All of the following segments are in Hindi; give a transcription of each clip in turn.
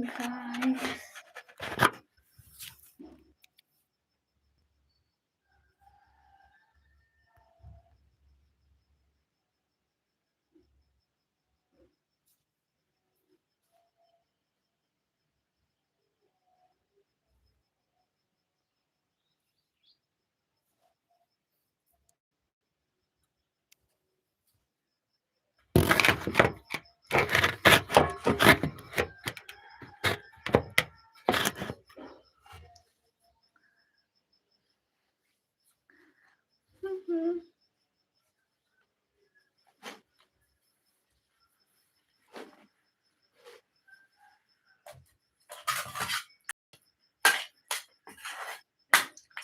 गाइस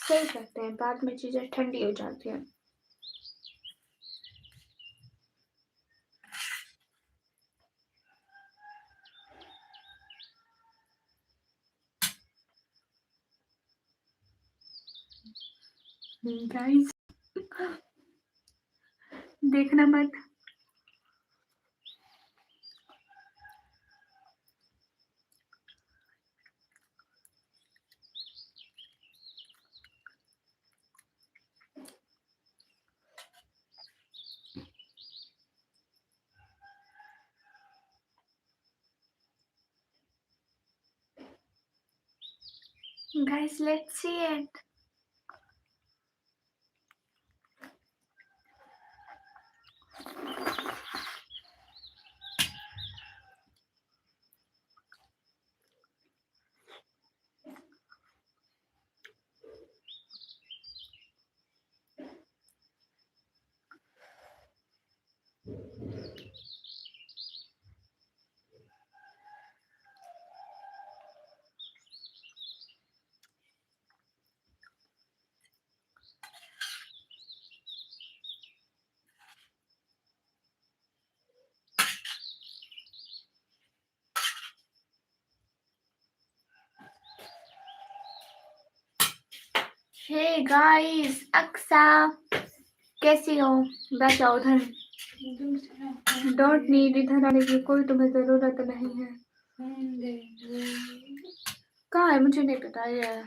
सही कहते हैं, बाद में चीजें ठंडी हो जाती हैं। गाइस देखना मत। Guys, let's see it. Hey guys, Aqsa कैसी हो? बैठ जाओ उधर। डोंट नीड इधर आने की कोई तुम्हें जरूरत नहीं है। कहाँ है मुझे नहीं पता है।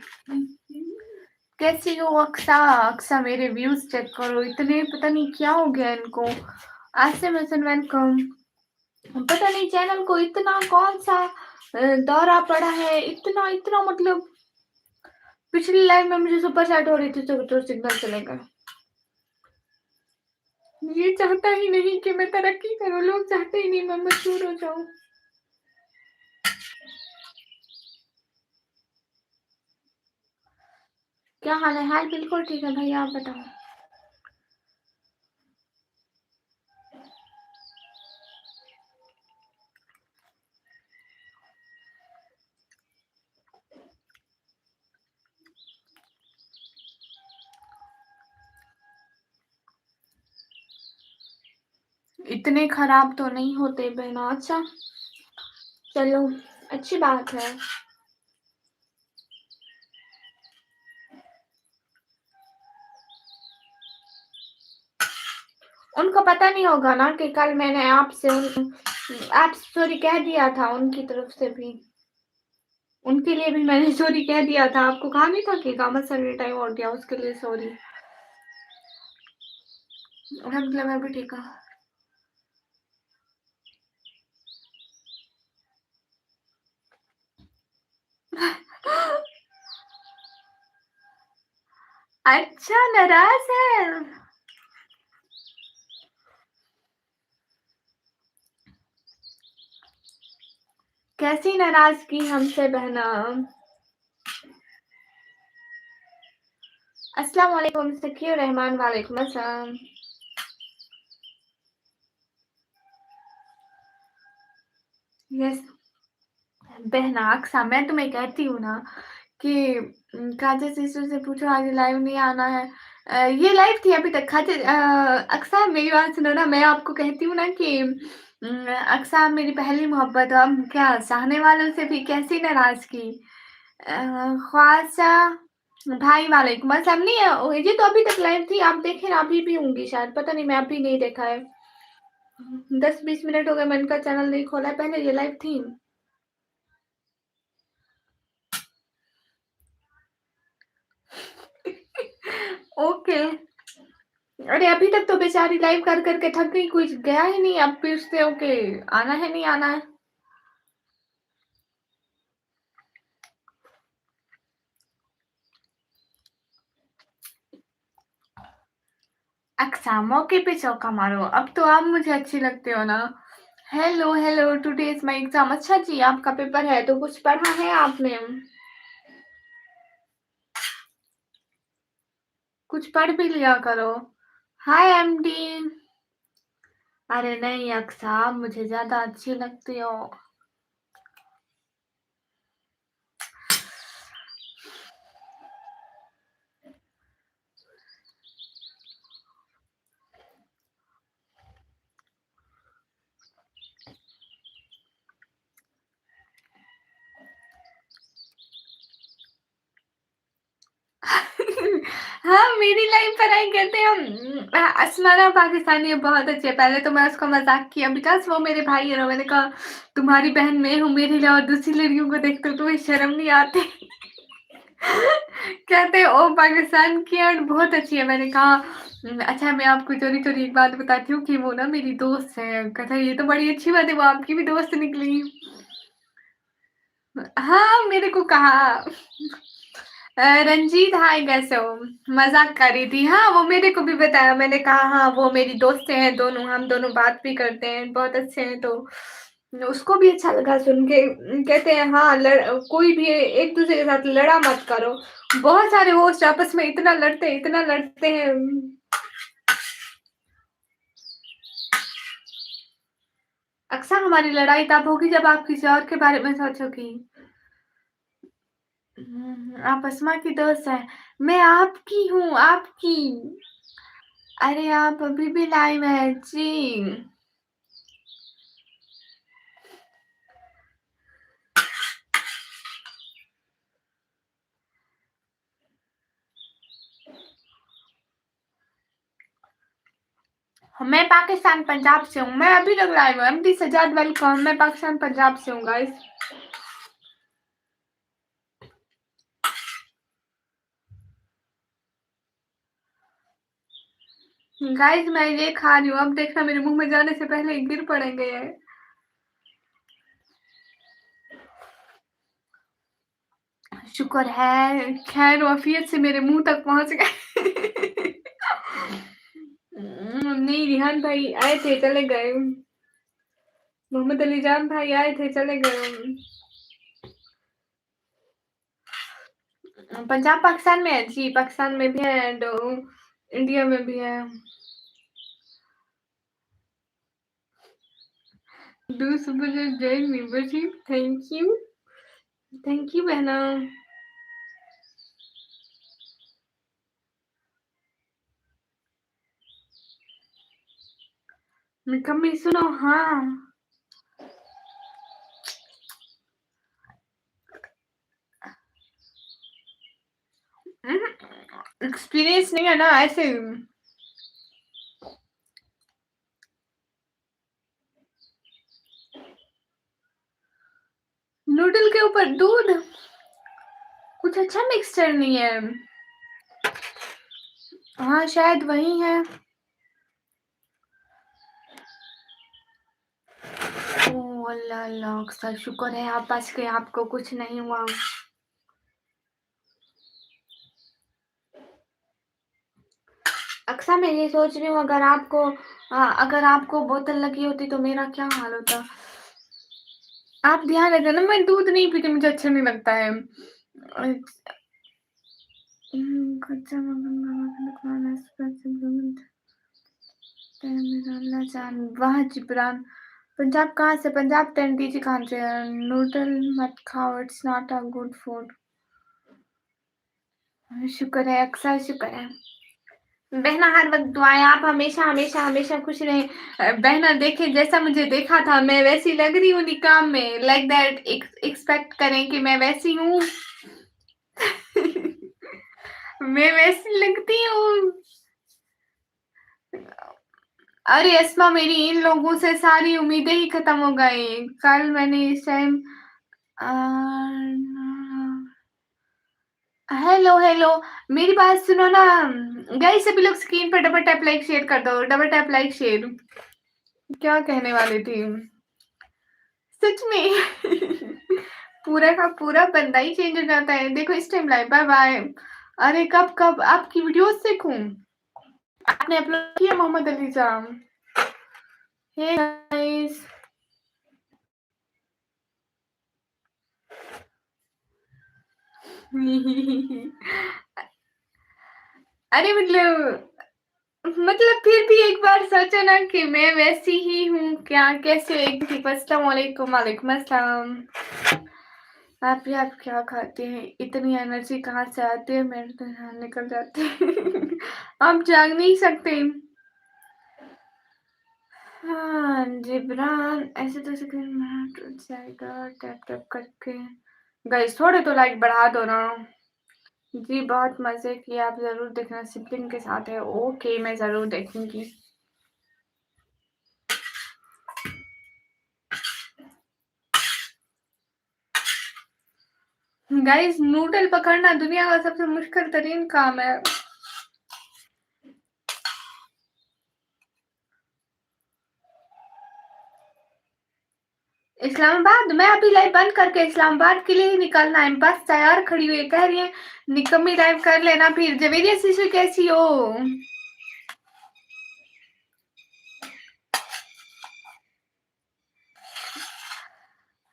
कैसी हो अक्सा? अक्सा मेरे व्यूज चेक करो, इतने पता नहीं क्या हो गया इनको। आसिम वेलकम। पता नहीं चैनल को इतना कौन सा दौरा पड़ा है, इतना इतना मतलब पिछली लाइव में मुझे सुपर चैट हो रही थी तो सिग्नल चलेगा। ये चाहता ही नहीं कि मैं तरक्की करूं, लोग चाहते ही नहीं मैं मशहूर हो जाऊं। क्या हाल है? हाल बिल्कुल ठीक है भैया, आप बताओ। इतने खराब तो नहीं होते बहना। अच्छा चलो अच्छी बात है। उनको पता नहीं होगा ना कि कल मैंने आपसे आप सॉरी कह दिया था, उनकी तरफ से भी उनके लिए भी मैंने सॉरी कह दिया था। आपको कहा नहीं था कि कामत सर टाइम हो गया, उसके लिए सॉरी। अलहमदुलिल्लाह मैं भी ठीक हूँ। अच्छा नाराज है। कैसी नाराजगी हमसे बहना? अस्सलाम वालेकुम सखी रहमान। वालेकुम अस्सलाम। यस बहना अक्सा, मैं तुम्हें कहती हूँ ना कि काजल सिस्टर से पूछो आज लाइव नहीं आना है। ये लाइव थी अभी तक। अक्सा मेरी बात सुनो ना, मैं आपको कहती हूँ ना कि अक्सा मेरी पहली मोहब्बत, अब क्या चाहने वालों से भी कैसी नाराजगी। ख्वाजा भाई वालेकुम अस्सलाम। नहीं है ये तो अभी तक लाइव थी, आप देखें ना, अभी भी होंगी शायद, पता नहीं, मैं अभी नहीं देखा है। 10-20 मिनट हो गए मैंने इनका चैनल नहीं खोला है, पहले ये लाइव थी। ओके। अरे अभी तक तो बेचारी लाइव कर के थक गई, कुछ गया ही नहीं, अब पूछते हो कि आना है नहीं आना है। अक्सा मौके पे चौका मारो, अब तो आप मुझे अच्छी लगते हो ना। Hello hello, today is my exam. अच्छा जी, आपका पेपर है तो कुछ पढ़ा है आपने? कुछ पढ़ भी लिया करो। हाय एमडी। अरे नहीं अक्सा, आप मुझे ज्यादा अच्छी लगती हो। हाँ, मेरी लाइफ पढ़ाई करते हम। असमाना पाकिस्तानी बहुत अच्छी है। पहले तो मैं उसको मजाक किया बिकॉज वो मेरे भाई है ना। मैंने कहा तुम्हारी बहन मैं हूँ, मेरे अलावा दूसरी लड़कियों को देखते हो तुम्हें शर्म नहीं आती? कहते ओ पाकिस्तान की और बहुत अच्छी है। मैंने कहा अच्छा मैं आपको चोरी चोरी एक बात बताती हूँ कि वो ना मेरी दोस्त है। कहता ये तो बड़ी अच्छी बात है, वो आपकी भी दोस्त निकली। हाँ मेरे को कहा रंजीत हाय कैसे हो, मजाक कर रही थी। हाँ वो मेरे को भी बताया, मैंने कहा हाँ वो मेरी दोस्त हैं दोनों, हम दोनों बात भी करते हैं, बहुत अच्छे हैं। तो उसको भी अच्छा लगा सुन के। कहते हैं हाँ कोई भी एक दूसरे के साथ लड़ा मत करो। बहुत सारे होस्ट आपस में इतना लड़ते हैं। अक्सर हमारी लड़ाई तब होगी जब आप किसी और के बारे में सोचोगी। आप अस्मा की दोस्त है। मैं आपकी हूँ, आपकी। अरे आप अभी भी लाइव है जी। मैं पाकिस्तान पंजाब से हूँ। मैं अभी तक लाइव हूँ। MD Sajjad welcome. मैं पाकिस्तान पंजाब से हूँ गाइस। गाइस मैं ये खा रही हूँ, अब देखना मेरे मुंह में जाने से पहले ही गिर पड़ेंगे ये। शुक्र है खैर वफियत से मेरे मुंह तक पहुंच गए। नहीं रिहान भाई आए थे चले गए। मोहम्मद अली जान भाई आए थे चले गए। पंजाब पाकिस्तान में है जी, पाकिस्तान में भी है एंड इंडिया में भी है। Do super join membership, thank you बहना। कमी सुनो हाँ। एक्सपीरियंस नहीं है ना ऐसे। नूडल के ऊपर दूध, कुछ अच्छा मिक्सचर नहीं है। हाँ शायद वही है। ओ अल्लाह अल्लाह अक्सर शुक्र है आप बच गए, आपको कुछ नहीं हुआ। अक्सर मैं ये सोच रही हूँ अगर आपको बोतल लगी होती तो मेरा क्या हाल होता। आप ध्यान रखना ना, मैं दूध नहीं पीती, मुझे अच्छा नहीं लगता है। कच्चा जान वाह जिब्रान। पंजाब कहाँ से? पंजाब 10 कहाँ से? नूडल मत खाओ, it's not a good food. शुक्र है अक्सर, शुक्र है। बहना हर वक्त दुआएं, आप हमेशा हमेशा हमेशा खुश रहें। बहना देखे जैसा मुझे देखा था मैं वैसी लग रही हूँ निकाम में, लाइक दैट एक्सपेक्ट करें कि मैं वैसी हूँ। मैं वैसी लगती हूँ। अरे अस्मा मेरी इन लोगों से सारी उम्मीदें ही खत्म हो गई। कल मैंने इस टाइम हेलो हेलो, मेरी बात सुनो ना। गाइस सभी लोग स्क्रीन पर डबल टैप लाइक शेयर कर दो, डबल टैप लाइक शेयर। क्या कहने वाली थी? सच में पूरा का पूरा बंदा ही चेंज हो जाता है। देखो इस टाइम लाइव, बाय बाय। अरे कब कब आपकी वीडियोस देखूं? आपने अपलोड किया मोहम्मद अली जाम? हे गाइस, अरे मतलब फिर भी एक बार सोचो ना कि मैं वैसी ही हूँ क्या, कैसे एक थी। अस्सलाम वालेकुम। वालेकुम अस्सलाम। आप क्या खाते हैं? इतनी एनर्जी कहाँ से आती है? मेरे तो यहाँ निकल जाते हैं। आप जाग नहीं सकते। हाँ जिब्रान, ऐसे तो स्क्रीन में टूट जाएगा टैप टैप करके। गाइस थोड़े तो लाइक बढ़ा दो ना। जी बहुत मजे किए, आप जरूर देखना, सिबलिंग के साथ है। ओके मैं जरूर देखूंगी। गाइस नूडल पकड़ना दुनिया का सबसे मुश्किल तरीन काम है। इस्लामाबाद, मैं अभी लाइव बंद करके इस्लामाबाद के लिए ही निकलना है। बस तैयार खड़ी हुई है, कह रही है निकम्मी लाइव कर लेना। फिर जवेरिया सिस्टर कैसी हो?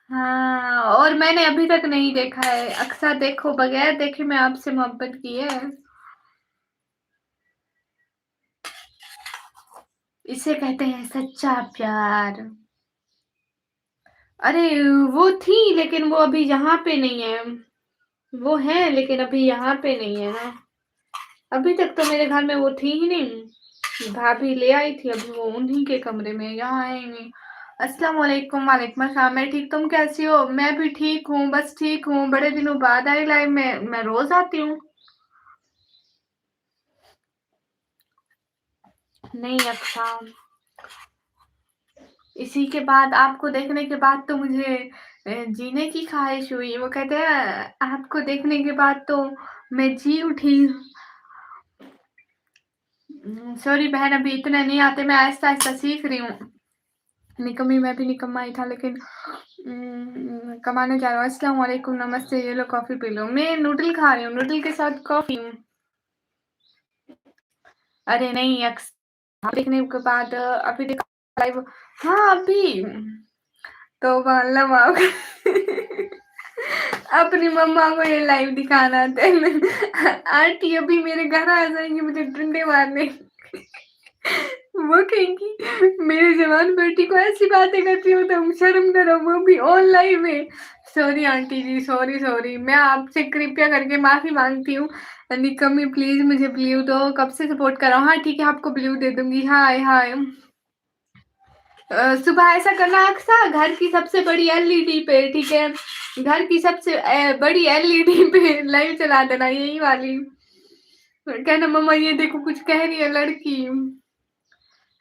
हाँ और मैंने अभी तक नहीं देखा है। अक्सर देखो, बगैर देखे मैं आपसे मोहब्बत की है। इसे कहते हैं सच्चा प्यार। अरे वो थी लेकिन वो अभी यहाँ पे नहीं है। वो है लेकिन अभी यहाँ पे नहीं है ना। अभी तक तो मेरे घर में वो थी ही नहीं। भाभी ले आई थी, अभी वो उन्हीं के कमरे में, यहाँ आएंगे। अस्सलाम वालेकुम। वालेकुम अस्सलाम। मैं ठीक, तुम कैसी हो? मैं भी ठीक हूँ, बस ठीक हूँ। बड़े दिनों बाद आई लाइव में, मैं रोज आती हूँ। नहीं अच्छा, इसी के बाद आपको देखने के बाद तो मुझे जीने की ख्वाहिश हुई। वो कहते हैं आपको देखने के बाद तो मैं जी उठी। सॉरी बहन, अभी इतना नहीं आते, मैं आहिस्ता आहिस्ता सीख रही हूँ। निकम्मी, मैं भी निकम्मा ही था लेकिन कमाने जा रहा हूँ। अस्सलाम वालेकुम, नमस्ते। ये लो कॉफी पी लो। मैं नूडल खा रही हूँ, नूडल के साथ कॉफी। अरे नहीं देखने के बाद अभी देखा लाइव। हाँ अभी तो मतलब आप अपनी मम्मा को ये लाइव दिखाना था। आंटी अभी मेरे घर आ जाएंगी मुझे डंडे मारने। वो कहेंगी मेरी जवान बेटी को ऐसी बातें करती हो, तुम शर्म करो, वो भी ऑनलाइन में। सॉरी आंटी जी, सॉरी सॉरी, मैं आपसे कृपया करके माफी मांगती हूँ। निकम्मी प्लीज मुझे ब्लू दो, कब से सपोर्ट कर रहा हूँ। हाँ ठीक है, आपको ब्लू दे दूंगी। हाय हाय। सुबह ऐसा करना अक्सा, घर की सबसे बड़ी एलईडी पे, ठीक है, घर की सबसे बड़ी एलईडी पे लाइव चला देना, यही वाली। कहना मम्मा ये देखो कुछ कह रही है लड़की।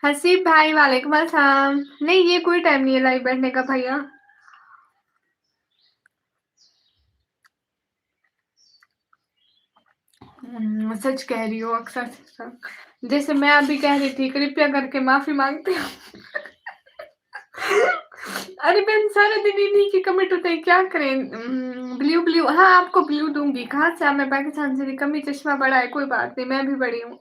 हसीब भाई वालेकुम अस्सलाम। नहीं ये कोई टाइम नहीं है लाइव बैठने का भैया। सच कह रही हो अक्सर जैसे मैं अभी कह रही थी, कृपया करके माफी मांगती हूँ। अरे बहन सारा दिन इन्हीं की कमेंट होते हैं, क्या करें। ब्लू ब्लू, हाँ आपको ब्लू दूंगी। कहाँ से? मैं पाकिस्तान से। कमी चश्मा बड़ा है, कोई बात नहीं, मैं भी बड़ी हूँ।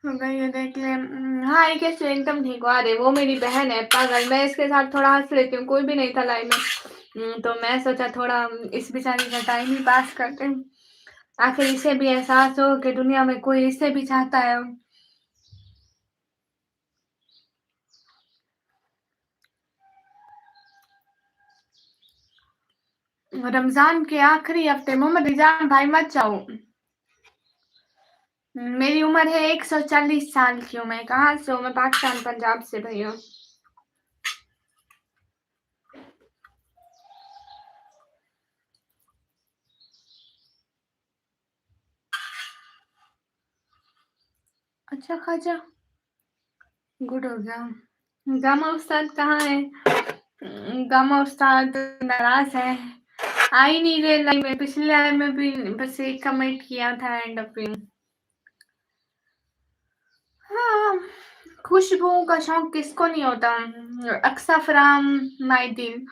ये देख ले। हाँ ये कैसे एकदम ठीक हो। अरे वो मेरी बहन है पागल, मैं इसके साथ थोड़ा हंस लेती हूँ, कोई भी नहीं था लाइव में। तो मैं सोचा थोड़ा इस बेचारी का टाइम ही पास करते हैं। आखिर इसे भी एहसास हो कि दुनिया में कोई इसे भी चाहता है। रमजान के आखिरी हफ्ते। मोहम्मद रिजान भाई मत जाओ। मेरी उम्र है 140 साल की हूँ। मैं कहाँ से हूँ? मैं पाकिस्तान पंजाब से भैया। अच्छा खाजा, गुड हो गया। गामा उस्ताद कहाँ है? गामा उस्ताद नाराज है, आ ही नहीं रहे लाइव में। पिछले लाइव में भी बस एक कमेंट किया था एंड अप। हाँ, खुशबू का शौक किसको नहीं होता। अक्सा फराम माय दिल,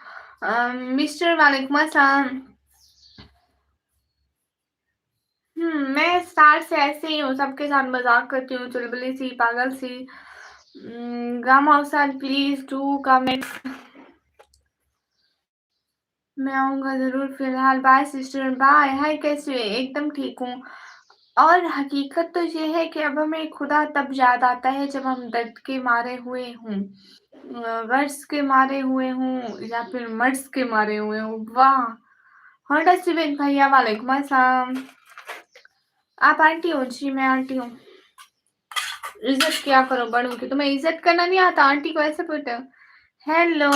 मिस्टर वालेकुम अस्सलाम। मैं स्टार से ऐसे ही हूँ, सबके साथ मजाक करती हूँ, चुलबुली सी, पागल सी। Gamma Ustad please do comment. मैं आऊंगा जरूर, फिलहाल बाय सिस्टर, बाय। हाय, कैसे हो? एकदम ठीक हूँ। और हकीकत तो ये है कि अब हमें खुदा तब याद आता है जब हम दर्द के मारे हुए हों, गर्ज के मारे हुए हों, या फिर मर्ज के मारे हुए हों। वाह! होंडा सिविक भैया वालेकुम अस्सलाम। आप आंटी हो? जी मैं आंटी हूँ। इज्जत किया करो बड़ों की। तुम्हें इज्जत करना नहीं आता? आंटी को ऐसे बोलते हो? हेलो।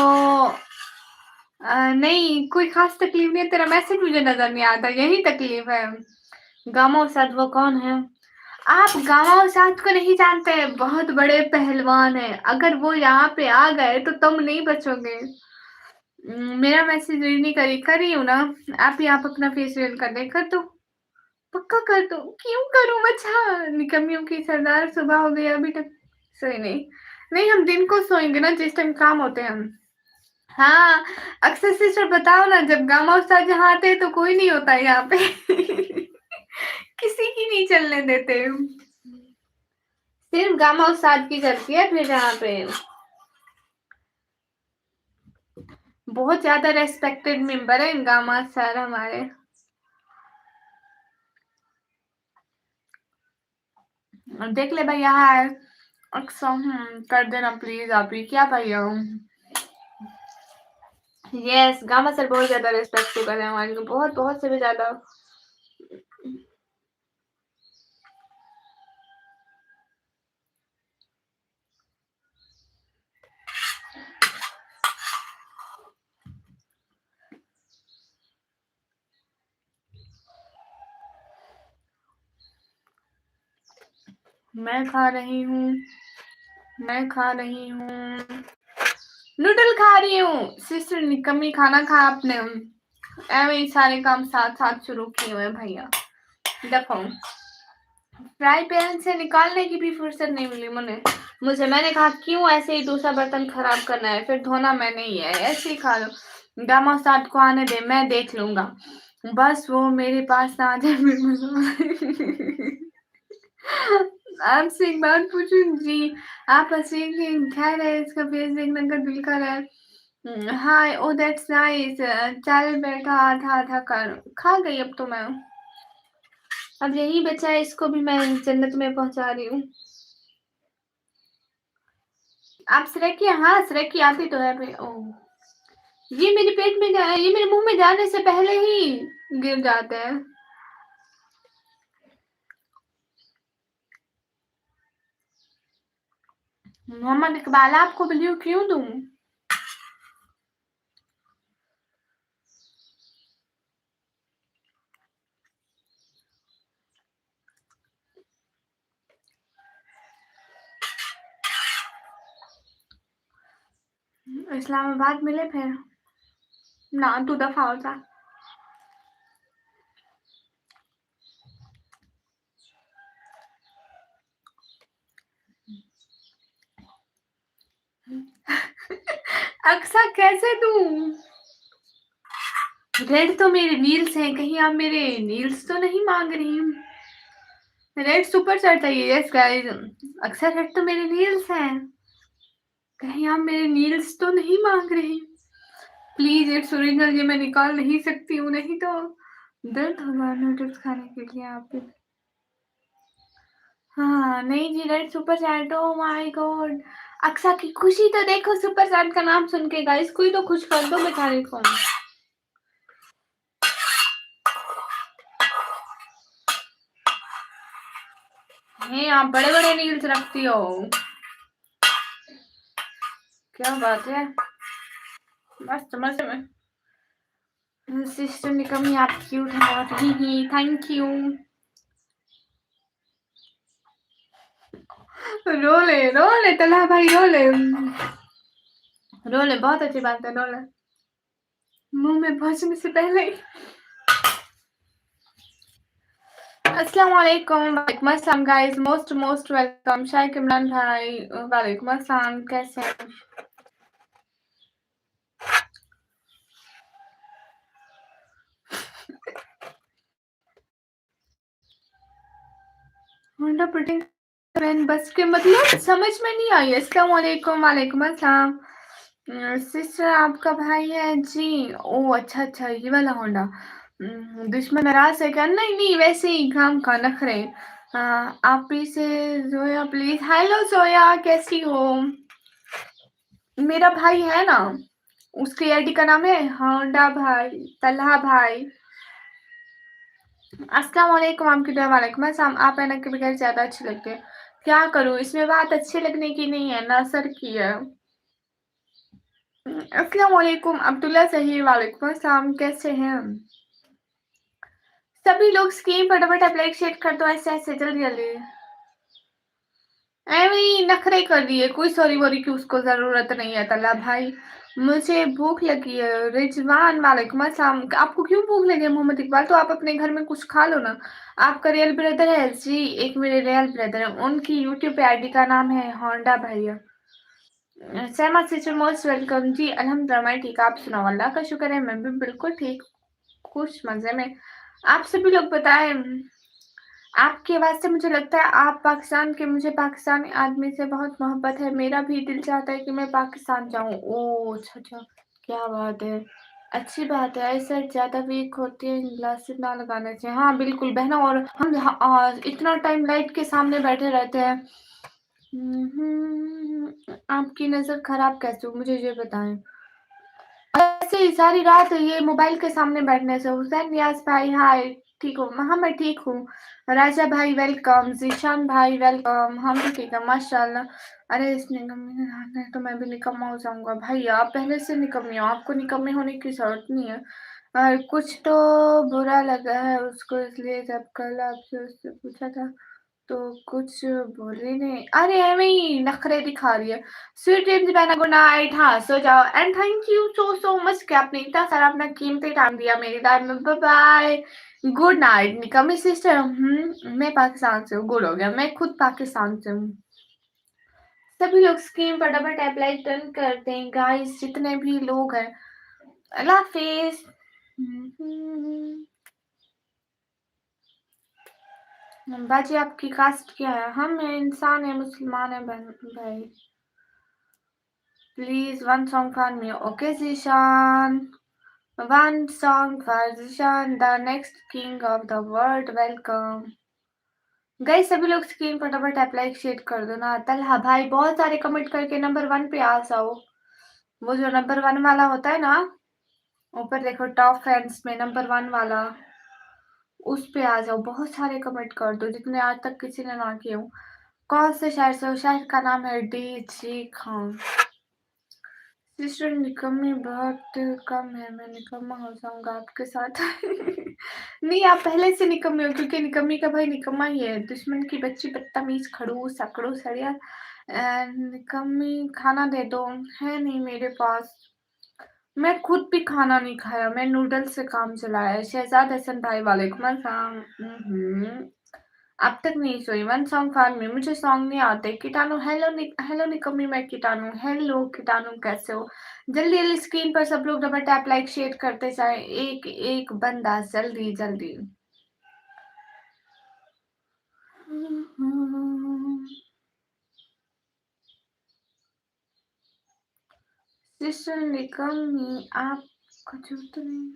नहीं, कोई खास तकलीफ नहीं है, तेरा मैसेज मुझे नजर नहीं आता, यही तकलीफ है। गामा उस्ताद वो कौन है? आप गामा उस्ताद को नहीं जानते? बहुत बड़े पहलवान हैं, अगर वो यहाँ पे आ गए तो तुम नहीं बचोगे। मेरा मैसेज रीड नहीं करी हूँ ना। आप ही आप अपना फेस रिवील कर दे, कर दो, पक्का कर दो। क्यों करूँ? अच्छा, निकम्मियों की सरदार, सुबह हो गई अभी तक सोई नहीं। नहीं, हम दिन को सोएंगे ना जिस टाइम काम होते हैं हम। हाँ, अक्सर सिस्टर बताओ ना, जब गामा उस्ताद यहाँ आते हैं तो कोई नहीं होता है यहाँ पे। किसी की नहीं चलने देते, सिर्फ गामा उस्ताद की चलती है फिर यहाँ पे। बहुत ज्यादा रेस्पेक्टेड मेंबर है गामा सर हमारे। देख ले भैया है अक्सर। कर देना प्लीज आप ही। क्या भैया? यस, गामा सर बहुत ज्यादा रेस्पेक्टेबल है हमारे को, बहुत बहुत से भी ज्यादा। मैं खा रही हूँ, मैं खा रही हूँ, नूडल खा रही हूँ। सिस्टर निकम्मी, खाना खा आपने? ऐवे सारे काम साथ साथ शुरू किए हुए भैया। देखो, फ्राई पैन से निकालने की भी फुर्सत नहीं मिली मुझे। मैंने कहा क्यों ऐसे ही दूसरा बर्तन खराब करना है, फिर धोना मैंने ही है, ऐसे ही खा लो। गामा उस्ताद को आने दे, मैं देख लूंगा, बस वो मेरे पास ना आ जाए। आपसे एक बात पूछूं जी? आप हंसी की खैर है, इसका फेस देखने का दिल कर रहा है। हाय, ओ दैट्स नाइस। चल बैठा, आधा आधा कर खा गई अब तो मैं। अब यही बचा है, इसको भी मैं जन्नत में पहुंचा रही हूँ। आप श्रेकी? हाँ, श्रेकी आती तो है भाई। ओह, ये मेरे पेट में ये मेरे मुंह में जाने से पहले ही गिर जाते हैं। मोहम्मद इकबाल, आपको ब्लू क्यों दूं? इस्लामाबाद मिले फिर ना, तू दफा हो जा। अक्सा कैसे दूं? रेड तो मेरे नील्स हैं, कहीं आप मेरे नील्स तो नहीं मांग रही हूँ? रेड सुपर चढ़ता है, यस गाइस। अक्सर रेड तो मेरे नील्स हैं, कहीं आप मेरे नील्स तो नहीं मांग रही? प्लीज, इट्स ओरिजिनल, ये मैं निकाल नहीं सकती हूँ, नहीं तो दर्द होगा नूडल्स खाने के लिए आप भी। हाँ नहीं जी, red super chat, oh my God. Aqsa की खुशी तो देखो, सुपर चैट का नाम सुन के गाइस, कोई तो खुश कर दो बेचारे को। नहीं, आप बड़े बड़े रील्स रखती हो, क्या बात है। मस्त मस्त में। सिस्टर निकम्मी, आप क्यूट हैं बहुत ही, थैंक यू। रोले रोले तला भाई रोले। रोलें, बहुत अच्छी बात है, रोलें। मुँह में पहुँचने से पहले ही अस्सलाम वालेकुम, वालेकुम अस्सलाम guys, most most welcome Shaikh Imran भाई, वालेकुम अस्सलाम, कैसे हैं? होंडा पुडिंग ट्रेन बस के मतलब समझ में नहीं आई। अस्सलाम वालेकुम, वालेकुम अस्सलाम। सिस्टर आपका भाई है जी। ओह अच्छा अच्छा, ये वाला होंडा। दुश्मन नाराज है क्या? नहीं नहीं, वैसे ही काम का नखरे। आप ही से जोया प्लीज। हेलो जोया, कैसी हो? मेरा भाई है ना, उसकी आईडी का नाम है होंडा भाई, तलहा भाई। अस्सलाम वालेकुम, आपकी दुआ वालेकुम अस्सलाम। आप है ना के बगैर ज्यादा अच्छी लगती है। क्या करूं, इसमें बात अच्छे लगने की नहीं है ना, सर की है। अस्सलाम वालेकुम अब्दुल्ला सही, वालेकुम अस्सलाम, कैसे हैं? सभी लोग स्क्रीन फटाफट अप्लाई शेयर कर दो, ऐसे ऐसे जल्दी जल्दी। ऐਵੇਂ ही नखरे कर दिए, कोई सॉरी वॉरी की उसको जरूरत नहीं है। तला भाई, मुझे भूख लगी है। रिजवान वालेकुम अस्सलाम। आपको क्यों भूख लगी है मोहम्मद इकबाल? तो आप अपने घर में कुछ खा लो ना। आपका रियल ब्रदर है जी, एक मेरे रियल ब्रदर है, उनकी यूट्यूब पे आईडी का नाम है होंडा भैया। सहमत सिस्टर मोस्ट वेलकम जी। अल्हम्दुलिल्लाह मैं ठीक, आप सुनाओ? अल्लाह का शुक्र है, मैं भी बिल्कुल ठीक, खुश मजे में। आप सभी लोग बताएं, आपकी आवाज से मुझे लगता है आप पाकिस्तान के। मुझे पाकिस्तानी आदमी से बहुत मोहब्बत है, मेरा भी दिल चाहता है कि मैं पाकिस्तान जाऊं। ओह अच्छा अच्छा, क्या बात है, अच्छी बात है। ऐसे ज्यादा वीक होती है, ग्लासेस ना लगाने चाहिए। हाँ बिल्कुल बहना, और हम इतना टाइम लाइट के सामने बैठे रहते हैं। आपकी नजर खराब कैसे हो, मुझे ये बताएं। ऐसे ही सारी रात ये मोबाइल के सामने बैठने से। हुसैन रियाज भाई हाय, ठीक हो? हाँ मैं ठीक हूँ। राजा भाई वेलकम, जीशान भाई वेलकम, हम भी ठीक है माशाल्लाह। अरे इस निकम्मी ने तो मैं भी निकम्मा हो जाऊंगा। भाई आप पहले से निकम्मी हो, आपको निकम्मे होने की जरूरत नहीं है। कुछ तो बुरा लगा है उसको, इसलिए जब कल आपसे उससे पूछा था तो कुछ बोले नहीं। अरे एਵੇਂ ही नखरे दिखा रही है। स्वीट ड्रीम्स बहना, गुड नाइट। हाँ सो जाओ, and thank you so so much कि आपने इतना सारा अपना कीमती टाइम दिया मेरी लाइफ में। बाय बाय, गुड नाइट निकम्मी सिस्टर। मैं पाकिस्तान से हूँ, गुड हो गया, मैं खुद पाकिस्तान से हूँ। सभी लोग स्क्रीन पर डबल टैप लाइक टर्न करते हैं गाइस, जितने भी लोग हैं। अल्लाह हाफिज। बाजी आपकी कास्ट क्या है? हम है इंसान है, मुसलमान है बहन भाई। Please one song for me, okay Zeeshan. One song for Zeeshan, the next king of the world, welcome. Guys सभी लोग स्क्रीन पर डबल टैप लाइक शेयर कर दो ना। तलहा भाई बहुत सारे कमेंट करके नंबर 1 पे आ जाओ। वो जो नंबर 1 वाला होता है ना, ऊपर देखो टॉप फैंस में नंबर 1 वाला, उस पे आ जाओ। बहुत सारे कमेंट कर दो, जितने आज तक किसी ने ना किए हो। कौन से शायर से हो? शायर का नाम है डीजी खान। सिस्टर निकम्मी बहुत कम है, मैं निकम्मा हो जाऊंगा आपके साथ। नहीं आप पहले से निकम्मे हो, क्योंकि निकम्मी का भाई निकम्मा ही है। दुश्मन की बच्ची बदतमीज, खड़ूस अकड़ूस सड़िया। निकम्मी खाना दे दो, है नहीं मेरे पास। मैं खुद भी खाना नहीं खाया, मैं नूडल्स से काम चलाया। शहजाद हसन भाई वालेकुम अस्सलाम। अब तक नहीं सोई। वन सॉन्ग फॉर मी, मुझे सॉन्ग नहीं आते। कीटाणु हेलो हेलो निकम्मी, मैं कीटाणु। हेलो कीटाणु, कैसे हो? जल्दी जल्दी स्क्रीन पर सब लोग डबल टैप लाइक शेयर करते जाए, एक एक बंदा, जल्दी जल्दी। सिस्टर निकम्मी आपका जूत नहीं।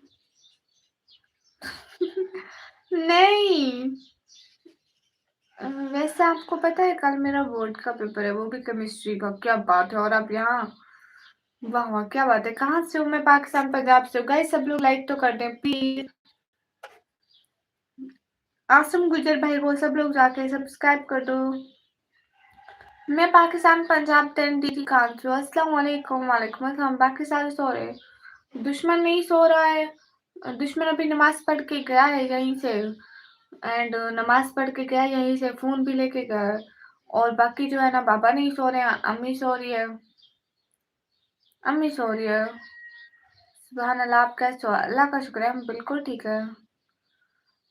नहीं, वैसे आपको पता है कल मेरा बोर्ड का पेपर है, वो भी केमिस्ट्री का। क्या बात है, और आप यहाँ? वाह वाह, क्या बात है। कहाँ से हूँ मैं? पाकिस्तान पंजाब से हूँ। गाइस सब लोग लाइक तो कर दें प्लीज। आसम गुजर भाई को सब लोग जाके सब्सक्राइब कर दो। मैं पाकिस्तान पंजाब तेन दीदी खान से। अस्सलाम वालेकुम, वालेकुम अस्सलाम। बाकी सारे सो रहे, दुश्मन नहीं सो रहा है। दुश्मन अभी नमाज पढ़ के गया है यहीं से, एंड नमाज पढ़ के गया यहीं से, फोन भी लेके गया। और बाकी जो है ना, बाबा नहीं सो रहे हैं, अम्मी सो रही है। अम्मी सो रही है। सुबहान अल्लाह, आप कैसे हो? अल्लाह का शुक्र है, हम बिल्कुल ठीक है।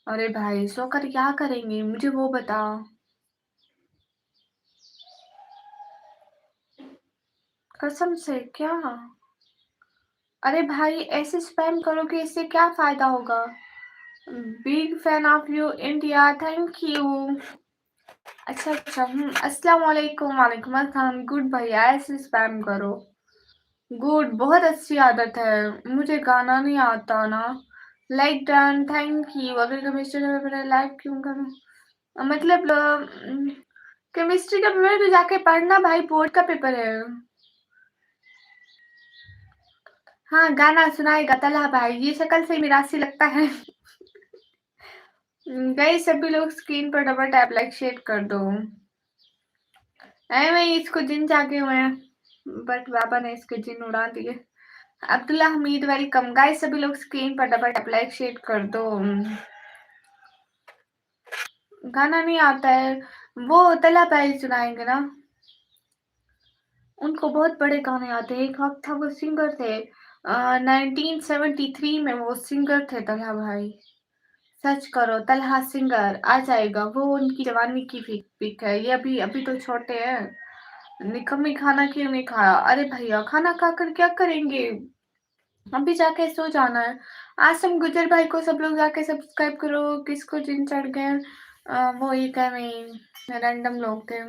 अरे भाई, सोकर क्या करेंगे, मुझे वो बताओ। कसम से क्या? अरे भाई, ऐसे स्पैम करोगे इससे क्या फायदा होगा? Big fan of you India, thank you. अच्छा, अस्सलाम वालेकुम। वालेकुम अस्सलाम। गुड भैया, ऐसे स्पैम करो। गुड, बहुत अच्छी आदत है। मुझे गाना नहीं आता ना। Like done, thank you. अगर केमिस्ट्री का पेपर है, लाइक क्यों करूं? मतलब केमिस्ट्री का पेपर तो जाके पढ़ना भाई, बोर्ड का पेपर है। हाँ, गाना सुनाएगा तला भाई, ये शक्ल से मिरासी लगता है। गाइस, सभी लोग स्क्रीन पर डबल टैप लाइक शेयर कर दो। मैं इसको जिन जागे हुए हैं, बट बाबा ने इसके जिन उड़ा दिए। अब्दुल्ला हमीद, वेलकम। गाइस, सभी लोग स्क्रीन पर डबल टैप लाइक शेयर कर दो। गाना नहीं आता है, वो तला भाई सुनाएंगे ना। उनको बहुत बड़े गाने आते हैं। एक वक्त था वो सिंगर थे, 1973 में वो सिंगर थे तलहा भाई। सर्च करो तलहा सिंगर, आ जाएगा। वो उनकी जवानी की पिक है। ये अभी अभी तो छोटे हैं। निकम्मी, खाना क्यों नहीं खाया? अरे भैया, खाना खाकर क्या करेंगे? अभी जाके सो जाना है। आसम गुजर भाई को सब लोग जाके सब्सक्राइब करो। किसको जिन चढ़ गए? वो एक है, नहीं रैंडम लोग थे।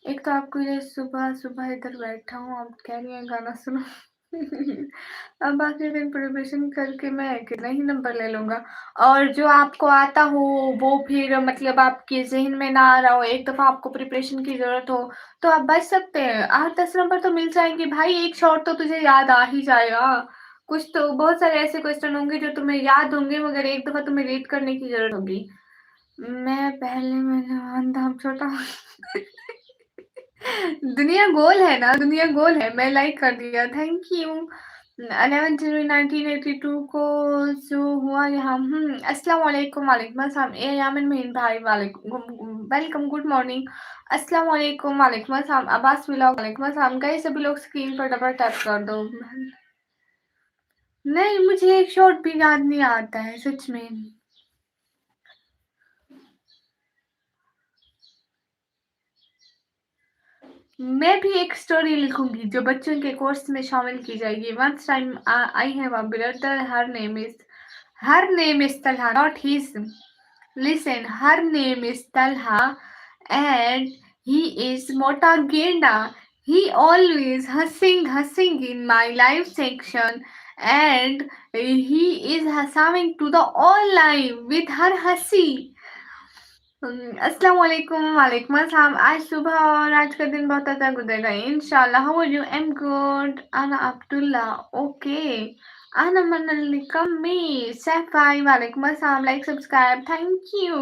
एक तो आपको ये सुबह सुबह इधर बैठा हूँ, आप कह रही हैं गाना सुनो। अब बाकी दिन प्रिपरेशन करके मैं कितना ही नंबर ले लूंगा। और जो आपको आता हो वो फिर मतलब आपके जहन में ना आ रहा हो, एक दफा आपको प्रिपरेशन की जरूरत हो, तो आप बच सकते हैं। 8-10 नंबर तो मिल जाएंगे भाई। एक शॉट तो तुझे याद आ ही जाएगा। कुछ तो बहुत सारे ऐसे क्वेश्चन होंगे जो तुम्हें याद होंगे, मगर एक दफा तुम्हें रीड करने की जरूरत होगी। मैं पहले मैंने धाम छोटा। दुनिया गोल है ना, दुनिया गोल है। मैं लाइक कर दिया, थैंक यू। 11 जनवरी 1982 को जो हुआ यहाँ। अस्सलाम वालेकुम। वालेकुम अस्सलाम। ए यामिन मोहिन भाई, वालेकुम वेलकम, गुड मॉर्निंग। अस्सलाम वालेकुम। वालेकुम अस्सलाम। अब्बास व्लॉग, वालेकुम अस्सलाम। गए सभी लोग स्क्रीन पर डबल टैप कर दो। नहीं, मुझे एक शॉट भी याद नहीं आता है सच में। मैं भी एक स्टोरी लिखूंगी जो बच्चों के कोर्स में शामिल की जाएगी। Once time I have a brother, her name is Talha, not his. Listen, her name is Talha and he is Mota Genda. He always hussing in my live section, and he is hussing to the all live with her hussy. अस्सलाम वालेकुम। वालेकुम अस्सलाम। आज सुबह और आज का दिन बहुत अच्छा गुजरेगा इंशाल्लाह। How are you? I am good. अना अब्दुल्ला, ओके। अना मनल कम्मी सैफाई, वालेकुम अस्सलाम। Like subscribe, thank you.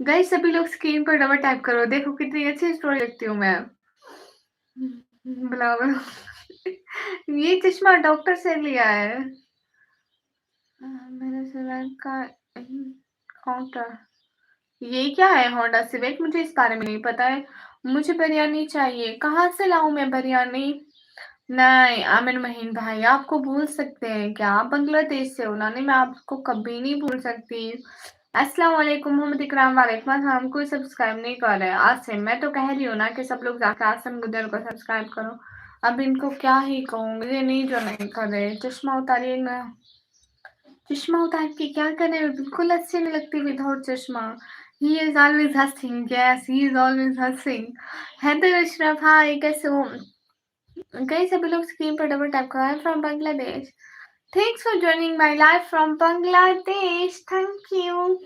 Guys, सभी लोग स्क्रीन पर डबल टाइप करो। देखो कितनी अच्छी स्टोरी लिखती हूँ मैं। बुलाओ। ये चश्मा डॉक्टर से लिया है। मेरे सिर का काउंटर। ये क्या है? Honda civic? मुझे इस बारे में नहीं पता है। मुझे बिरयानी चाहिए। कहाँ से लाऊं मैं बिरयानी? नहीं, आमिर महीन भाई आपको भूल सकते हैं क्या? आप बांग्लादेश से हो ना? नहीं, मैं आपको कभी नहीं भूल सकती। अस्सलाम वालेकुम मोहम्मद इकराम, वालेकुम अस्सलाम। कोई सब्सक्राइब नहीं कर रहा है। आसिम, मैं तो कह रही हूँ ना कि सब लोग जाकर आसिम गुजर को सब्सक्राइब करो। अब इनको क्या ही कहूँ, मुझे नहीं जो नहीं कर रहे। चश्मा उतारिए ना। चश्मा उतार के क्या करने में? बिल्कुल अच्छी नहीं लगती विदाउट चश्मा। ही इज ऑलवेज हंसिंग, यस ही इज ऑलवेज हंसिंग। हैदर अशरफ, हाय, कैसे हो? कई सभी लोग स्क्रीन पर डबल टैप करो। From Bangladesh. Thanks for joining my live from Bangladesh, thank you.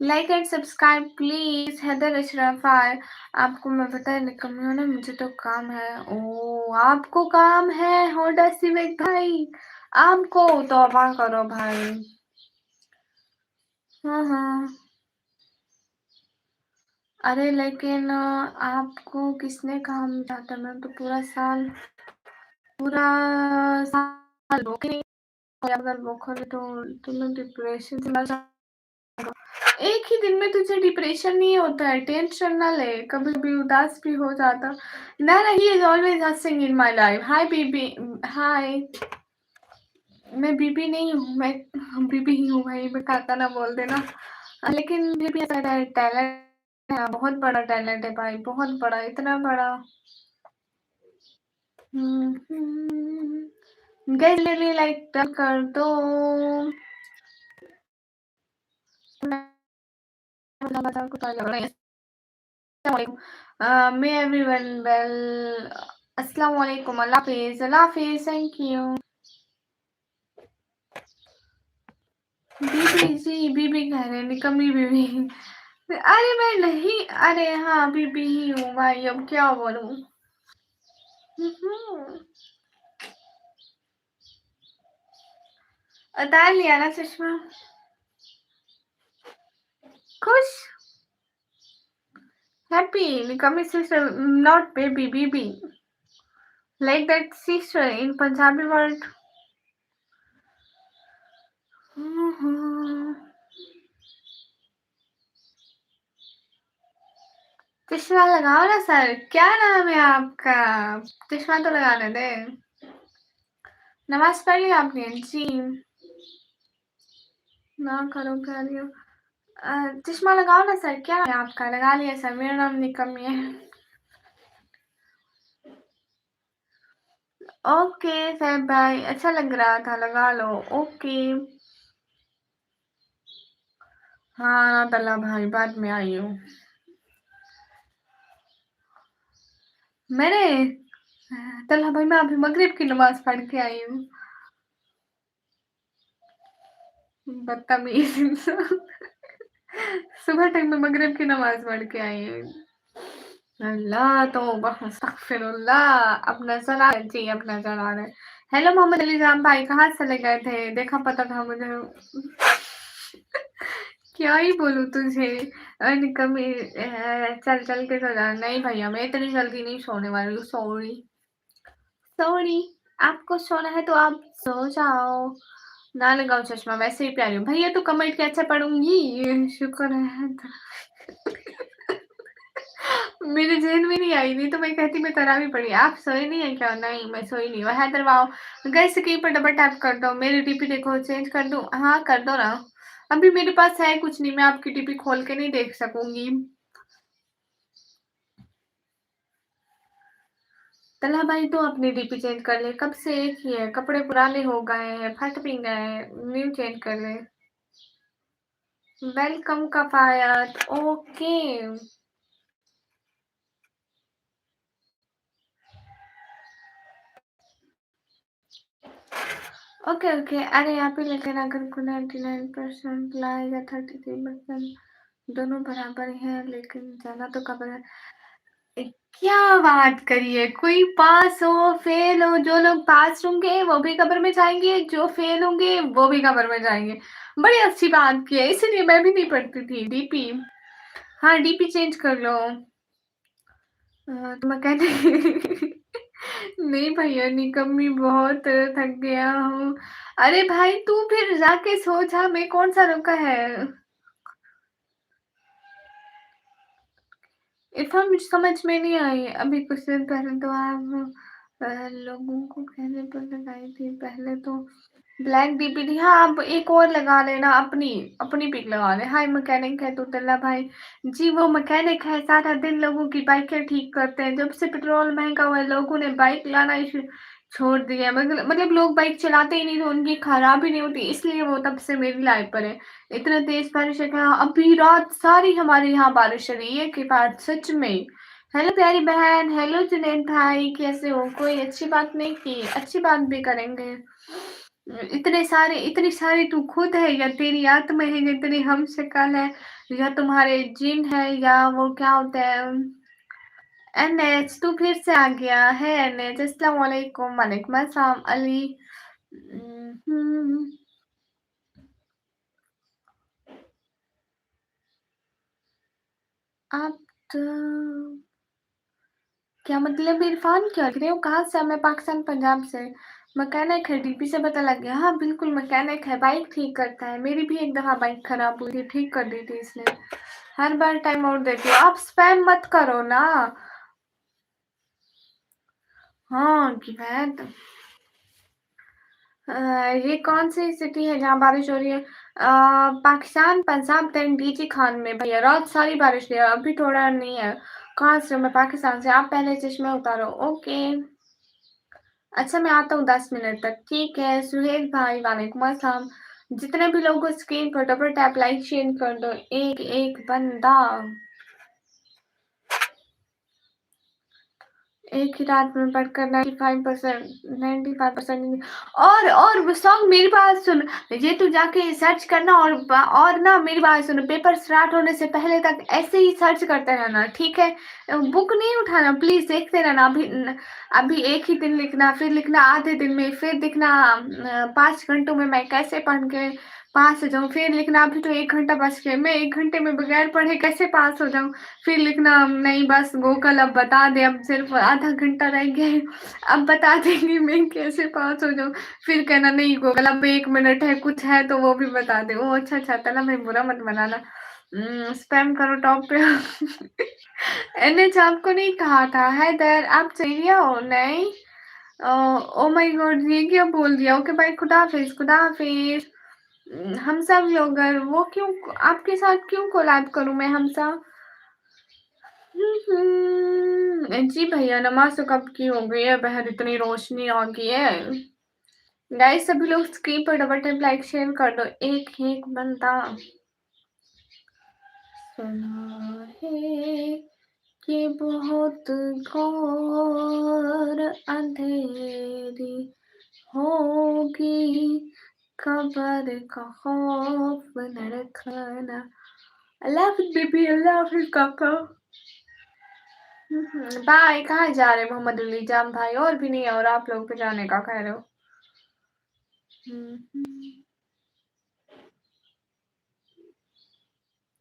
Like and subscribe please. Haider Ashraf, hi. आपको मैं बता निकल हूँ ना, मुझे तो काम है। ओ, आपको काम है होडा सिविक भाई? आपको तौबा करो भाई। हाँ। अरे लेकिन आपको किसने कहा मैं चाहता? मैं तो पूरा साल रोके नहीं। अगर वो करे तो तुम्हें डिप्रेशन से मर जाएगा। एक ही दिन में तुझे डिप्रेशन नहीं होता है, टेंशन ना ले, कभी-कभी उदास भी हो जाता। ना, ना, ही इज़ ऑलवेज़ हँसिंग in my life. Hi Bibi, hi. मैं बीबी नहीं हूँ, मैं बीबी ही हूँ भाई, मैं काका ना बोल देना। लेकिन बीबी ऐसा टैलेंट है, बहुत बड़ा टैलेंट है भाई, बहुत बड़ा, इतना बड़ा। हुँ, हुँ। गाइस रियली लाइक डन कर दो। मे एवरीवन वेल। अस्सलाम वालेकुम, अल्लाह हाफ़िज़, अल्लाह हाफ़िज़, थैंक यू। बीबी जी, बीबी कह रहे हैं, निकम्मी बीबी। अरे मैं नहीं, अरे हाँ, बीबी ही हूँ भाई, अब क्या बोलूँ? उतार लिया ना चश्मा? खुश? Happy, निकम्मी sister, not baby, BB. Like that sister in Punjabi word. चश्मा लगाओ ना सर, क्या नाम है आपका? चश्मा तो लगाने दे। नमाज़ पढ़ ली आपने? जी। ना करो कह रही हो। चश्मा लगाओ ना सर, क्या है आपका? लगा लिया सर, मेरा नाम निकम्मी है। ओके सर बाय, अच्छा लग रहा था, लगा लो। ओके। हाँ, तला भाई बाद में आई हूँ। मैंने तला भाई मैं अभी मगरिब की नमाज़ पढ़ के आई हूँ। बदतमीज़ इंसान। सुबह टाइम में मगरिब की नमाज़ पढ़ के आई हूँ। अल्लाह तौबा अस्तगफिरुल्लाह। अब नज़र आ रहे जी, अब नज़र आ रहे। हेलो मोहम्मद अलीज़ाम भाई, कहाँ चले गए थे? देखा पता था मुझे। क्या ही बोलूँ तुझे? निकम्मी चल, चल के सो जा। नहीं भैया, मैं इतनी जल्दी नहीं सोने वाली हूँ, सॉरी। सॉरी, आपको सोना है तो आप सो जाओ। ना लगाओ चश्मा, वैसे ही प्यारी हूँ। भैया तो कमेंट कैसे पढ़ूँगी? शुक्र है। मेरे ज़हन में नहीं आई, नहीं तो मैं कहती मैं तरावी पढ़ी। आप सोए नहीं हैं क्या? नहीं, मैं सोई नहीं हूँ। हैदर वाओ, गाइस स्क्रीन पर डबल टैप कर दो। मेरी डीपी देखो, चेंज कर दूँ? हाँ, कर दो ना। अभी मेरे पास है कुछ नहीं, मैं आपकी डीपी खोल के नहीं देख सकूँगी। तल्हा भाई तो अपनी डीपी चेंज कर ले, कब से एक ही है, कपड़े पुराने हो गए हैं, फट भी गए हैं, न्यू चेंज कर ले। Welcome Kifayat, okay. Okay, okay. अरे यहाँ पे लेकिन अगर को 99% लाएगा 33% दोनों बराबर हैं, लेकिन जाना तो कबर है। क्या बात करी है? कोई पास हो, फेल हो, जो लोग पास होंगे वो भी कब्र में जाएँगे, जो फेल होंगे वो भी कब्र में जाएँगे। बड़ी अच्छी बात की है, इसीलिए मैं भी नहीं पढ़ती थी डीपी। हाँ, डीपी चेंज कर लो। तो मैं कहती नहीं भैया, निकम्मी बहुत थक गया हूँ। अरे भाई तू फिर जाके सो जा, मैं कौन-सा रोका है? इरफ़ान मुझे समझ में नहीं आई। अभी कुछ दिन पहले तो आप लोगों को कहने पर लगाई थी, पहले तो ब्लैक डीपी थी। हाँ, अब एक और लगा लेना, अपनी अपनी पिक लगा ले। हाय मैकेनिक है तुतला भाई। जी, वो मैकेनिक है, सारा दिन लोगों की बाइकें ठीक करते हैं। जब से पेट्रोल महँगा हुआ है, लोगों ने बाइक लाना ही छोड़ दिया है। मतलब लोग बाइक चलाते ही नहीं, तो उनकी खराब ही नहीं होती, इसलिए वो तब से मेरी लाइफ पर है। इतना तेज़ बारिश है कि हाँ, अभी रात सारी हमारे यहाँ बारिश हो रही है कि बात सच में। हेलो प्यारी बहन, हेलो जुनैद भाई, कैसे हो? कोई अच्छी बात नहीं की, अच्छी बात भी करेंगे। इतनी सारी तू खुद है या तेरी आत्मा है या तेरी हमशक्ल है या तुम्हारे जिन है या वो क्या होता है? एनएच तू फिर से आ गया है। एनएच अस्सलाम वालेकुम, वालेकुम अस्सलाम अली। हम्म, आप तो क्या मतलब इरफान क्या कह रहे हो? कहाँ से? मैं पाकिस्तान पंजाब से। मैकेनिक है, डीपी से पता लग गया। हाँ, बिल्कुल मैकेनिक है, बाइक ठीक करता है। मेरी भी एक दफ़ा बाइक खराब हुई थी, ठीक कर दी थी इसने। हर बार टाइम आउट देती हो। आप स्पैम मत करो ना। हाँ, कि मैं तो ये कौन-सी सिटी है जहाँ बारिश हो रही है? पाकिस्तान, पंजाब, देन डीजी खान में भैया रात सारी बारिश हुई है, अभी थोड़ा नहीं है। कहाँ से हो? मैं पाकिस्तान से। आप पहले चश्मे उतारो। ओके। अच्छा, मैं आता हूँ 10 मिनट तक। ठीक है, सुहेल भाई वालेकुम अस्सलाम। जितने भी लोग स्क्रीन पर डबल टैप लाइक शेयर कर दो। एक बंदा एक ही रात में पढ़कर 95% और वो सॉन्ग मेरी बात सुन। ये तू जाके सर्च करना और ना मेरी बात सुन, पेपर स्टार्ट होने से पहले तक ऐसे ही सर्च करते रहना, ठीक है? बुक नहीं उठाना प्लीज, देखते रहना। अभी एक ही दिन लिखना, फिर लिखना आधे दिन में, फिर दिखना 5 घंटों में मैं कैसे पढ़ के पास हो जाऊं, फिर लिखना अभी तो 1 घंटा बच गया, मैं 1 घंटे में बगैर पढ़े कैसे पास हो जाऊं, फिर लिखना नहीं बस गोकल अब बता दे, अब सिर्फ आधा घंटा रह गया है, अब बता देंगी मैं कैसे पास हो जाऊं, फिर कहना नहीं गोकल अब 1 मिनट है, कुछ है तो वो भी बता दे। ओ अच्छा अच्छा, ना मैं बुरा मत बनाना। स्पैम करो टॉप पे। एनएच आपको नहीं कहा था हैदर, आप चाहिए हो नहीं? ओ माय गॉड, ये क्या बोल दिया? ओके भाई, खुदा हाफिज, खुदा हाफिज। हम सब लोग वो क्यों आपके साथ क्यों कोलैब करूं मैं हमसा? जी भैया, नमाज तो कब की हो गई है, बाहर इतनी रोशनी आ गई है। गाइस सभी लोग स्क्रीन पर डबल टैप लाइक शेयर कर दो। एक एक बंदा सुना है कि बहुत घोर अंधेरी होगी, खबर का खौफ न रखना। अल्लाह हाफिज बेबी, अल्लाह हाफिज काका। बाय। कहाँ जा रहे मोहम्मद अली जाम भाई? और भी नहीं है, और आप लोग पे जाने का कह रहे हो? हम्म।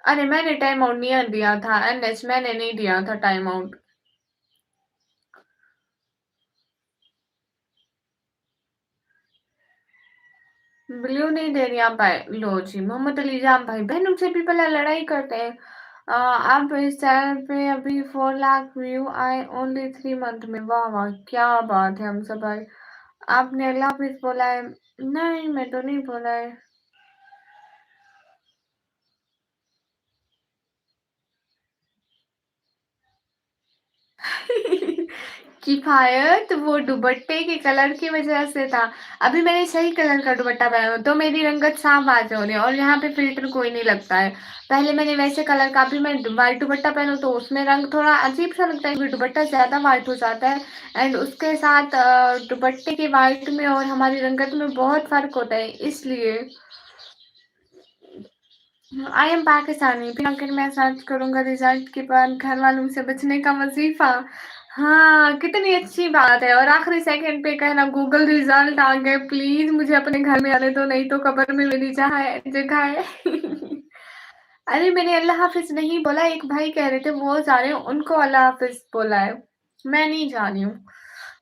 अरे मैंने टाइम आउट नहीं दिया था एनएच, मैंने नहीं दिया था टाइम आउट। ब्लू नहीं दे रही आप भाई। लो जी मोहम्मद अली जाम भाई, बहनों से भी भला लड़ाई करते हैं। आप इस चैनल पे अभी 4 लाख व्यू आए ओनली 3 मंथ में। वाह वाह, क्या बात है हम सब भाई। आपने अल्लाह हाफिज बोला है? नहीं, मैं तो नहीं बोला है। किफ़ायत वो दुपट्टे के कलर की वजह से था। अभी मैंने सही कलर का दुपट्टा पहना तो मेरी रंगत साफ बात हो रही है, और यहाँ पे फ़िल्टर कोई नहीं लगता है। पहले मैंने वैसे कलर का, अभी मैं व्हाइट दुपट्टा पहनूँ तो उसमें रंग थोड़ा अजीब-सा लगता है क्योंकि दुपट्टा ज़्यादा व्हाइट हो जाता है, एंड उसके साथ दुपट्टे के व्हाइट में और हमारी रंगत में बहुत फ़र्क होता है, इसलिए। आई एम पाकिस्तानी, फिर आखिर मैं सर्च करूँगा रिज़ल्ट के बाद घर वालों से बचने का वज़ीफ़ा। हाँ, कितनी अच्छी बात है, और आखिरी सेकंड पे कहना गूगल रिज़ल्ट आ गए, प्लीज़ मुझे अपने घर में आने दो, नहीं तो कब्र में मेरी जगह है। अरे मैंने अल्लाह हाफ़िज़ नहीं बोला, एक भाई कह रहे थे वो जा रहे हैं, उनको अल्लाह हाफ़िज़ बोला है। मैं नहीं जा रही हूँ।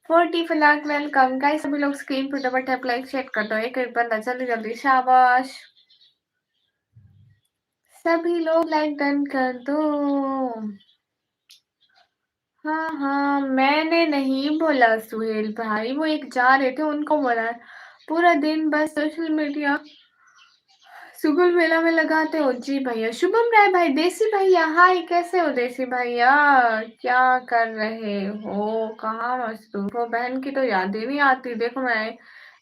40 फ्लैग वेलकम गाइस, सभी लोग स्क्रीन पे डबल टैप लाइक शेयर कर दो। एक-एक बंदा जल्दी-जल्दी, शाबाश। सभी लोग लाइक डन कर दो। हाँ, हाँ, मैंने नहीं बोला सुहेल भाई, वो एक जा रहे थे उनको बोला है। पूरा दिन बस सोशल मीडिया शुगल मेला में लगाते हो? जी भैया। शुभम राय भाई, देसी भैया हाय, कैसे हो देसी भैया? क्या कर रहे हो? कहाँ मसरूफ हो? बहन की तो याद ही नहीं आती। देखो मैं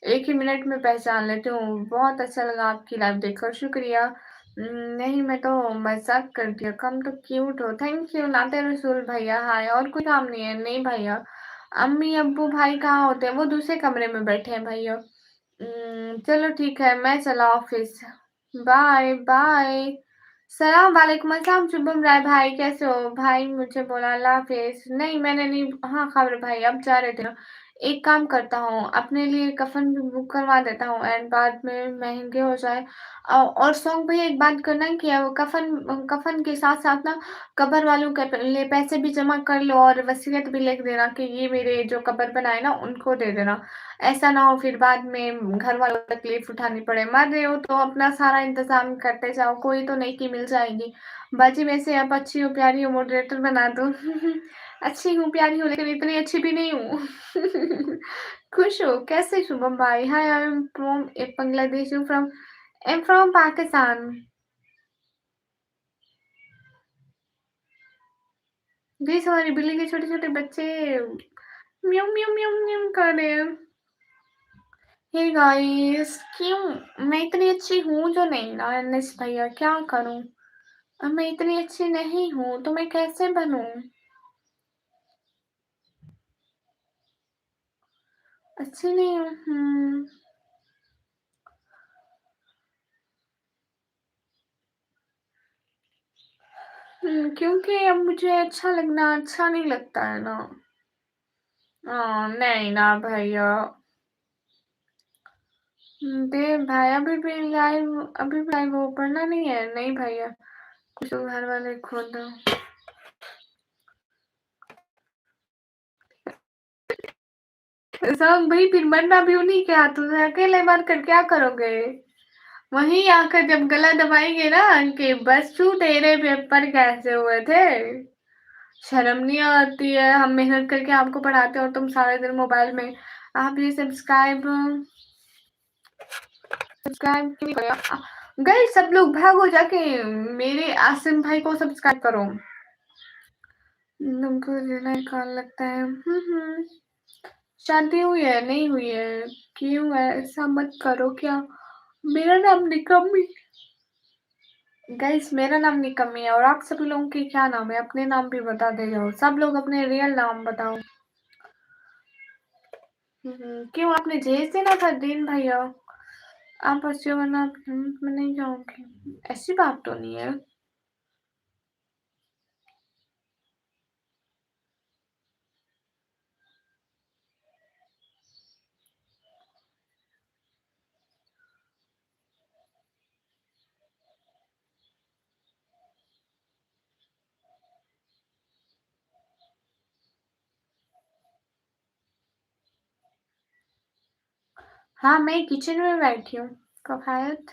एक ही मिनट में पहचान लेती हूँ। बहुत अच्छा लगा आपकी लाइव देखकर, शुक्रिया। नहीं, मैं तो मजाक कर दिया, कम तो क्यूट हो। थैंक यू नाते रसूल भैया हाय। और कोई काम नहीं है? नहीं भैया। अम्मी अब्बू भाई कहाँ होते हैं? वो दूसरे कमरे में बैठे हैं भैया। चलो ठीक है, मैं चला ऑफिस। Bye bye. सलाम वालेकुम अस्सलाम शुभम राय भाई, कैसे हो भाई? मुझे बोला अल्लाह हाफिज। नहीं मैंने नहीं। हाँ खबर भाई, अब जा रहे थे ना, एक काम करता हूँ, अपने लिए कफ़न भी बुक करवा देता हूँ एंड बाद में महँगे हो जाए और सॉन्ग भैया एक बात करना कि वो कफ़न के साथ-साथ ना कब्र वालों के लिए पैसे भी जमा कर लो और वसीयत भी लिख देना कि ये मेरे जो कब्र बनाए ना उनको दे देना। ऐसा ना हो फिर बाद में घर वालों को तकलीफ उठानी पड़े। मर रहे हो तो अपना सारा इंतज़ाम करते जाओ, कोई तो नेकी मिल जाएगी। बाजी वैसे आप अच्छी हो, प्यारी हो, मॉडरेटर बना दो। अच्छी हूँ, प्यारी हूँ लेकिन इतनी अच्छी भी नहीं हूँ। खुश हो? कैसे शुभम भाई? Hi, I am from Bangladesh, you from I am from Pakistan. This हमारी बिल्ली के छोटे-छोटे बच्चे म्याऊँ, म्याऊँ, म्याऊँ, म्याऊँ कर रहे हैं। हे गाइस क्यों? मैं इतनी अच्छी हूँ जो नहीं ना एनएस भैया क्या करूँ? अब मैं इतनी अच्छी नहीं हूँ तो मैं कैसे बनूँ? अच्छी नहीं हूँ। क्योंकि अब मुझे अच्छा लगना अच्छा नहीं लगता है ना। नहीं ना भैया। दे भाई अभी भी लाइव वो पढ़ना नहीं है नहीं भैया कुछ तो घर वाले खोल दो। सब भाई फिर मरना भी उन्हीं के हाथों से अकेले मर कर क्या करोगे? वहीं आकर जब गला दबाएंगे ना कि बस तू तेरे पेपर कैसे हुए थे? शर्म नहीं आती है हम मेहनत करके आपको पढ़ाते और तुम सारे दिन मोबाइल में। आप ये सब्सक्राइब क्यों नहीं करें? गाइस सब लोग भागो जाके मेरे आसिम भाई को सब्सक्राइब करो। तुमको कॉल लगता है। शादी हुई है नहीं हुई है? क्यों है ऐसा मत करो क्या? मेरा नाम निकम्मी। गाइस मेरा नाम निकम्मी है और आप सभी लोगों के क्या नाम है? अपने नाम भी बता दे जाओ। सब लोग अपने रियल नाम बताओ। क्यों आपने भेज देना था दिन भैया? आप अच्छे वरना मैं नहीं जाऊंगी। ऐसी बात तो नहीं है। हाँ मैं किचन में बैठी हूँ। कफायत।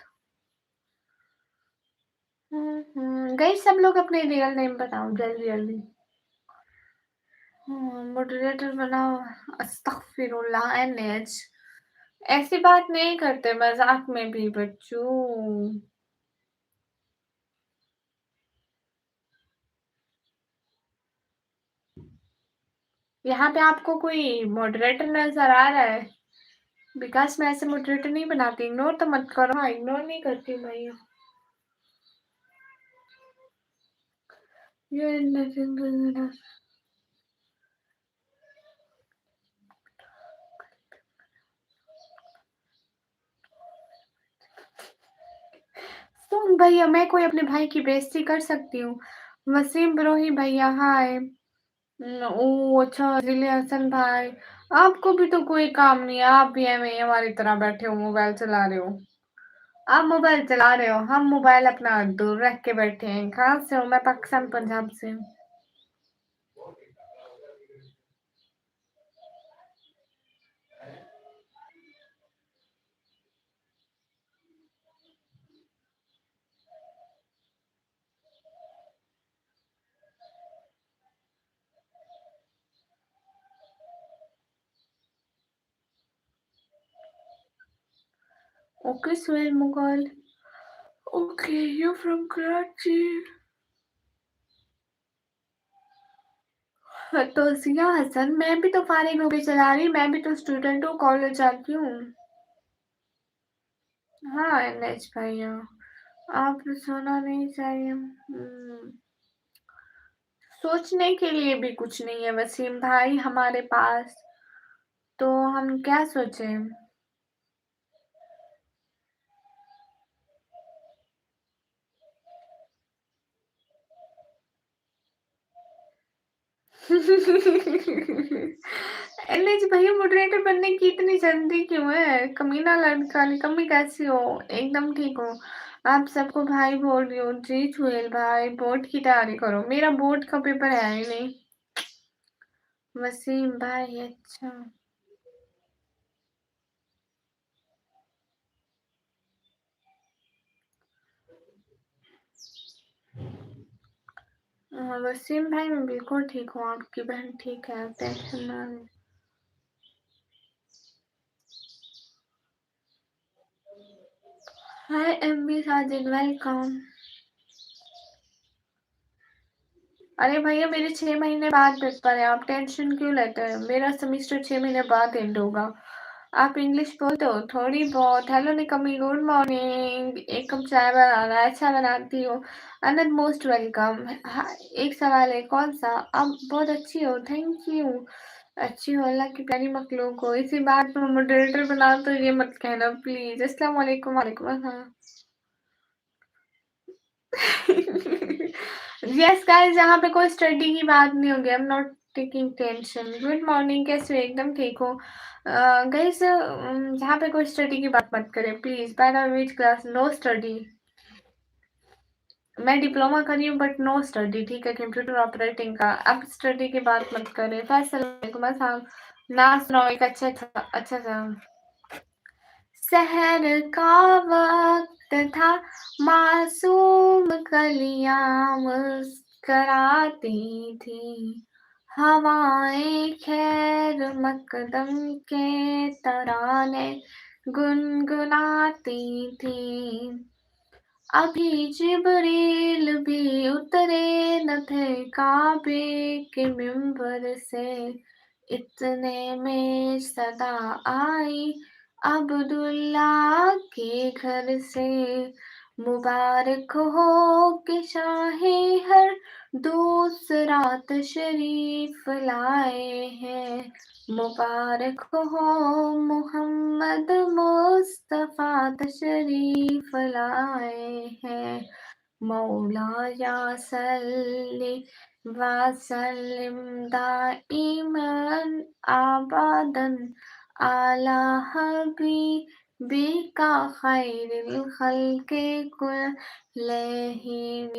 गाइस सब लोग अपने रियल नेम बताओ जल्दी जल्दी। मॉडरेटर बनाओ। अस्तगफिरुल्लाह एनएच। ऐसी बात नहीं करते मजाक में भी बच्चों। यहाँ पे आपको कोई मॉडरेटर नजर आ रहा है? विकास मैं ऐसे मॉडरेटर नहीं बनाती। इग्नोर तो मत करो। हाँ इग्नोर नहीं करती भाई। ये सुन भैया मैं कोई अपने भाई की बेइज्जती कर सकती हूँ? वसीम ब्रोही भैया हाय। ओ अच्छा जिले हसन भाई। आपको भी तो कोई काम नहीं है आप भी एवं हमारी तरह बैठे हो मोबाइल चला रहे हो। आप मोबाइल चला रहे हो हम मोबाइल अपना दूर रख के बैठे हैं। कहाँ से हो? मैं पाकिस्तान पंजाब से हूँ। Okay Suhail Mughal. Okay you from Karachi. तो जिया हसन मैं भी तो फारिग होके चला रही। मैं भी तो स्टूडेंट हूँ कॉलेज जाती हूँ। हाँ एनएच भैया। आप सोना नहीं चाहिए। सोचने के लिए भी कुछ नहीं है वसीम भाई हमारे पास। तो हम क्या सोचें? नहीं जी भैया, मॉडरेटर बनने की इतनी जल्दी क्यों है? कमीना लड़का, निकम्मी कैसी हो? एकदम ठीक हो? आप सबको भाई बोल रही हो जी। सुहेल भाई, बोर्ड की तैयारी करो। मेरा बोर्ड का पेपर है ही नहीं। वसीम भाई, अच्छा। वसीम भाई, मैं बिल्कुल ठीक हूँ। आपकी बहन ठीक है, आप टेंशन ना लें। हाय एमबी साजिद, वेलकम। अरे भैया, मेरे 6 महीने बाद पेपर है, आप टेंशन क्यों लेते हैं? मेरा सेमेस्टर 6 महीने बाद एंड होगा। आप इंग्लिश बोलते हो थोड़ी बहुत। हेलो निकम्मी, गुड मॉर्निंग। एक कप चाय बनाना अच्छा बनाती हो। अनंत मोस्ट वेलकम। एक सवाल है, कौन सा? आप बहुत अच्छी हो, थैंक यू। अच्छी हो, अल्लाह की प्यारी मखलूक हो। इसी बात में मॉडरेटर बना तो ये मत कहना प्लीज। अस्सलाम वालेकुम। वालेकुम अस्सलाम। यस गाइस, यहाँ पे कोई स्टडी की बात नहीं होगी। I am not taking tension. Good morning, कैसे हो? एकदम ठीक हो? गाइस, यहाँ पे कोई स्टडी की बात मत करें प्लीज। पैरामीड क्लास, नो स्टडी। मैं डिप्लोमा करी हूँ बट नो स्टडी, ठीक है? कंप्यूटर ऑपरेटिंग का। अब स्टडी की बात मत करें। फैसल साहब, ना सुनाओ एक अच्छा था, अच्छा सा। सहर का वक्त था, मासूम कलियां मुस्कराती थी, हवाएं खैर मकदम के तराने गुनगुनाती थी। अभी जिब्रील भी उतरे न थे काबे के मिंबर से, इतने में सदा आई अब्दुल्ला के घर से। मुबारक हो कि शाहे हर दूसरा तशरीफ लाए हैं। मुबारक हो मोहम्मद मुस्तफा तशरीफ लाए हैं। मौला या सल्ली वसल्लिम दाइमन आबादन आला हबीबिका खैरिल खल्के कुल्लिहिम।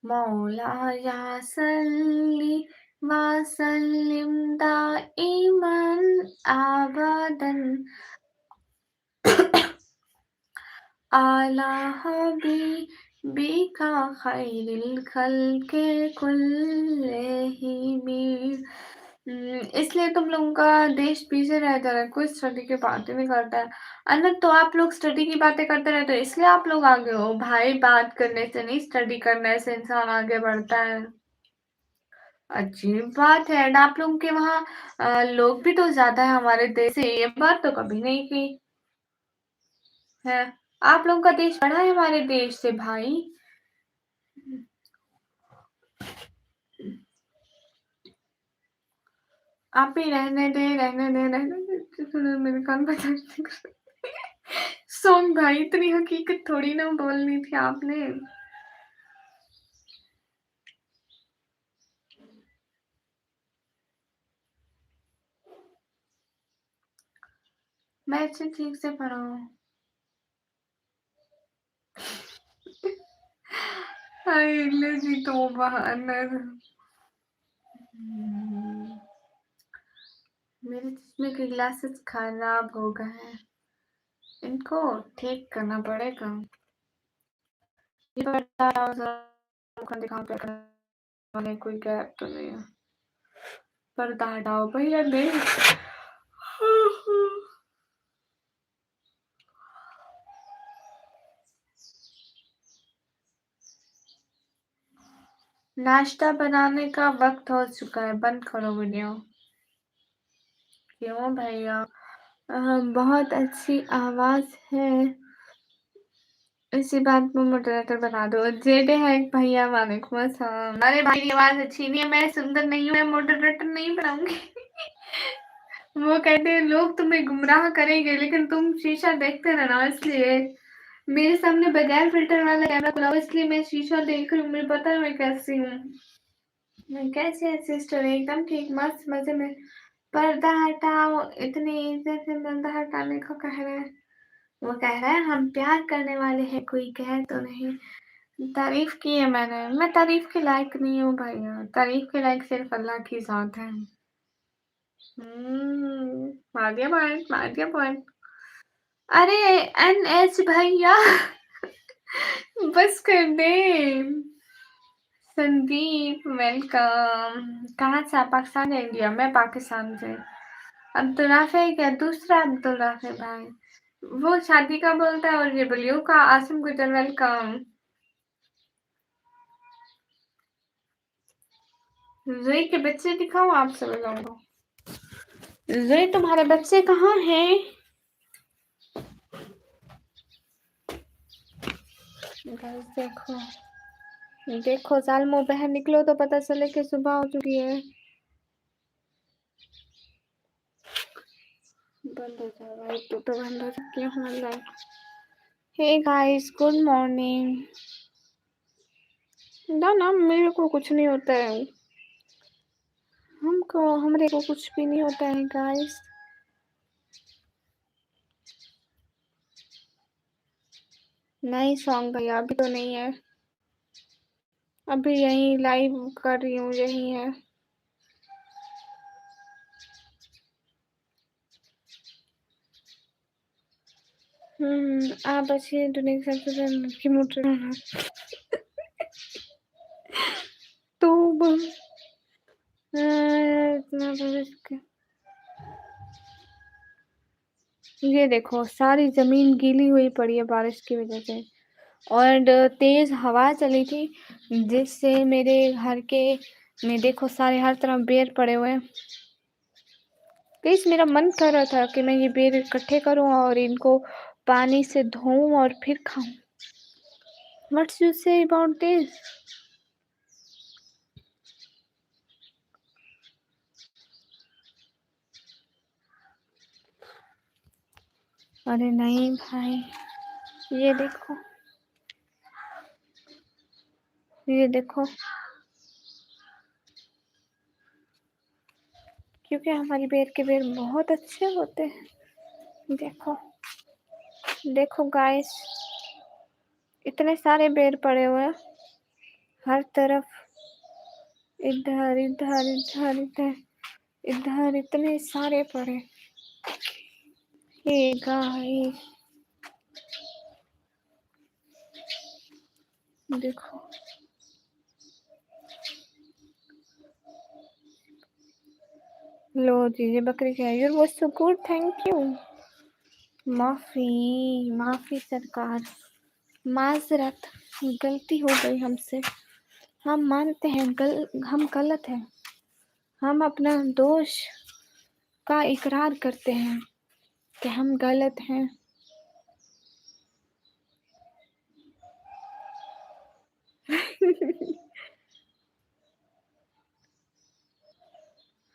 मौला या सल्ली वसल्लिम दाइमन आबादन आला हबीबिका खैरिल खल्के कुल्लिहिम। इसलिए तुम लोगों का देश पीछे रह जा रहा है, कोई स्टडी की बातें नहीं करता है। अनंत, तो आप लोग स्टडी की बातें करते रहते हो, इसलिए आप लोग आगे हो भाई। बात करने से नहीं, स्टडी करने से इंसान आगे बढ़ता है। अजीब बात है। एंड आप लोगों के वहाँ लोग भी तो ज्यादा है हमारे देश से, ये बात तो कभी नहीं की है। आप लोगों का देश बड़ा है हमारे देश से भाई। आप ही रहने दे, रहने दे, रहने दे। सुनो, मेरे कान बजा। सॉन्ग भाई, इतनी हकीकत थोड़ी ना बोलनी थी आपने। मैं अच्छे ठीक से पढ़ा हूँ। हाय लगी तो बहानर। मेरे चश्मे के ग्लासेस खराब हो गए हैं, इनको ठीक करना पड़ेगा। ये पर्दा दिखाऊं क्या करने, कोई गैप तो नहीं है। पर्दा हटाओ भैया, नहीं। नाश्ता बनाने का वक्त हो चुका है, बंद करो वीडियो। क्यों भैया? बहुत अच्छी आवाज है, इसी बात में मॉडरेटर बना दो। जेडे है एक भैया, वालेकुम अस्सलाम। अरे भाई, की आवाज अच्छी नहीं है, मैं सुंदर नहीं हूँ, मैं मॉडरेटर नहीं बनाऊंगी। वो कहते हैं लोग तुम्हें गुमराह करेंगे, लेकिन तुम शीशा देखते रहना, इसलिए। मेरे सामने बगैर फिल्टर वाला कैमरा खुला हो, इसलिए मैं शीशा देख रही हूँ, मुझे पता है मैं कैसी हूँ। कैसे है सिस्टर? एकदम ठीक, मस्त मज़े में। पर्दा हटाओ, इतनी इज़्ज़त से पर्दा हटाने को कह रहा है। वो कह रहा है हम प्यार करने वाले हैं, कोई कहे तो नहीं। तारीफ़ की है मैंने, मैं तारीफ़ के लायक नहीं हूँ भैया, तारीफ़ के लायक सिर्फ़ अल्लाह की ज़ात है। मार दिया पॉइंट। अरे एनएच भैया बस कर दे। संदीप वेलकम। कहाँ से आप? पाकिस्तान या इंडिया? मैं पाकिस्तान से। अब्दुल राफे क्या? दूसरा अब्दुल राफे भाई, वो शादी का बोलता है और ये बलियो का। आसिम गुजर वेलकम। जुई के बच्चे दिखाओ आप सब लोगों को। जुई तुम्हारे बच्चे कहाँ हैं? बस देखो देखो, सालमो बहन निकलो तो पता चले कि सुबह हो चुकी है। बंद हो जाओ भाई, तो बंद हो चुकी है हमारी life. Hey guys, good morning. ना ना, मेरे को कुछ नहीं होता है। हमरे को कुछ भी नहीं होता है गाइस। नई सॉन्ग भैया अभी तो नहीं है, अभी यही लाइव कर रही हूँ, यही है। आप अच्छी दुनिया की सबसे लड़की मोटर तो इतना ये देखो, सारी जमीन गीली हुई पड़ी है बारिश की वजह से, और तेज हवा चली थी जिससे मेरे घर के में देखो सारे हर तरफ बेर पड़े हुए हैं। प्लीज, मेरा मन कर रहा था कि मैं ये बेर इकट्ठे करूं और इनको पानी से धोऊं और फिर खाऊं। What's you say about this? अरे नहीं भाई, ये देखो, ये देखो, क्योंकि हमारी बेर के बेर बहुत अच्छे होते हैं। देखो देखो गाइस, इतने सारे बेर पड़े हुए हैं हर तरफ, इधर इधर इधर इधर इधर, इतने सारे पड़े। हे गाइस, देखो लो जी, ये बकरी क्या है? Your was so good, thank you. माफी माफी सरकार, माजरत, गलती हो गई हमसे। हम मानते हैं हम गलत हैं, हम अपना दोष का इकरार करते हैं कि हम गलत हैं।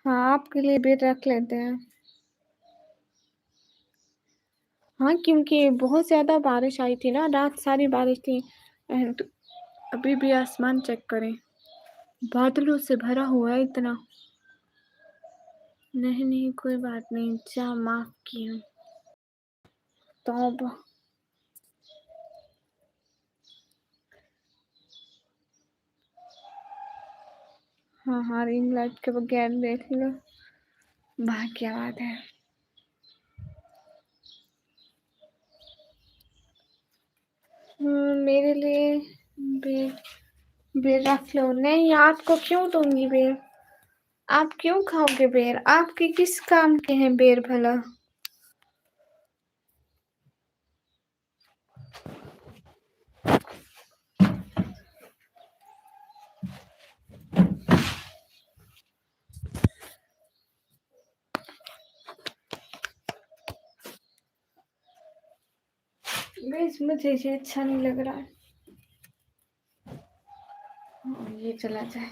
हाँ, आपके लिए भी रख लेते हैं। हाँ, क्योंकि बहुत ज़्यादा बारिश आई थी ना, रात सारी बारिश थी। एंड अभी भी आसमान चेक करें, बादलों से भरा हुआ है इतना। नहीं नहीं, कोई बात नहीं, जा माफ किया। तौबा। हाँ हाँ, रिंग लाइट के बगैर देख लो, भाग्यवाद है। मेरे लिए बेर बेर रख लो। नहीं, आपको क्यों दूंगी बेर? आप क्यों खाओगे बेर? आपके किस काम के हैं बेर भला? गाइस, मुझे ये अच्छा नहीं लग रहा है। ये चला जाए,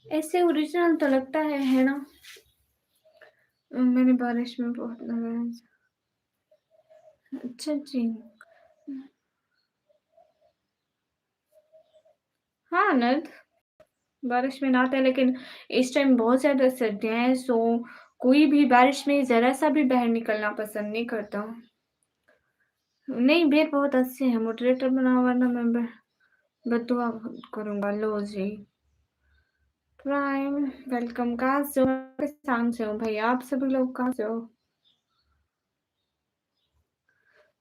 ऐसे ओरिजिनल तो लगता है ना? मैंने बारिश में बहुत लगाया। अच्छा जी। हाँ, नर्द बारिश में नहाते हैं, लेकिन इस टाइम बहुत ज़्यादा सर्दियाँ हैं, सो कोई भी बारिश में ज़रा-सा भी बाहर निकलना पसंद नहीं करता। नहीं, बेर बहुत अच्छे हैं, मॉडरेटर बनाओ वरना मैं ब बददुआ करूँगा। लो जी, प्राइम वेलकम। कहाँ से हो? पाकिस्तान से हूँ भैया, आप सभी लोग कहाँ से हो?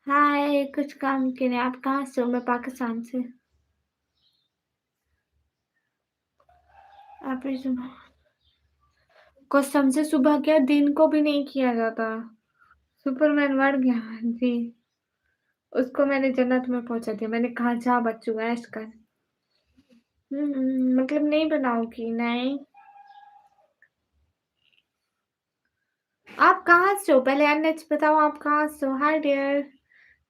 हाय, कुछ काम के लिए। आप कहाँ से हो? मैं पाकिस्तान से। आप इस कसम से सुबह क्या दिन को भी नहीं किया जाता। सुपरमैन मर गया जी, उसको मैंने जन्नत में पहुँचा दिया। मैंने कहा जा बच्चू ऐश कर। मतलब नहीं बनाऊँगी, नहीं। आप कहाँ से हो? पहले एनएच बताओ आप कहाँ से हो? हाय डियर,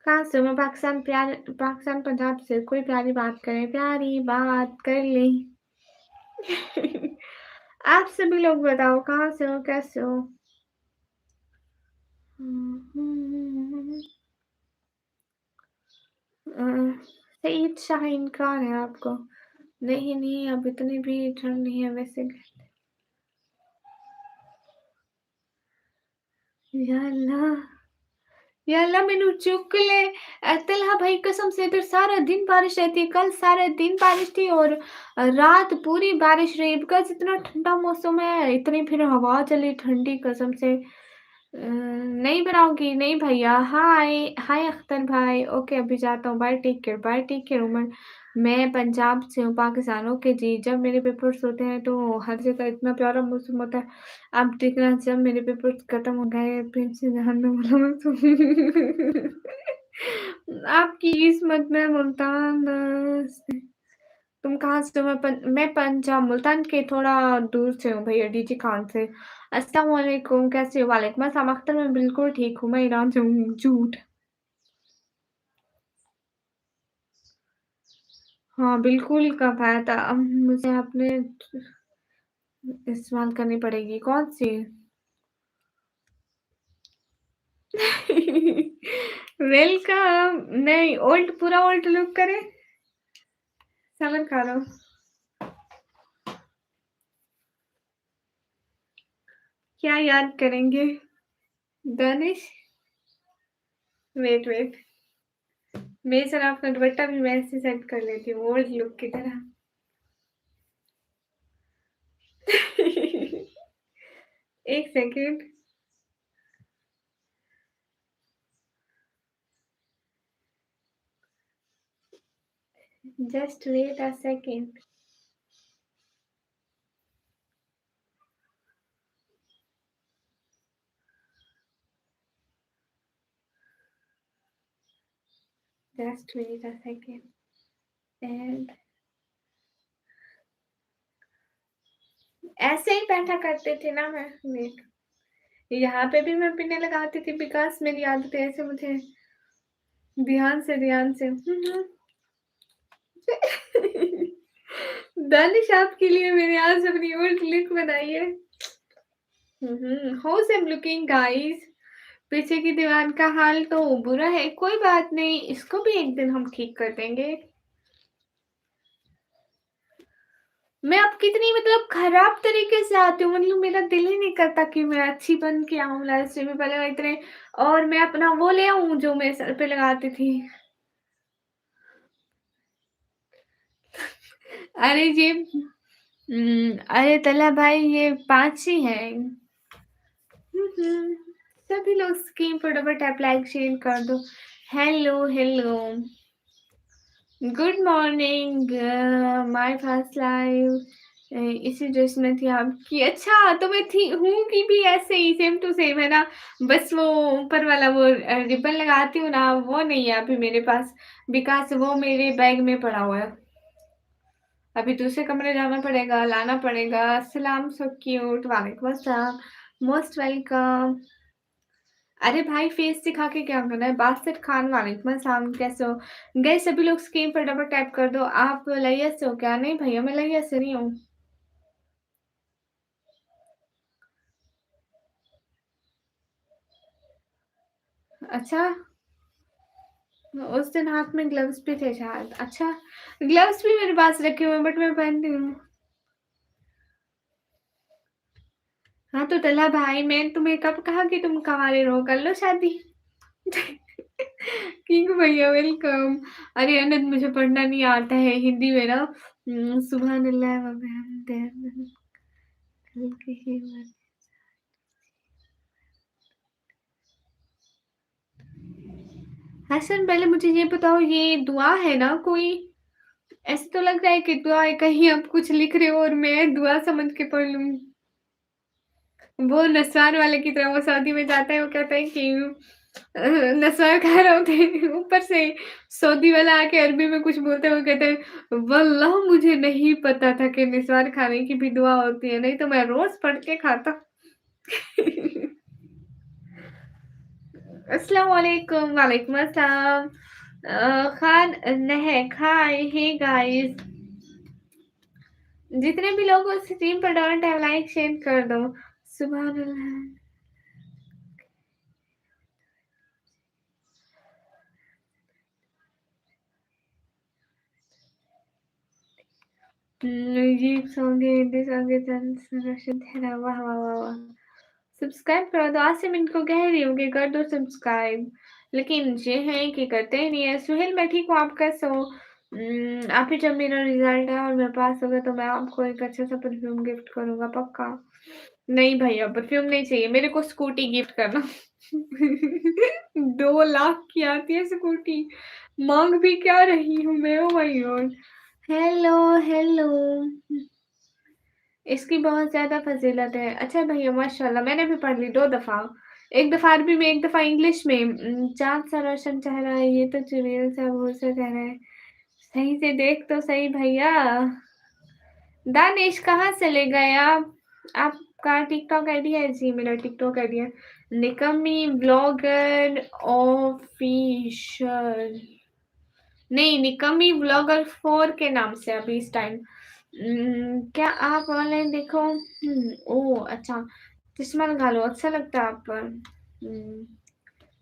कहाँ से हो? मैं पाकिस्तान पंजाब से। कोई प्यारी बात करे, प्यारी बात कर ले। आप सभी लोग बताओ कहाँ से हो, कैसे हो? सईद शाहीन कहाँ है आपको? नहीं, नहीं, अब इतनी भी ठंड नहीं है वैसे। या अल्लाह! या अल्लाह मैनू चुक ले। तलहा भाई कसम से इधर सारा दिन बारिश रहती है। कल सारा दिन बारिश थी और रात पूरी बारिश रही बिकॉज़ इतना ठंडा मौसम है, इतनी फिर हवा चली ठंडी कसम से। नहीं बनाऊँगी, नहीं भैया। हाय, हाय अख्तर भाई। ओके अभी जाता हूँ। Bye take care Umar. मैं पंजाब से हूँ, पाकिस्तान। ओके जी, जब मेरे पेपर्स होते हैं तो हर जगह इतना प्यारा मौसम होता है। आप देखना जब मेरे पेपर्स खत्म हो गए फिर से जहन्नम वाला मौसम। आपकी किस्मत में मुल्तान से। तुम कहाँ से हो? मैं पंजाब मुल्तान के थोड़ा दूर से हूँ भैया, डीजी खान से। अस्सलाम वालेकुम, कैसे हो? वालेकुम अस्सलाम। अख्तर मैं बिल्कुल ठीक हूँ, मैं ईरान से हूँ। झूठ। हाँ, बिल्कुल कब आया था। अब मुझे अपने इस्तेमाल करनी पड़ेगी। कौन-सी? वेलकम। नहीं, ओल्ड पूरा ओल्ड लुक करें? सबर करो। क्या याद करेंगे? दानिश? वेट। मैं ज़रा अपना दुपट्टा भी मैं ऐसे सेट कर लेती हूँ ओल्ड लुक की तरह। एक second. Just wait a second. Just wait a second and ऐसे ही बैठा करती थी ना मैं। वेट, यहाँ पे भी मैं पिने लगाती थी बिकॉज़ मेरी आदत है ऐसे मुझे ध्यान से दानिश आपके लिए मैंने आज अपनी ओल्ड लुक बनाई है। How I am looking guys? पीछे की दीवार का हाल तो बुरा है, कोई बात नहीं, इसको भी एक दिन हम ठीक कर देंगे। मैं अब कितनी मतलब खराब तरीके से आती हूँ, मतलब मेरा दिल ही नहीं करता कि मैं अच्छी बन के आऊँ लाइफ में। पहले मैं इतने और मैं अपना वो ले आऊँ जो मैं सर पे लगाती थी। अरे ये अरे तला भाई ये 5 ही हैं। सभी लोग स्क्रीन पर डबल टैप लाइक शेयर कर दो। Hello good morning. My first live. इसी ड्रेस में थी आपकी। अच्छा तो मैं थी हूँ कि भी ऐसे ही सेम टू सेम है ना। बस वो ऊपर वाला वो रिबन लगाती हूँ ना वो नहीं है अभी मेरे पास बिकॉज वो मेरे बैग में पड़ा हुआ है। अभी दूसरे कमरे जाना पड़ेगा लाना पड़ेगा। अस्सलाम सो क्यूट। वालेकुम अस्सलाम। Most welcome. अरे भाई फेस दिखा के क्या करना है? बासित खान वालेकुम अस्सलाम, कैसे हो? गए सभी लोग स्क्रीन पर डबल टैप कर दो। आप लैया से हो क्या? नहीं भैया मैं लैया से नहीं हूँ। अच्छा उस दिन हाथ में ग्लव्स भी थे शायद। अच्छा, ग्लव्स भी मेरे पास रखे हुए हैं बट मैं पहनती हूँ। हाँ, तो तल्हा भाई मैंने तुम्हें कब कहा कि तुम कुंवारे रहो, कर लो शादी। किंग भैया वेलकम। अरे अनंत, मुझे पढ़ना नहीं आता है हिंदी में ना। सुभान अल्लाह व बिहम्दिही। हसन, पहले मुझे ये बताओ, ये दुआ है ना कोई? ऐसे तो लग रहा है कि दुआ है, कहीं आप कुछ लिख रहे हो और मैं दुआ समझ के पढ़ लूँ। वो नस्वार वाले की तरह, वो सऊदी में जाता है, वो कहता है कि नस्वार खा रहे होते हैं, ऊपर से सऊदी वाला आके अरबी में कुछ बोलते हैं, वो कहते हैं वल्लाह मुझे नहीं पता था कि नस्वार खाने की भी दुआ होती है, नहीं तो मैं रोज पढ़ के खाता। अस्सलाम वालेकुम। वालेकुम अस्सलाम। खान नहक, हाय, हे गाइस, जितने भी लोग उस स्ट्रीम पर डोंट है लाइक शेयर कर दो। सुभान अल्लाह। ये सॉन्ग है, हिंदी सॉन्ग है, रशिद है, वाह वाह वाह वाह। सब्सक्राइब करो तो आसिम इनको कह रही हूँ कि कर दो सब्सक्राइब, लेकिन ये है कि करते ही नहीं है। सुहेल, मैं ठीक हूँ, आप कैसे हो? आप ही, जब मेरा रिजल्ट है और मेरे पास होगा तो मैं आपको एक अच्छा सा परफ्यूम गिफ्ट करूंगा पक्का। नहीं भैया, परफ्यूम नहीं चाहिए मेरे को, स्कूटी गिफ्ट करना। 2 लाख की आती है स्कूटी, मांग भी क्या रही हूँ मैं, ओ माय गॉड। Hello hello. इसकी बहुत ज़्यादा फ़ज़ीलत है। अच्छा भैया माशाल्लाह, मैंने भी पढ़ ली 2 दफ़ा। 1 दफ़ा अरबी में, 1 दफ़ा इंग्लिश में। चाँद सा रोशन चेहरा है, ये तो चुड़ैल सा भोर सा चेहरा है। सही से देख तो सही भैया। दानिश, कहाँ चले गए आप? आपका टिकटॉक आईडी है? जी, मेरा टिकटॉक आईडी है निकम्मी व्लॉगर ऑफिशियल। नहीं, निकम्मी व्लॉगर 4 के नाम से अभी इस टाइम। क्या आप ऑनलाइन देखो? ओह अच्छा, चश्मा लगा लो, अच्छा लगता है आप पर।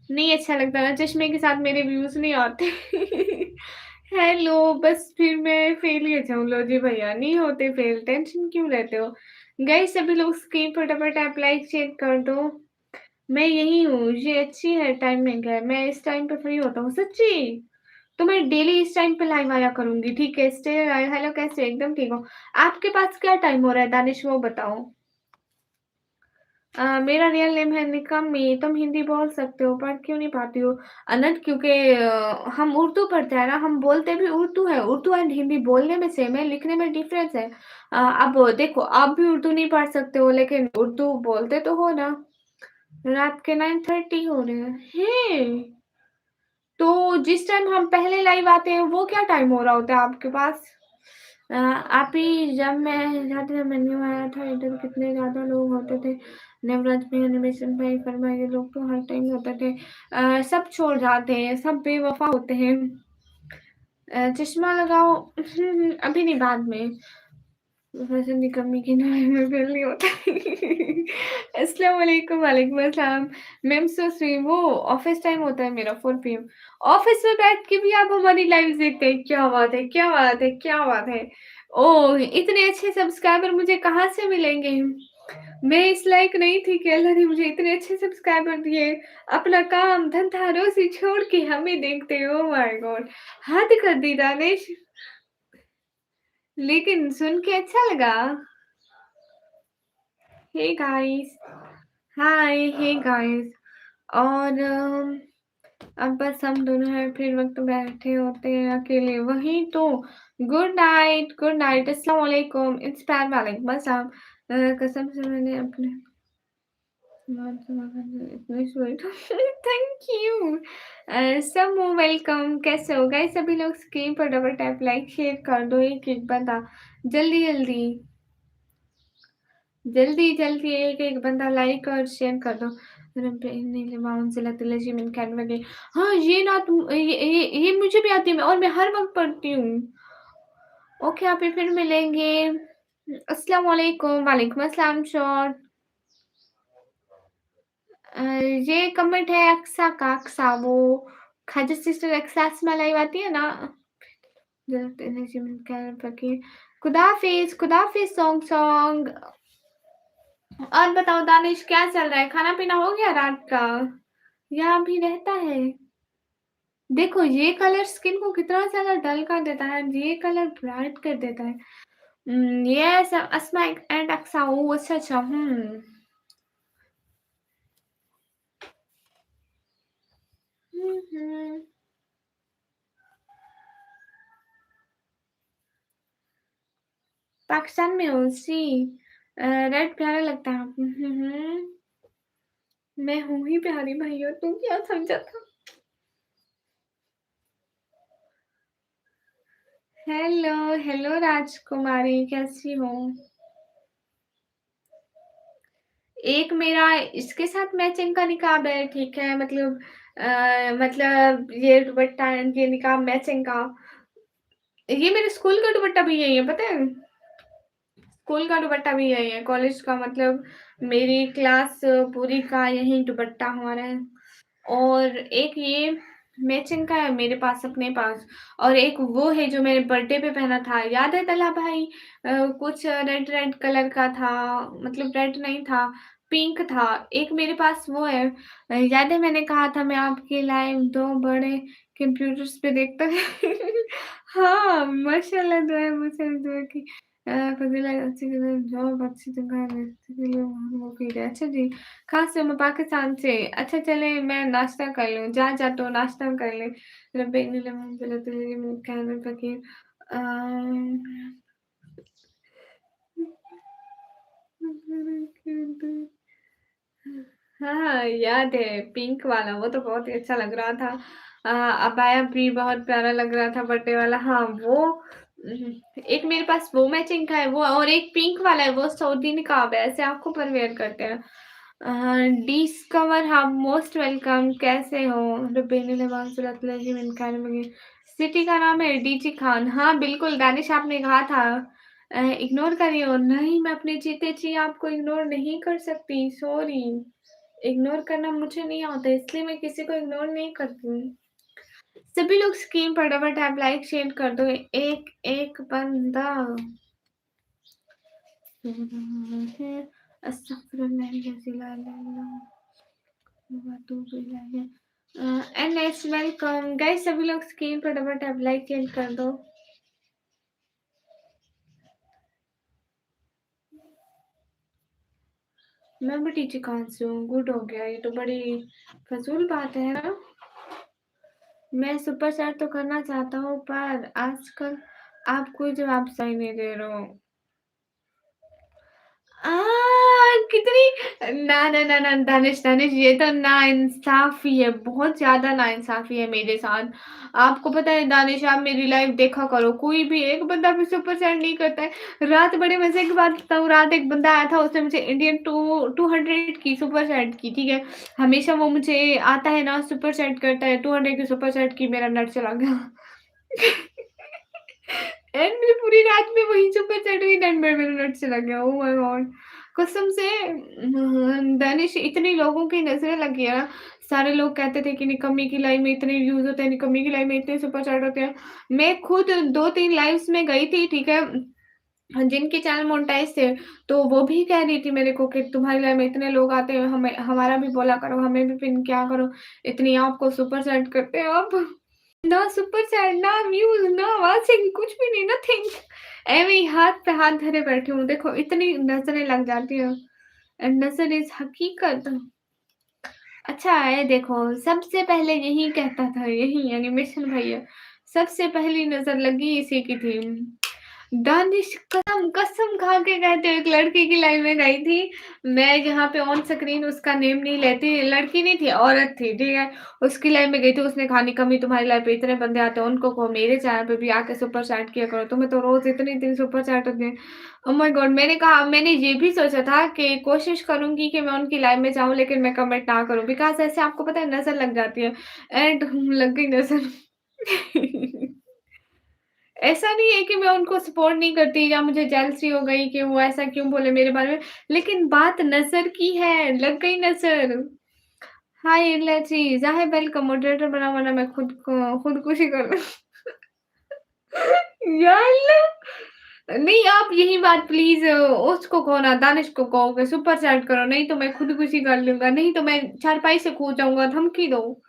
नहीं अच्छा लगता ना, चश्मे के साथ मेरे व्यूज नहीं आते। हेलो, बस फिर मैं फेल ही जाऊँ? लो जी भैया, नहीं होते फेल, टेंशन क्यों लेते हो? गाइस सभी लोग स्क्रीन पर फटाफट आप लाइक शेयर कर दो। मैं यही हूँ, ये अच्छी है टाइमिंग है, मैं इस टाइम पे फ्री होता हूँ सच्ची। तो मैं डेली इस टाइम पे लाइव आया करूंगी, ठीक है? स्टे। हेलो, कैसे हो? एकदम ठीक हो? आपके पास क्या टाइम हो रहा है दानिश, वो बताओ। मेरा रियल नेम है निकम्मी। तुम हिंदी बोल सकते हो, पढ़ क्यों नहीं पाती हो? अनंत, क्योंकि हम उर्दू पढ़ते हैं ना, हम बोलते भी उर्दू है। उर्दू एंड हिंदी बोलने में सेम है, लिखने में डिफरेंस है। अब देखो, आप भी उर्दू नहीं पढ़ सकते हो, लेकिन उर्दू बोलते तो हो ना। रात के 9:30 हो रहे हैं। तो जिस टाइम हम पहले लाइव आते हैं वो क्या टाइम हो रहा होता है आपके पास? आप ही, जब मैं जाते जब मैं न्यू आया था इधर, कितने ज़्यादा लोग होते थे। नवराज भाई, एनिमेशन भाई, फरमा, ये लोग तो हर टाइम होते थे। सब छोड़ जाते हैं, सब बेवफा होते हैं। चश्मा लगाओ। अभी नहीं, बाद में। वज़न की कमी की दवाई में फ़ेल नहीं होता। अस्सलाम वालेकुम, वालेकुम अस्सलाम। मैम सो सॉरी, वो ऑफ़िस टाइम होता है मेरा 4 पीएम। ऑफ़िस में बैठ के भी आप हमारी लाइव देखते हैं, क्या बात है, क्या बात है, क्या बात है! ओह! इतने अच्छे सब्सक्राइबर मुझे कहाँ से मिलेंगे? मैं इस लायक नहीं थी कि अल्लाह ने मुझे इतने अच्छे सब्सक्राइबर दिए। अपना काम, धंधा, रोज़ी छोड़ के हमें देखते हो, ओह माय गॉड! हद कर दी दानिश। लेकिन सुन के अच्छा लगा। हे गाइस, हाय, हे गाइस। और अब बस हम दोनों हैं, फिर वक्त बैठे होते हैं अकेले, वही तो। गुड नाइट, गुड नाइट, अस्सलाम वालेकुम, इंस्पायर वालेकुम अस्सलाम। कसम से मैंने अपने इतनी स्वीट। Thank you. सब वेलकम, कैसे हो गाइस? सभी लोग स्क्रीन पर डबल टैप लाइक शेयर कर दो, एक एक बंदा, जल्दी जल्दी, जल्दी जल्दी, एक एक बंदा लाइक और शेयर कर दो। हाँ, ये ना तुम, ये मुझे भी आती है, और मैं हर वक्त पढ़ती हूँ। ओके, आप ही फिर मिलेंगे। अस्सलाम वालेकुम, वालेकुम अस्सलाम शॉर्ट। ये कमेंट है अक्सा का, अक्सा वो खाजा सिस्टर एक्सास में लाइव आती है ना, जरूरत एनर्जी में क्या फकीर। खुदाफिज खुदाफिज सॉन्ग सॉन्ग। और बताओ दानिश क्या चल रहा है, खाना पीना हो गया रात का या अभी रहता है? देखो ये कलर स्किन को कितना ज्यादा डल कर देता है, ये कलर ब्राइट कर देता है। यस अस्मा एंड अक्सा, ओ अच्छा अच्छा। हम्म। पाकिस्तान में हो सी। रेड प्यारा लगता है। मैं हूँ ही प्यारी भैया, तू क्या समझा था? हेलो हेलो राजकुमारी, कैसी हो? एक मेरा इसके साथ मैचिंग का निकाब है, ठीक है, मतलब मतलब ये दुपट्टा एंड ये निकाब मैचिंग का। ये मेरे स्कूल का दुपट्टा भी यही है, पता है? स्कूल का दुपट्टा भी यही है, कॉलेज का मतलब मेरी क्लास पूरी का यही दुपट्टा हमारा है। और एक ये मैचिंग का है मेरे पास, अपने पास। और एक वो है जो मैंने बर्थडे पे पहना था, याद है तला भाई? कुछ रेड रेड कलर का था, मतलब रेड नहीं था, पिंक था। एक मेरे पास वो है। याद है मैंने कहा था मैं आपके लाइव दो बड़े कंप्यूटर्स पे देखता है। हाँ माशाल्लाह, दुआ है मुझे दुआ की फजीला अच्छी जॉब अच्छी जगह के लिए वो की है। अच्छा जी, कहाँ से हो? मैं पाकिस्तान से। अच्छा चले मैं नाश्ता कर लूँ, जा जा तो नाश्ता कर ले। रब्बे इन्नी लम्मा जलत तेरी कहने फकीर। हाँ याद है, पिंक वाला वो तो बहुत ही अच्छा लग रहा था। अबाया भी बहुत प्यारा लग रहा था, बर्थडे वाला। हाँ वो एक मेरे पास वो मैचिंग का है वो, और एक पिंक वाला है वो सऊदी निकाब है, ऐसे आंखों पर वेयर करते हैं। डिस्कवर, हाँ मोस्ट वेलकम, कैसे हो? सिटी का नाम है डीजी खान। हाँ बिल्कुल दानिश, आपने कहा था इग्नोर करिए। और नहीं, मैं अपने जीते जी आपको इग्नोर नहीं कर सकती, सॉरी। इग्नोर करना मुझे नहीं आता, इसलिए मैं किसी को इग्नोर नहीं करती हूँ। सभी लोग स्क्रीन पर डबल टैप लाइक शेयर कर दो, एक एक बंदा। एंड लेट्स वेलकम गाइस, सभी लोग स्क्रीन पर डबल टैप लाइक शेयर कर दो। मैं भी टीची कहाँ से हूँ, गुड हो गया, ये तो बड़ी फजूल बात है ना। मैं सुपर चैट तो करना चाहता हूँ पर आजकल आप कोई जवाब सही नहीं दे रहे हो। आ, कितनी ना ना ना ना दानिश दानिश, ये तो नाइंसाफी है, बहुत ज्यादा नाइंसाफी है मेरे साथ। आपको पता है दानिश, आप मेरी लाइव देखा करो, कोई भी एक बंदा भी सुपर चैट नहीं करता है। रात बड़े मजे की बात बताऊँ, रात एक बंदा आया था, उसने मुझे इंडियन 200 की सुपर चैट की, ठीक है। हमेशा वो मुझे आता है ना सुपर चैट करता है, 200 की सुपर चैट की, मेरा नेट चला गया। एंड मेरी पूरी रात में वही सुपर चैट हुई, एंड मेरा नेट चला गया। ओह माय गॉड, कसम से। दानिश, इतने लोगों की नजरें लगी है ना। सारे लोग कहते थे कि निकम्मी की लाइव में इतने व्यूज होते हैं, निकम्मी की लाइव में इतने सुपर चैट होते हैं। मैं खुद 2-3 लाइव्स में गई थी, ठीक है, जिनके चैनल मोनेटाइज थे। तो वो भी कह रही थी मेरे को कि तुम्हारी लाइव में इतने लोग आते हैं, हमें हमारा भी बोला करो, हमें भी पिन क्या करो, इतनी आपको सुपर चैट करते हैं आप। ना सुपर चैट, ना व्यूज, ना वाचिंग, कुछ भी नहीं, नथिंग। ऐਵੇਂ ही हाथ पे हाथ धरे बैठी हूँ, देखो इतनी नजरें लग जाती है। नजर इज हकीकत। अच्छा है, देखो सबसे पहले यही कहता था, यही एनिमेशन भैया, सबसे पहली नजर लगी इसी की थी। दानिश कसम कसम खा के कहते हो, एक लड़की की लाइव में गई थी मैं, यहाँ पे ऑन स्क्रीन उसका नेम नहीं लेती, लड़की नहीं थी, औरत थी, ठीक है। उसकी लाइव में गई थी, उसने कहा कमी तुम्हारी लाइव पे इतने बंदे आते हैं, उनको कहो मेरे चैनल पे भी आके सुपर चैट किया करो, तुम्हें तो रोज इतनी इतनी सुपर चैट होते हैं। ओह माय गॉड, मैंने कहा, मैंने ये भी सोचा था कि कोशिश करूंगी कि मैं उनकी लाइव में जाऊं, लेकिन मैं कमेंट ना करूं, बिकॉज ऐसे आपको पता है नजर लग जाती है। एंड लग गई नजर। ऐसा नहीं है कि मैं उनको सपोर्ट नहीं करती या मुझे जेलसी हो गई कि वो ऐसा क्यों बोले मेरे बारे में, लेकिन बात नज़र की है, लग गई नज़र। हाय लची, ज़ाहिर वेलकम मॉडरेटर बना वरना मैं खुदकुशी कर लूँ। या अल्लाह! नहीं आप यही बात प्लीज़ उसको कहो ना दानिश को कहो कि सुपर चैट करो, नहीं तो मैं खुदकुशी कर लूँगा, नहीं तो मैं चारपाई से कूद जाऊँगा, धमकी दो।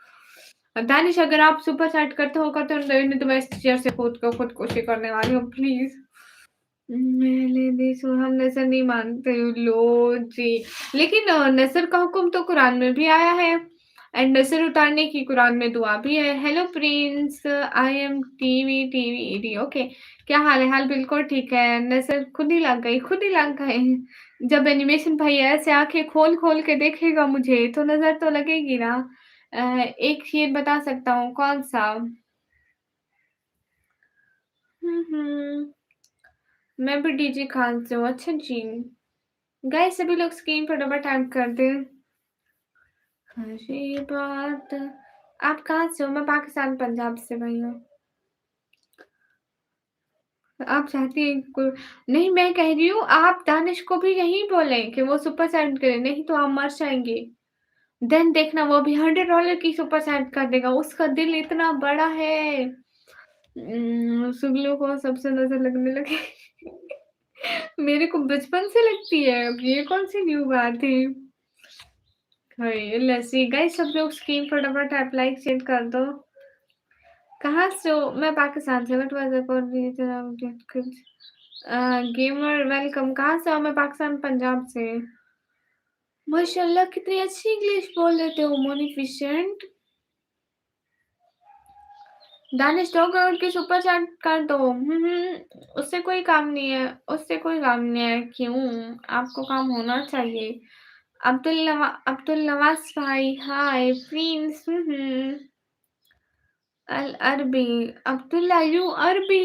दानिश अगर आप सुपर चैट करते हो नहीं तो मैं इस चेयर से कूद के खुदकुशी करने वाली हूँ, प्लीज़। मैंने देखो हम नज़र नहीं मानते लो जी। लेकिन नज़र का हुक्म तो कुरान में भी आया है एंड नज़र उतारने की कुरान में दुआ भी है। Hello Prince, I am TV TV ED okay. क्या हाल है? हाल बिल्कुल ठीक है। नज़र खुद ही लग गई। जब एनिमेशन भाई ऐसे आँखें खोल-खोल के देखेगा मुझे तो नज़र तो लगेगी ना। एक शेर बता सकता हूँ, कौन-सा? हुँ। मैं भी डीजे खान से हूँ। अच्छा जी। गाइस सभी लोग स्क्रीन पर डबल टैप कर दें। हरी बात। आप कहाँ से हो? मैं पाकिस्तान पंजाब से भई हूँ। आप चाहती हैं को नहीं मैं कह रही हूँ आप दानिश को भी यही बोलें कि वो सुपर सेंड करे, नहीं तो आप मर जाएँगे। देन देखना वो भी $100 की सुपर सेंड कर देगा, उसका दिल इतना बड़ा है। सुगलू को सबसे नज़र लगने लगी। मेरे को बचपन से लगती है, अब ये कौन-सी न्यू बात हुई? हाय लस्सी गाइस सब लोग स्क्रीन पर डबल टैप लाइक शेयर कर दो। कहाँ से हो? मैं पाकिस्तान से what was the call gamer welcome कहाँ से हो? मैं पाकिस्तान पंजाब से। माशाल्लाह कितनी अच्छी इंग्लिश बोल लेते हो मोनिफिसेंट। दानिश डॉग आउट की सुपर चैट कर दो। उससे कोई काम नहीं है, उससे कोई काम नहीं है। क्यों? आपको काम होना चाहिए। अब्दुल नवाज़ भाई हाय प्रिंस अल अरबी अब्दुल्ला यू अरबी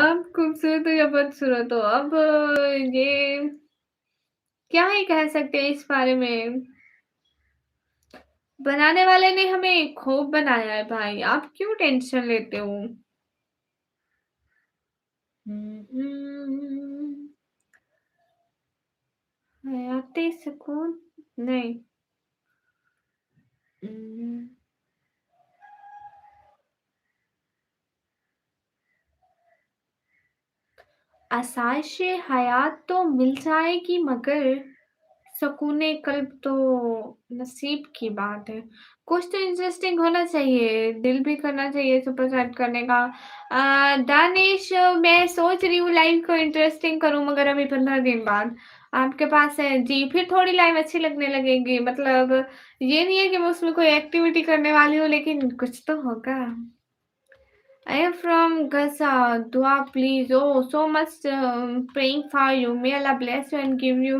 आप खूबसूरत हो या बदसूरत हो अब ये क्या ही कह सकते हैं इस बारे में। बनाने वाले ने हमें खूब बनाया है भाई, आप क्यों टेंशन लेते हो? हम्म, हयाते सुकून नहीं। हम्म, आसाइश हयात तो मिल जाएगी मगर सुकून कल्ब तो नसीब की बात है। कुछ तो इंटरेस्टिंग होना चाहिए, दिल भी करना चाहिए सुपर चैट करने का। दानिश मैं सोच रही हूँ लाइव को इंटरेस्टिंग करूँ मगर अभी 15 दिन बाद। आपके पास है जी, फिर थोड़ी लाइव अच्छी लगने लगेगी मतलब ये नहीं है कि मैं उसमें कोई एक्टिविटी करने वाली हूँ लेकिन कुछ तो होगा। I am from Gaza. Dua, please. Oh, so much praying for you. May Allah bless you and give you.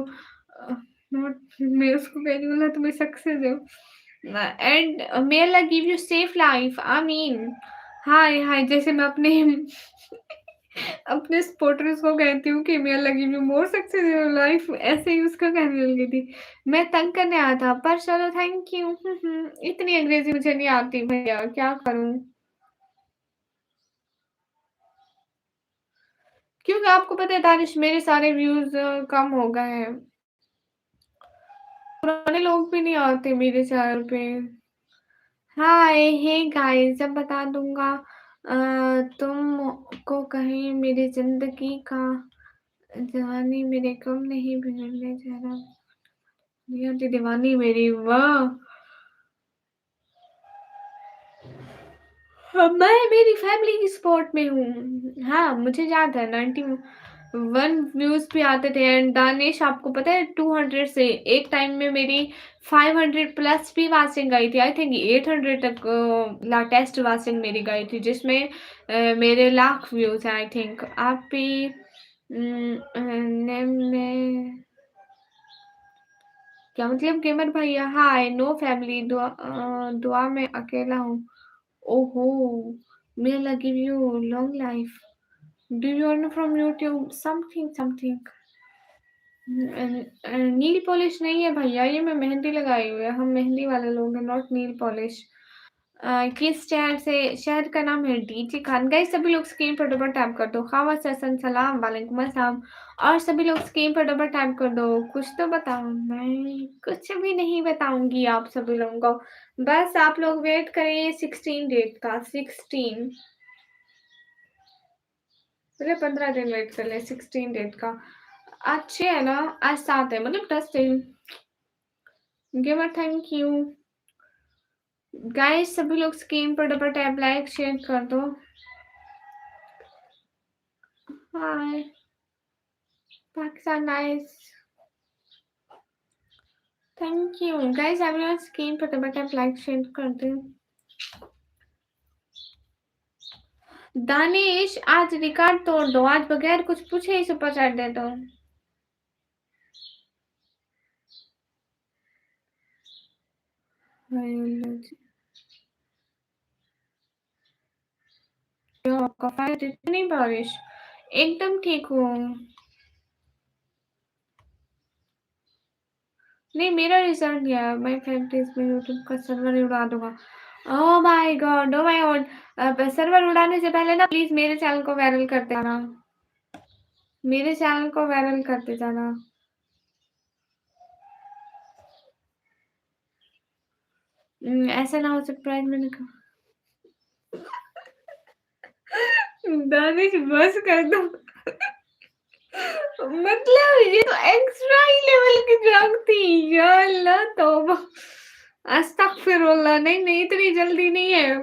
Uh, not मैं उसको कह रही हूँ ना तुम्हें सक्सेस दो and may Allah give you safe life. आमीन। हाय हाय जैसे मैं अपने अपने सपोर्टर्स को कहती हूँ कि may Allah give you more success in your life ऐसे ही उसका कहने लगी थी। मैं तंग करने आया था पर चलो थैंक यू। इतनी अंग्रेजी मुझे नहीं आती भैया क्या करूँ? क्योंकि आपको पता है दानिश मेरे सारे व्यूज़ कम हो गए हैं। पुराने लोग भी नहीं आते मेरे चैनल पे। हाय, हे गाइस अब बता दूँगा तुमको कहीं मेरी ज़िंदगी का जवानी मेरे गम नहीं बिगड़ने जा रहा। जिया दी दीवानी मेरी वाह! हाँ, मैं मेरी फैमिली की सपोर्ट में हूँ। हाँ, मुझे याद है 91 व्यूज़ भी आते थे एंड दानिश आपको पता है 200 से एक टाइम में मेरी 500 प्लस भी वाचिंग गई थी। आई थिंक 800 तक लेटेस्ट वाचिंग मेरी गई थी जिसमें मेरे लाख व्यूज़ हैं आई थिंक। आप भी नेम में क्या मतलब गेमर भैया हाय नो फैमिली दुआ में अकेला हूँ। ओहो! May Allah give you long life. Do you earn from YouTube? Something. Nail polish नहीं है भैया, ये मैं मेहंदी लगाई हुई है। हम मेहंदी वाले लोग हैं, नॉट नील पॉलिश। किस शहर का नाम है डीजे खान। गाइस सभी लोग स्क्रीन पर डबल टैप कर दो। खावत हसन सलाम वालेकुम अस्सलाम। और सभी लोग स्क्रीन पर डबल टैप कर दो। कुछ तो बताओ। मैं कुछ भी नहीं बताऊंगी आप सभी लोगों को। बस आप लोग वेट करें 16 डेट का। 16 पूरे 15 दिन वेट कर ले। 16 डेट का आज 6 है ना, आज 7 है, मतलब 10 दिन। Giver thank you. गाइस सभी लोग स्क्रीन पर डबल टैप लाइक शेयर कर दो। Hi Pakistan nice. Thank you guys everyone screen पर डबल टैप लाइक शेयर कर दो। दानिश आज रिकॉर्ड तोड़ दो। आज बगैर कुछ पूछे ही सुपर चैट दे दो। आपका फायर इतनी बारिश। एकदम ठीक हूँ। नहीं मेरा रिजल्ट गया। मैं 5 डेज में यूट्यूब का सर्वर ही उड़ा दूंगा। ओह my God, oh my God. Server उड़ाने से पहले ना प्लीज मेरे चैनल को वायरल करते जाना। मेरे चैनल को वायरल करते जाना। ऐसा ना हो सरप्राइज मैंने कहा। दानिश बस कर दो। मतलब ये तो एक्स्ट्रा ही लेवल की ड्रग थी। या अल्लाह तौबा। अस्तगफिरुल्लाह। नहीं नहीं इतनी जल्दी नहीं है।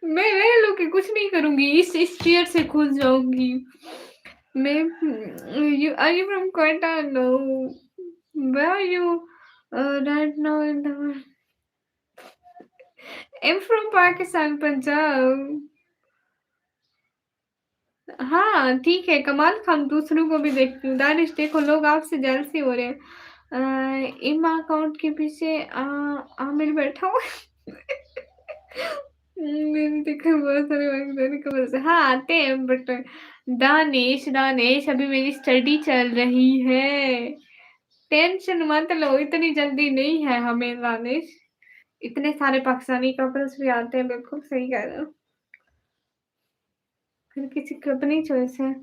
मैं रह लो के कुछ नहीं करूंगी। इस चेयर से खुल जाऊंगी मैं। You are you from Quetta? No. Where are you right now in the I'm from Pakistan Punjab. हाँ ठीक है कमाल खान दूसरों को भी देखती हूँ। दानिश देखो लोग आपसे जेलसी हो रहे हैं। इमा अकाउंट के पीछे आमिर बैठा हुआ है। मैंने देखा बहुत सारे पाकिस्तानी खबर से हाँ आते हैं बट दानिश दानिश अभी मेरी स्टडी चल रही है। टेंशन मत लो इतनी जल्दी नहीं है हमें दानिश। इतने सारे पाकिस्तानी कपल्स भी आते हैं। बिल्कुल सही कह रहे हो। हर किसी की अपनी चॉइस है।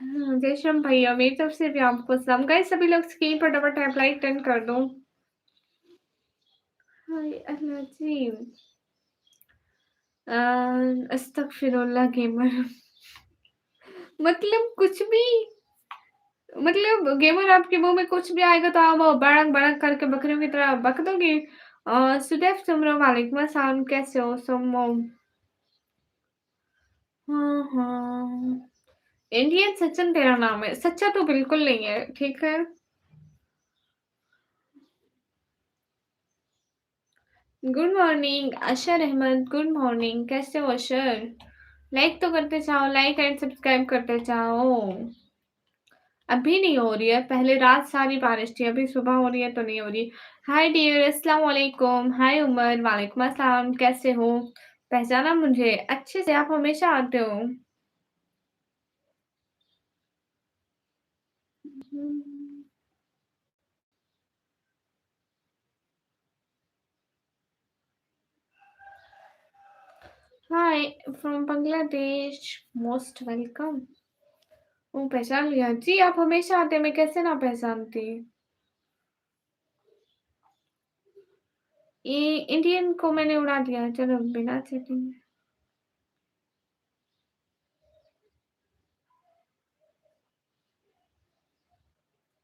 जय श्याम भैया मेरी तरफ से भी आपको सलाम। गाइस सभी लोग स्क्रीन पर डबल टैप लाइक 10 कर दो। हाय अल्लाह जी। अस्तगफिरुल्लाह गेमर। मतलब कुछ भी। मतलब गेमर आपके मुंह में कुछ भी आएगा तो आप वो बड़क बड़क करके बकरियों की तरह बक दोगे। सुदैफ सुमरो वालेकुम अस्सलाम कैसे हो सुमो। हाँ हाँ इंडियन सचिन तेरा नाम है। सच्चा तो बिल्कुल नहीं है ठीक है। गुड मॉर्निंग अशर अहमद। गुड मॉर्निंग कैसे हो अशर। लाइक तो करते जाओ। लाइक एंड सब्सक्राइब करते जाओ। अभी नहीं हो रही है। पहले रात सारी बारिश थी। अभी सुबह हो रही है तो नहीं हो रही। हाय डियर अस्सलाम वालेकुम। हाय उमर वालेकुम अस्सलाम कैसे हो। पहचाना मुझे अच्छे से। आप हमेशा आते हो। हाय फ्रॉम बांग्लादेश मोस्ट वेलकम। वो पहचान लिया जी। आप हमेशा आते मैं कैसे ना पहचानती। ये इंडियन को मैंने उड़ा दिया। चलो बिना चेकिंग।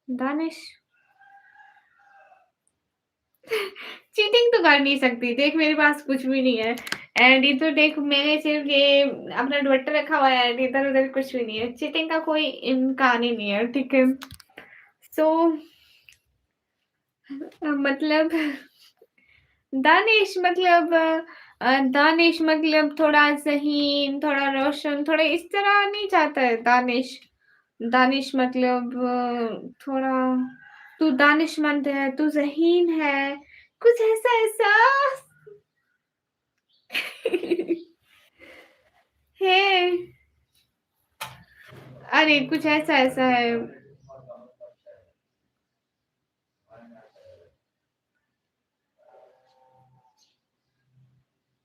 दानिश चीटिंग तो कर नहीं सकती। देख मेरे पास कुछ भी नहीं है। एंड ये तो देख मैंने सिर्फ ये अपना दुपट्टा रखा हुआ है। इधर उधर कुछ भी नहीं है। चीटिंग का कोई इम्कान ही नहीं है ठीक है। सो मतलब दानिश मतलब दानिश मतलब थोड़ा ज़हीन थोड़ा रोशन थोड़ा इस तरह नहीं चाहता है दानिश। दानिश मतलब थोड़ा तू दानिशमंद है तू ज़हीन है कुछ ऐसा ऐसा। है अरे कुछ ऐसा ऐसा है।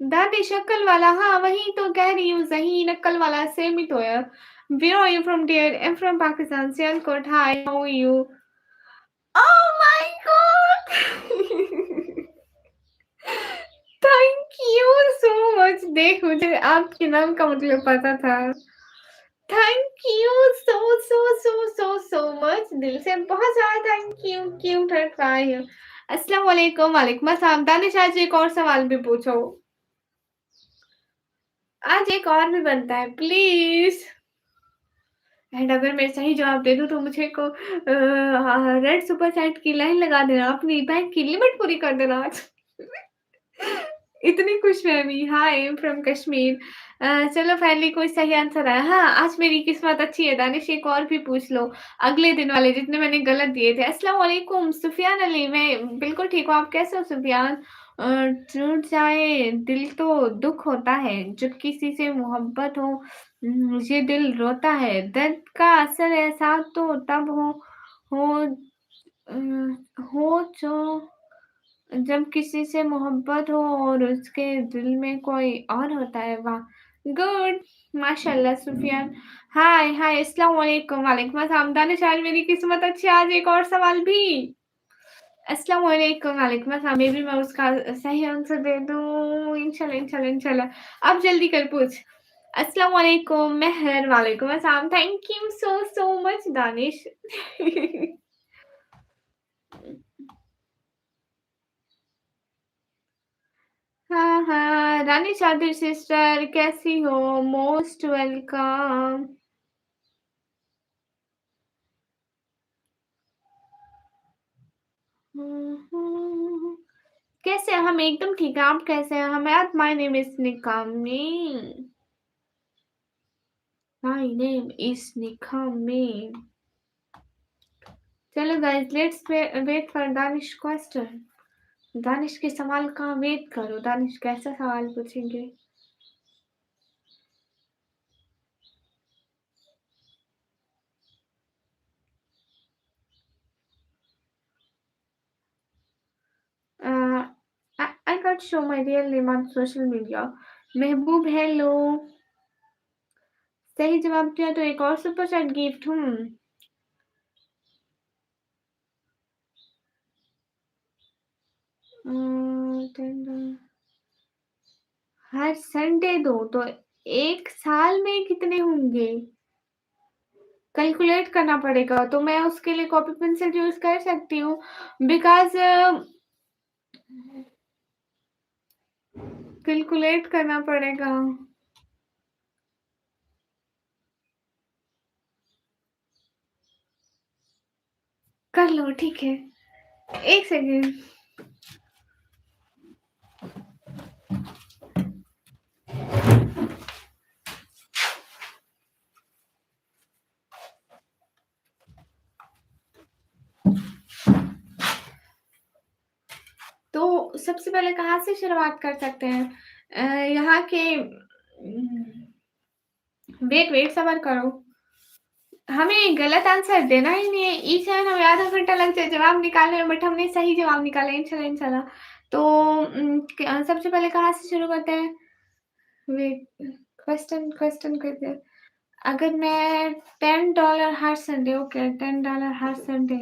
दादी शक्ल वाला, हाँ, वही तो कह रही हूँ, ज़ही नक्ल वाला सेम ही तो है। Where are you from dear? I am from Pakistan, Sialkot. Hi, how are you? Oh my god! Thank you so much. देख, मुझे आपके नाम का मतलब पता था। Thank you so so so so so much, दिल से बहुत ज़्यादा थैंक यू। क्यूट है, ट्राई। अस्सलाम वालेकुम। वालेकुम अस्सलाम। दानिश, आज एक और सवाल भी पूछो। आज एक और भी बनता है, प्लीज़। एंड अगर मैं सही जवाब दे दूँ तो मुझे को रेड सुपर चैट की लाइन लगा देना, अपनी बैंक की लिमिट पूरी कर देना आज। इतनी खुशफ़हमी। हाय, आई एम फ्रॉम कश्मीर। चलो फाइनली कोई सही आंसर आया। हाँ, आज मेरी किस्मत अच्छी है। दानिश, एक और भी पूछ लो, अगले दिन वाले जितने मैंने गलत दिए थे। अस्सलाम वालेकुम सुफ़ियान अली, मैं बिल्कुल ठीक हूँ, आप कैसे हो सुफ़ियान? अ, टूट जाए दिल तो दुःख होता है, जब किसी से मोहब्बत हो ये दिल रोता है। दर्द का असल एहसास तो तब हो हो जो जब किसी से मोहब्बत हो और उसके दिल में कोई और होता है। वाह! गुड, माशाल्लाह सुफियान। हाय, हाय, अस्सलाम वालेकुम। वालेकुम अस्सलाम। दानिश, आज मेरी किस्मत अच्छी है, आज एक और सवाल भी। अस्सलाम वालेकुम। वालेकुम अस्सलाम। मे बी मैं उसका सही आंसर दे दूँ। इंशाल्लाह, इंशाल्लाह, इंशाल्लाह। अब जल्दी कर पूछ। अस्सलाम वालेकुम मेहर। वालेकुम अस्सलाम। Thank you so so much Danish. हाँ, हाँ, रानी चादर सिस्टर कैसी हो? Most welcome. कैसे हैं? हम एकदम ठीक हैं, आप कैसे हैं? Humayat, my name is Nikami. My name is Nikami. चलो guys, let's wait for Danish question. Danish के सवाल का वेट करो, दानिश कैसा सवाल पूछेंगे? Uh, I can't show my real name on social media. Mehboob hello. सही जवाब दिया तो एक और सुपर चैट गिफ्ट। हर संडे दो तो एक साल में कितने होंगे? कैलकुलेट करना पड़ेगा, तो मैं उसके लिए कॉपी पेंसिल यूज कर सकती हूँ। बिकॉज कैलकुलेट करना पड़ेगा। कर लो, ठीक है। एक सेकेंड। तो सबसे पहले कहाँ से शुरुआत कर सकते हैं? यहाँ के वेट वेट सबर करो। हमें गलत आंसर देना ही नहीं है। ईच एंड हमें आधा घंटा लग जाए जवाब निकालने में, बट हमने सही जवाब निकाला इंशाल्लाह, इंशाल्लाह। तो सबसे पहले कहाँ से शुरू करते हैं? वेट, क्वेश्चन क्वेश्चन करते हैं। अगर मैं $10 हर संडे, ओके, $10 हर संडे,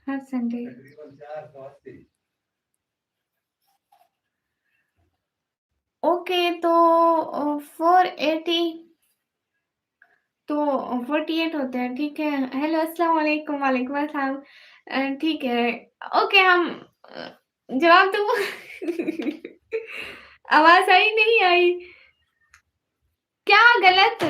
हर संडे। ओके, तो 480 तो 48 होते हैं, ठीक है। हेलो, अस्सलाम वालेकुम। वालेकुम अस्सलाम। ठीक है। ओके, हम जवाब दूँ? आवाज़ आई, नहीं आई? क्या गलत?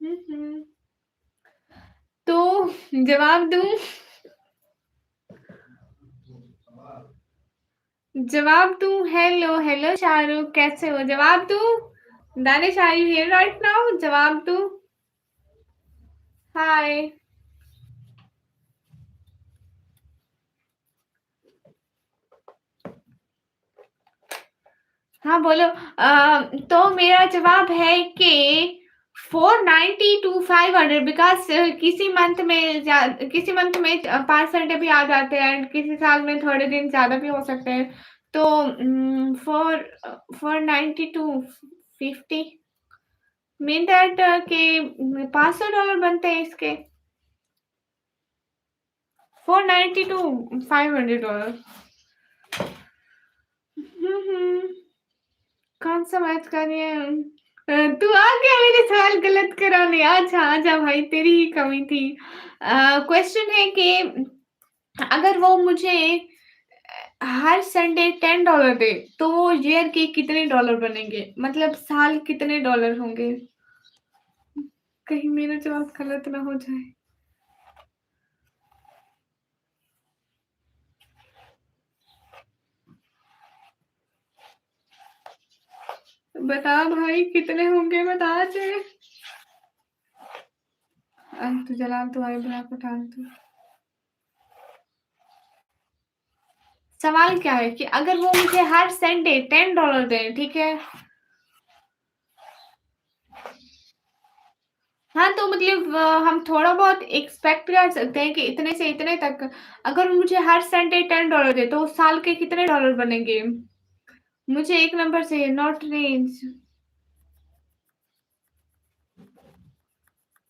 हुँ, हुँ। तो जवाब दूँ? जवाब दूँ? हेलो, हेलो शाहरुख कैसे हो? जवाब दूँ? Danish are you here right now? जवाब दूँ? हाय। हाँ, बोलो। तो मेरा जवाब है कि 490 टू 500 बिकॉज़ किसी मंथ में 5 संडे भी आ जाते हैं एंड किसी साल में थोड़े दिन ज़्यादा भी हो सकते हैं। तो 490 टू 50 मीन दैट कि $500 बनते हैं इसके। 490 टू $500। कौन सा मैच कर रही है? तू आ गया मेरे सवाल गलत कराने। अच्छा आजा भाई, तेरी ही कमी थी। क्वेश्चन है कि अगर वो मुझे हर संडे $10 दे तो वो ईयर के कितने डॉलर बनेंगे? मतलब साल कितने डॉलर होंगे? कहीं मेरा जवाब गलत ना हो जाए। बता भाई कितने होंगे, बता दे। तू जला तो भाई बुला को डाल तू। सवाल क्या है कि अगर वो मुझे हर संडे $10 दें, ठीक है? हाँ, तो मतलब हम थोड़ा बहुत एक्सपेक्ट कर सकते हैं कि इतने से इतने तक। अगर मुझे हर संडे $10 दे तो साल के कितने डॉलर बनेंगे? मुझे एक नंबर चाहिए, नॉट रेंज।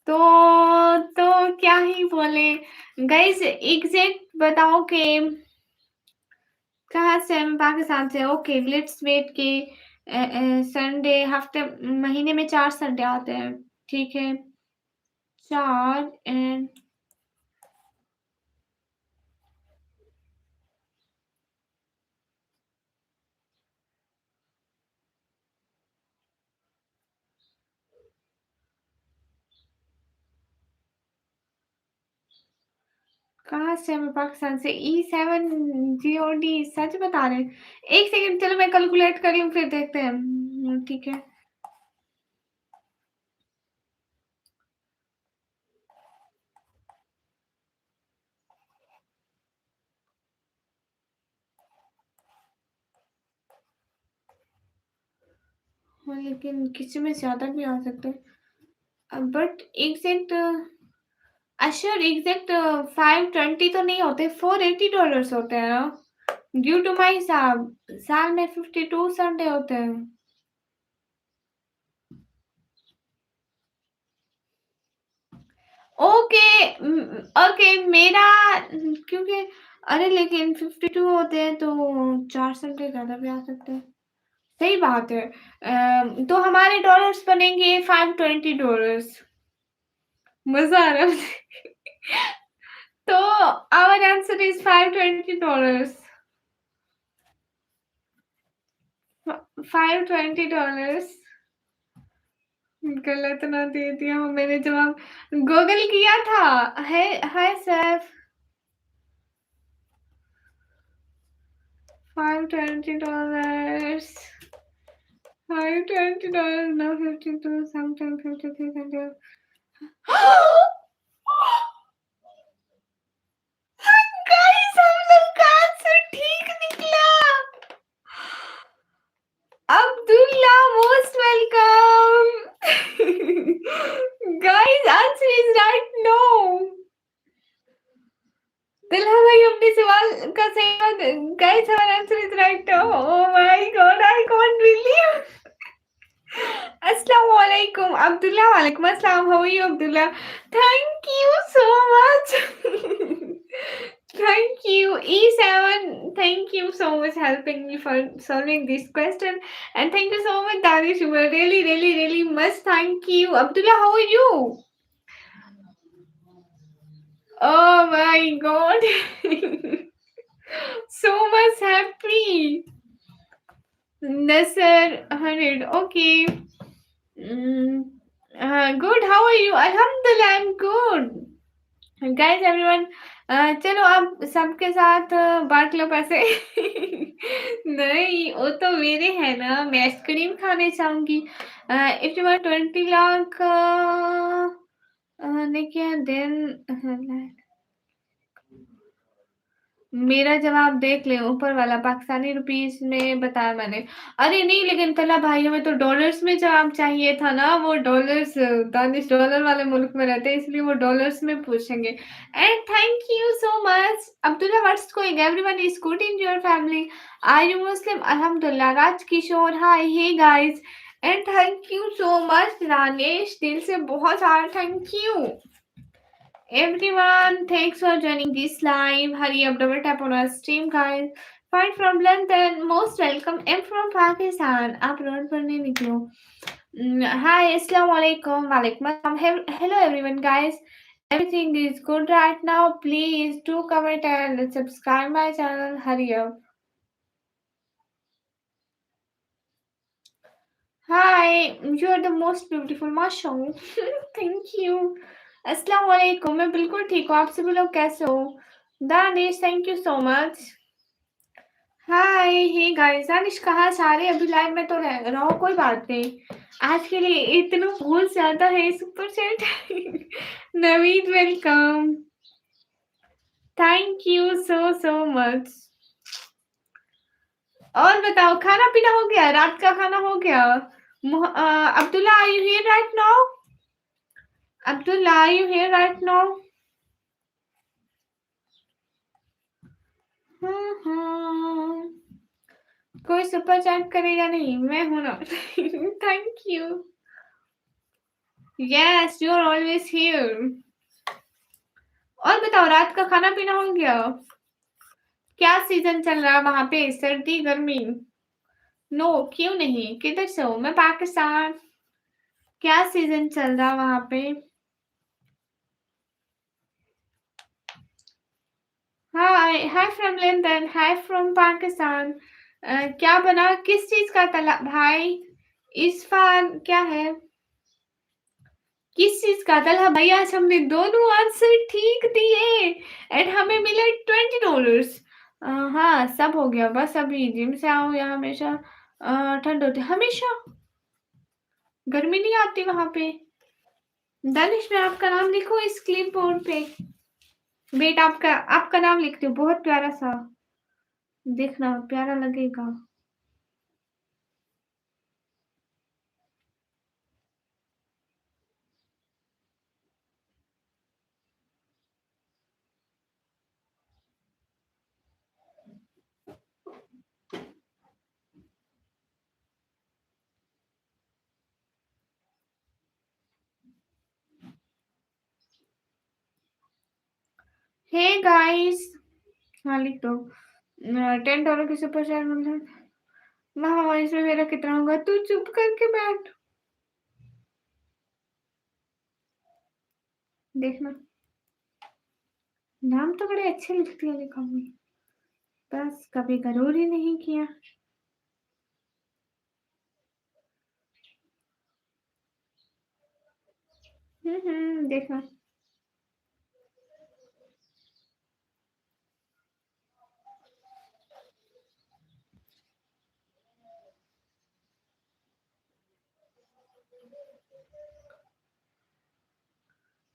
तो क्या ही बोले। गाइस एग्जैक्ट बताओ कि कहाँ से? हम पाकिस्तान से। ओके लेट्स वेट के संडे हफ्ते महीने में 4 संडे आते हैं, ठीक है? 4 एंड कहाँ से? हमें पाकिस्तान से। E7 GOD सच बता रहे हैं? एक सेकंड, चलो मैं कैलकुलेट कर लूँ फिर देखते हैं। ठीक है। हाँ, लेकिन किसी में ज्यादा भी आ सकते हैं, बट एग्जैक्ट अश्योर एग्जैक्ट 520 तो नहीं होते, $480 होते हैं ना? ड्यू टू माई हिसाब साल में 52 संडे होते हैं। ओके ओके मेरा क्योंकि अरे लेकिन 52 होते हैं तो 4 संडे ज्यादा भी आ सकते हैं। सही बात है। तो हमारे डॉलर्स बनेंगे $520। मजा आ रहा है मुझे। तो आवर आंसर इज $520। $520। गलत ना दे दिया हो, मैंने जवाब गूगल किया था। है hi sir. $520। $520 now 52 sometime 53 guys हम लोग का आंसर ठीक निकला। Abdullah, most welcome. Guys, answer is right no. दिल्हा भाई अपने सवाल का सही। गाइस हमारा answer is right. Oh my god I can't believe. अस्सलाम वालेकुम अब्दुल्ला। वालेकुम अस्सलाम। How are you Abdullah? Thank you so much. Thank you, E7. Thank you so much helping me for solving this question. And thank you so much, Danish. You were really, really, really much. Thank you. Abdullah, how are you? Oh my god. So much happy. Nasser 100. Okay. Mm, good. How are you? Alhamdulillah, I'm good. Guys everyone, चलो अब सबके साथ बाँट लो पैसे। नहीं, वो तो मेरे हैं ना, मैं आइसक्रीम खाने चाहूँगी। इफ यू वांट 20 लाख देखिए देन मेरा जवाब देख लें, ऊपर वाला पाकिस्तानी रुपीस में बताया मैंने। अरे नहीं, लेकिन तला भाई हमें तो डॉलर्स में जवाब चाहिए था ना, वो डॉलर्स, दानिश डॉलर वाले मुल्क में रहते हैं, इसलिए वो डॉलर्स में पूछेंगे। And thank you so much Abdullah, what's going, everyone is good in your family, are you Muslim, अल्हम्दुलिल्लाह, Raj Kishore, hi, hey guys, and thank you so much Danish, दिल से बहुत सारा thank you. Everyone, thanks for joining this live. Hurry up, double tap on our stream, guys. Find from London, most welcome. I'm from Pakistan. आप रोड पर नहीं निकलो. Hi, Assalamu alaikum. Walaikum assalam. Hello, everyone, guys. Everything is good right now. Please do comment and subscribe my channel. Hurry up. Hi, you are the most beautiful, माशाल्लाह. Thank you. अस्सलाम वालेकुम, मैं बिल्कुल ठीक हूँ, आप सभी लोग कैसे हो? Danish, thank you so much. Hi, hey guys, Danish कहाँ सारे अभी लाइव में तो रहो, कोई बात नहीं। आज के लिए इतना बहुत ज्यादा है super chat. Naveed welcome, thank you so so much. और बताओ, खाना पीना हो गया? रात का खाना हो गया? Abdullah, are you here right now? Abdullah, are you here right now? कोई सुपर चैट करेगा नहीं, मैं हूं ना। Thank you. Yes, you are always here. और बताओ, रात का खाना पीना हो गया? क्या सीजन चल रहा है वहां पे, सर्दी गर्मी? नो, क्यों नहीं, किधर से हो? मैं पाकिस्तान। क्या सीजन चल रहा वहां पे? Hi, hi from London, hi from Pakistan. क्या बना, किस चीज का तला भाई? इस्फान क्या है? किस चीज का? तलहा भाई, आज हमने दोनों आंसर ठीक दिए एंड हमें मिले $20। हाँ, सब हो गया, बस अभी जिम से आओ, या हमेशा ठंड होती हमेशा, गर्मी नहीं आती वहां पे? दानिश, मैं आपका नाम लिखूं इस क्लिप बोर्ड पे? वेट, आपका आपका नाम लिखती हूँ, बहुत प्यारा सा, देखना प्यारा लगेगा। हे गाइस, हाँ लिख दो। $10 की सुपर चैट मतलब हाँ, इसमें मेरा कितना होगा? तू चुप करके बैठ, देखना। नाम तो बड़े अच्छे लिखती है लिखा हुई, बस कभी गरूर ही नहीं किया। देखना।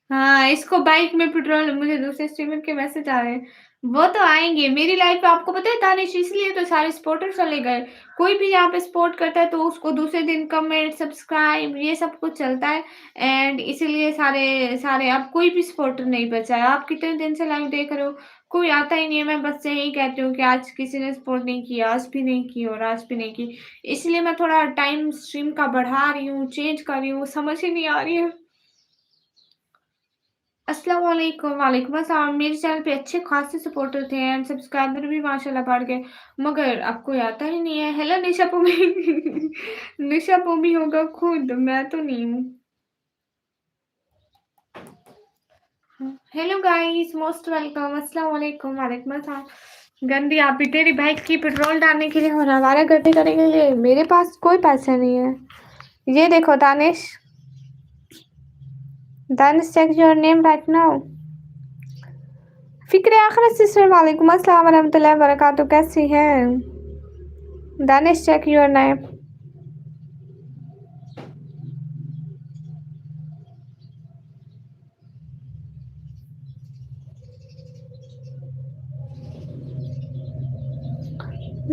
हाँ, इसको बाइक में पेट्रोल, मुझे दूसरे स्ट्रीमर के मैसेज आ रहे हैं, वो तो आएंगे मेरी लाइफ पे, आपको पता है दानिश, इसलिए तो सारे सपोर्टर चले गए। कोई भी यहाँ पे सपोर्ट करता है तो उसको दूसरे दिन कमेंट सब्सक्राइब ये सब कुछ चलता है, एंड इसीलिए सारे सारे अब कोई भी सपोर्टर नहीं बचा है। आप कितने दिन से लाइव देख रहे हो, कोई आता ही नहीं है। मैं बस यही कहती हूँ कि आज किसी ने सपोर्ट नहीं किया, आज भी नहीं की और आज भी नहीं की, इसलिए मैं थोड़ा टाइम स्ट्रीम का बढ़ा रही हूँ, चेंज कर रही हूँ, समझ ही नहीं आ रही है। अस्सलाम वालेकुम, वालेकुम अस्सलाम। मेरे चैनल पे अच्छे खासे सपोर्टर थे एंड सब्सक्राइबर भी माशाल्लाह बढ़ गए, मगर अब कोई आता ही नहीं है। हेलो निशा पोमी। निशा पोमी होगा खुद, मैं तो नहीं हूँ। हेलो गाइस, मोस्ट वेलकम, अस्सलाम वालेकुम, वालेकुम अस्सलाम। गंदी आप भी, तेरी बाइक की पेट्रोल डालने के लिए और हमारा गड्ढे करने के लिए मेरे पास कोई पैसे नहीं है। ये देखो Danish, Danish check your name right now. फ़िक्र आखिरत सिस्टर वालेकुम अस्सलाम वरहमतुल्लाहि वबरकातुहू कैसी हैं? Danish check your name.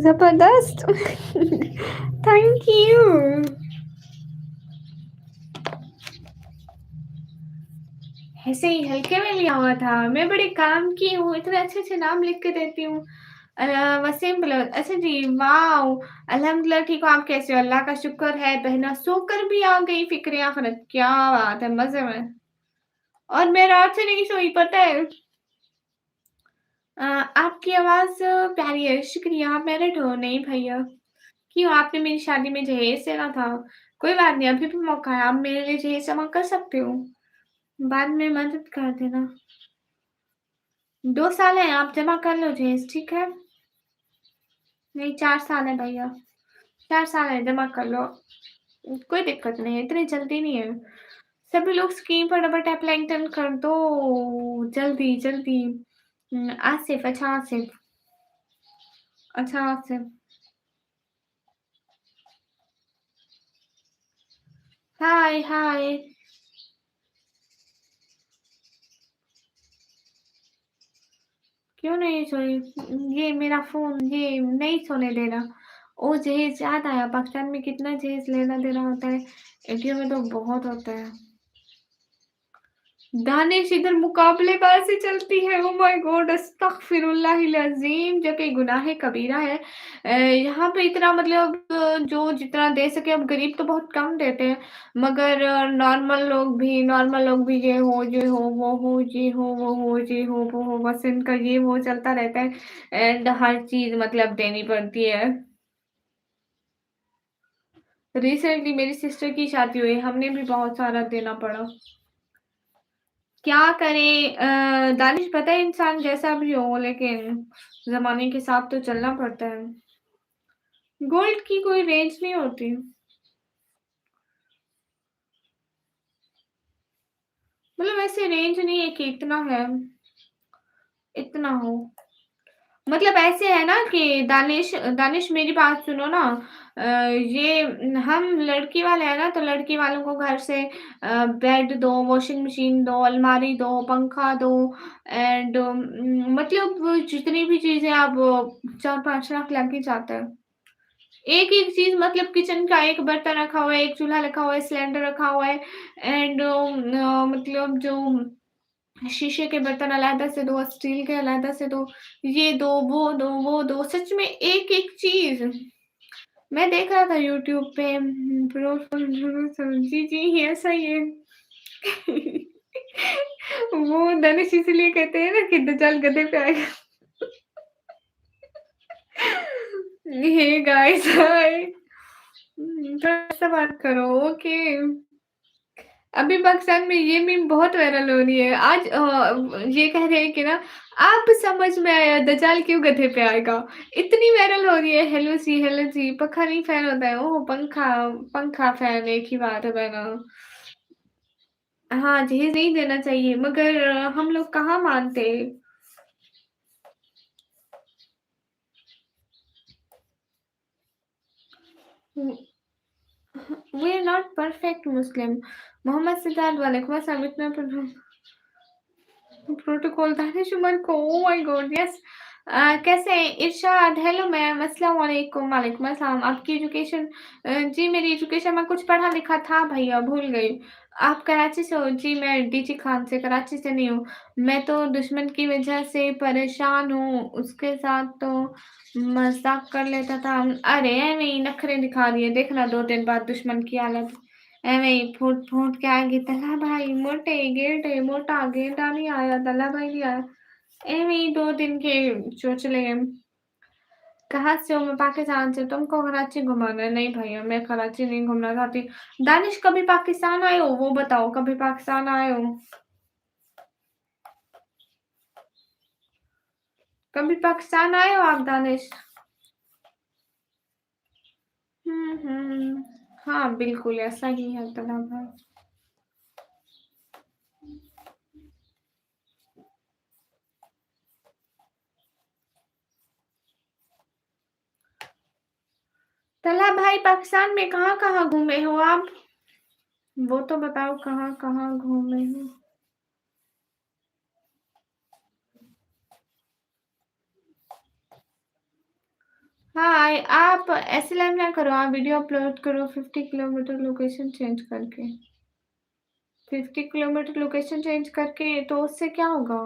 ज़बरदस्त थैंक यू। ऐसे ही हल्के में लिया हुआ था। मैं बड़े काम की हूँ, इतने अच्छे-अच्छे नाम लिख के देती हूँ। वसीम बलोच अच्छा जी, वाओ! अल्हम्दुलिल्लाह ठीक हो, आप कैसे हो? अल्लाह का शुक्र है, बहना सोकर भी आ गई फ़िक्र आखिरत, क्या बात है, मज़े में। और मैं रात से नहीं सोई, पता है? आपकी आवाज़ प्यारी है, शुक्रिया। आप मैरिड हो? नहीं भैया। क्यों, आपने मेरी शादी में जहेज़ देना था? कोई बात नहीं, अभी भी मौका है, आप मेरे लिए जहेज़ जमा कर सकते हो। बाद में मदद कर देना। 2 साल हैं, आप जमा कर लो जहेज़, ठीक है? नहीं, 4 साल है भैया, 4 साल है, जमा कर लो। कोई दिक्कत नहीं है, इतनी जल्दी नहीं है। सभी लोग स्कीम फटाफट अप्लाई टन कर दो, जल्दी, जल्दी। आसिफ, अच्छा आसिफ, अच्छा आसिफ। हाय, हाय। क्यों नहीं सोई? ये मेरा फ़ोन ये नहीं सोने दे रहा। ओ जहेज़ याद आया, पाकिस्तान में कितना जहेज़ लेना-देना होता है, इंडिया में तो बहुत होता है। दानिश इधर मुकाबलेबाज़ी चलती है, ओह माय गॉड अस्तगफिरुल्लाहिल अज़ीम जो कि गुनाह कबीरा है। यहाँ पे इतना मतलब जो जितना दे सके अब गरीब तो बहुत कम देते हैं, मगर नॉर्मल लोग भी ये हो, वो हो, ये हो, वो हो, ये हो, वो हो, बस इनका ये वो चलता रहता है एंड हर चीज़ मतलब देनी पड़ती है। रिसेंटली मेरी सिस्टर की शादी हुई, हमने भी बहुत सारा देना पड़ा। क्या करें दानिश पता है इंसान जैसा भी हो लेकिन ज़माने के साथ तो चलना पड़ता है। गोल्ड की कोई रेंज नहीं होती। मतलब ऐसे रेंज नहीं है कि इतना है, इतना हो। मतलब ऐसे है ना कि दानिश दानिश मेरी बात सुनो ना ये हम लड़की वाले हैं ना तो लड़की वालों को घर से बेड दो, वॉशिंग मशीन दो, अलमारी दो, पंखा दो एंड मतलब जितनी भी चीज़ें आप 4-5 लाख लग ही जाता है। एक-एक चीज़ मतलब किचन का एक बर्तन रखा हुआ है, एक चूल्हा रखा हुआ है, सिलेंडर रखा हुआ है एंड मतलब जो शीशे के बर्तन अलग से दो, स्टील के अलग से दो, ये दो, वो दो, वो दो, सच में एक-एक चीज़। मैं देख रहा था यूट्यूब पे जी, जी, ऐसा ही है। वो धनुष इसलिए कहते हैं ना कि दज्जाल गधे पे आएगा। हे गाइस हाय थोड़ा ऐसा बात करो ओके। अभी पाकिस्तान में ये मीम बहुत वायरल हो रही है। आज ये कह रहे हैं कि ना अब समझ में आया दज्जाल क्यों गधे पे आएगा। इतनी वायरल हो रही है हेलो जी पंखा नहीं फैन होता है। ओह पंखा पंखा फैन एक ही बात है बहना। हाँ, जहेज़ नहीं देना चाहिए मगर हम लोग कहाँ मानते। वी आर नॉट परफेक्ट मुस्लिम। मोहम्मद सिद्धार्थ वालेकुम अस्सलाम इतना प्रोटोकॉल दानिश उमर को ओह माय गॉड यस कैसे हैं इरशाद हेलो मैम अस्सलाम वालेकुम वालेकुम अस्सलाम आपकी एजुकेशन जी मेरी एजुकेशन में कुछ पढ़ा लिखा था भैया भूल गई आप कराची से हो जी मैं डीजी खान से कराची से नहीं हूँ मैं तो दुश्मन की वजह से परेशान हूँ उसके साथ तो मजाक कर लेता था अरे ऐਵੇਂ ही नखरे दिखा दिए देखना 2 दिन बाद दुश्मन की हालत ऐਵੇਂ ही फूट फूट के आएगी तला भाई मोटे गेटे मोटा गेंडा नहीं आया तला भाई नहीं आया ऐਵੇਂ ही 2 दिन के चोचले कहाँ से हो मैं पाकिस्तान से तुमको कराची घुमाना है नहीं भैया मैं कराची नहीं घूमना चाहती दानिश कभी पाकिस्तान आए हो वो बताओ कभी पाकिस्तान आए हो कभी पाकिस्तान आए हो आप दानिश हाँ बिल्कुल ऐसा ही है तला भाई भाई पाकिस्तान में कहाँ-कहाँ घूमे हो आप? वो तो बताओ कहाँ-कहाँ घूमे हो? हाँ, आप ऐसे लाइव ना करो, आप वीडियो अपलोड करो 50 किलोमीटर लोकेशन चेंज करके। 50 किलोमीटर लोकेशन चेंज करके तो उससे क्या होगा?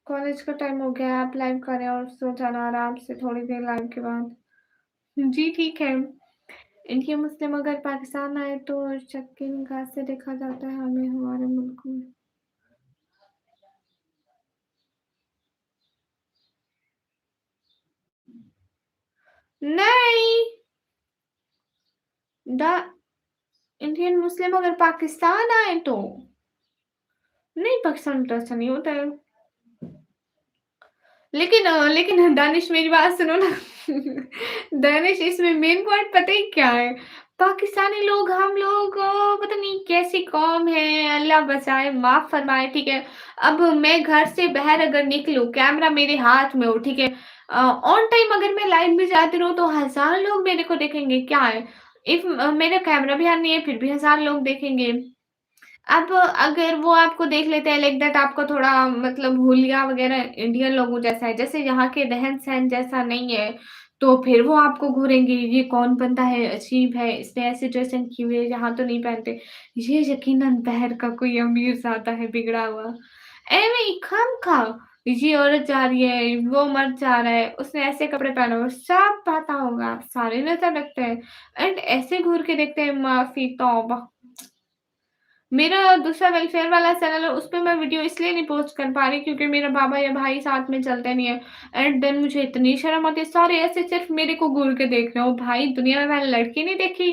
कॉलेज का टाइम हो गया है, आप लाइव करें और सो जाना आराम से थोड़ी देर लाइव के बाद। जी, ठीक है। इंडिया मुस्लिम अगर पाकिस्तान आए तो शक की निगाह से देखा जाता है हमें हमारे मुल्क में। नहीं, द इंडियन मुस्लिम अगर पाकिस्तान आए तो? नहीं, पाकिस्तान में तो ऐसा नहीं होता है। लेकिन दानिश मेरी बात सुनो ना। दानिश इसमें मेन पॉइंट पता है क्या है? पाकिस्तानी लोग हम लोग पता नहीं कैसी कौम है, अल्लाह बचाए, माफ़ फरमाए, ठीक है? अब मैं घर से बाहर अगर निकलूँ, कैमरा मेरे हाथ में हो, ठीक है? ऑन टाइम अगर मैं लाइव भी जाती रहूँ तो हज़ार लोग मेरे को देखेंगे, क्या है? इफ मेरा कैमरा भी ऑन नहीं है, फिर भी हज़ार लोग देखेंगे। अब अगर वो आपको देख लेते हैं लाइक दैट आपको थोड़ा मतलब हुलिया वगैरह इंडियन लोगों जैसा है, जैसे यहाँ के रहन-सहन जैसा नहीं है, तो फिर वो आपको घूरेंगे, ये कौन बंदा है, अजीब है, इसने ऐसी ड्रेसिंग की हुई है, यहाँ तो नहीं पहनते। ये यकीनन बाहर का कोई अमीरज़ादा है बिगड़ा हुआ। ऐਵੇਂ ही खामखा ये औरत जा रही है, वो मर्द जा रहा है, उसने ऐसे कपड़े पहने हुए, सब पता होगा, सारे नज़र रखते हैं एंड ऐसे घूर के देखते हैं माफ़ी तौबा! मेरा दूसरा वेलफेयर वाला चैनल है, उसपे मैं वीडियो इसलिए नहीं पोस्ट कर पा रही क्योंकि मेरा बाबा या भाई साथ में चलते नहीं है एंड देन मुझे इतनी शर्म आती है, सारे ऐसे सिर्फ़ मेरे को घूर के देख रहे हो। भाई दुनिया में मैंने लड़की नहीं देखी,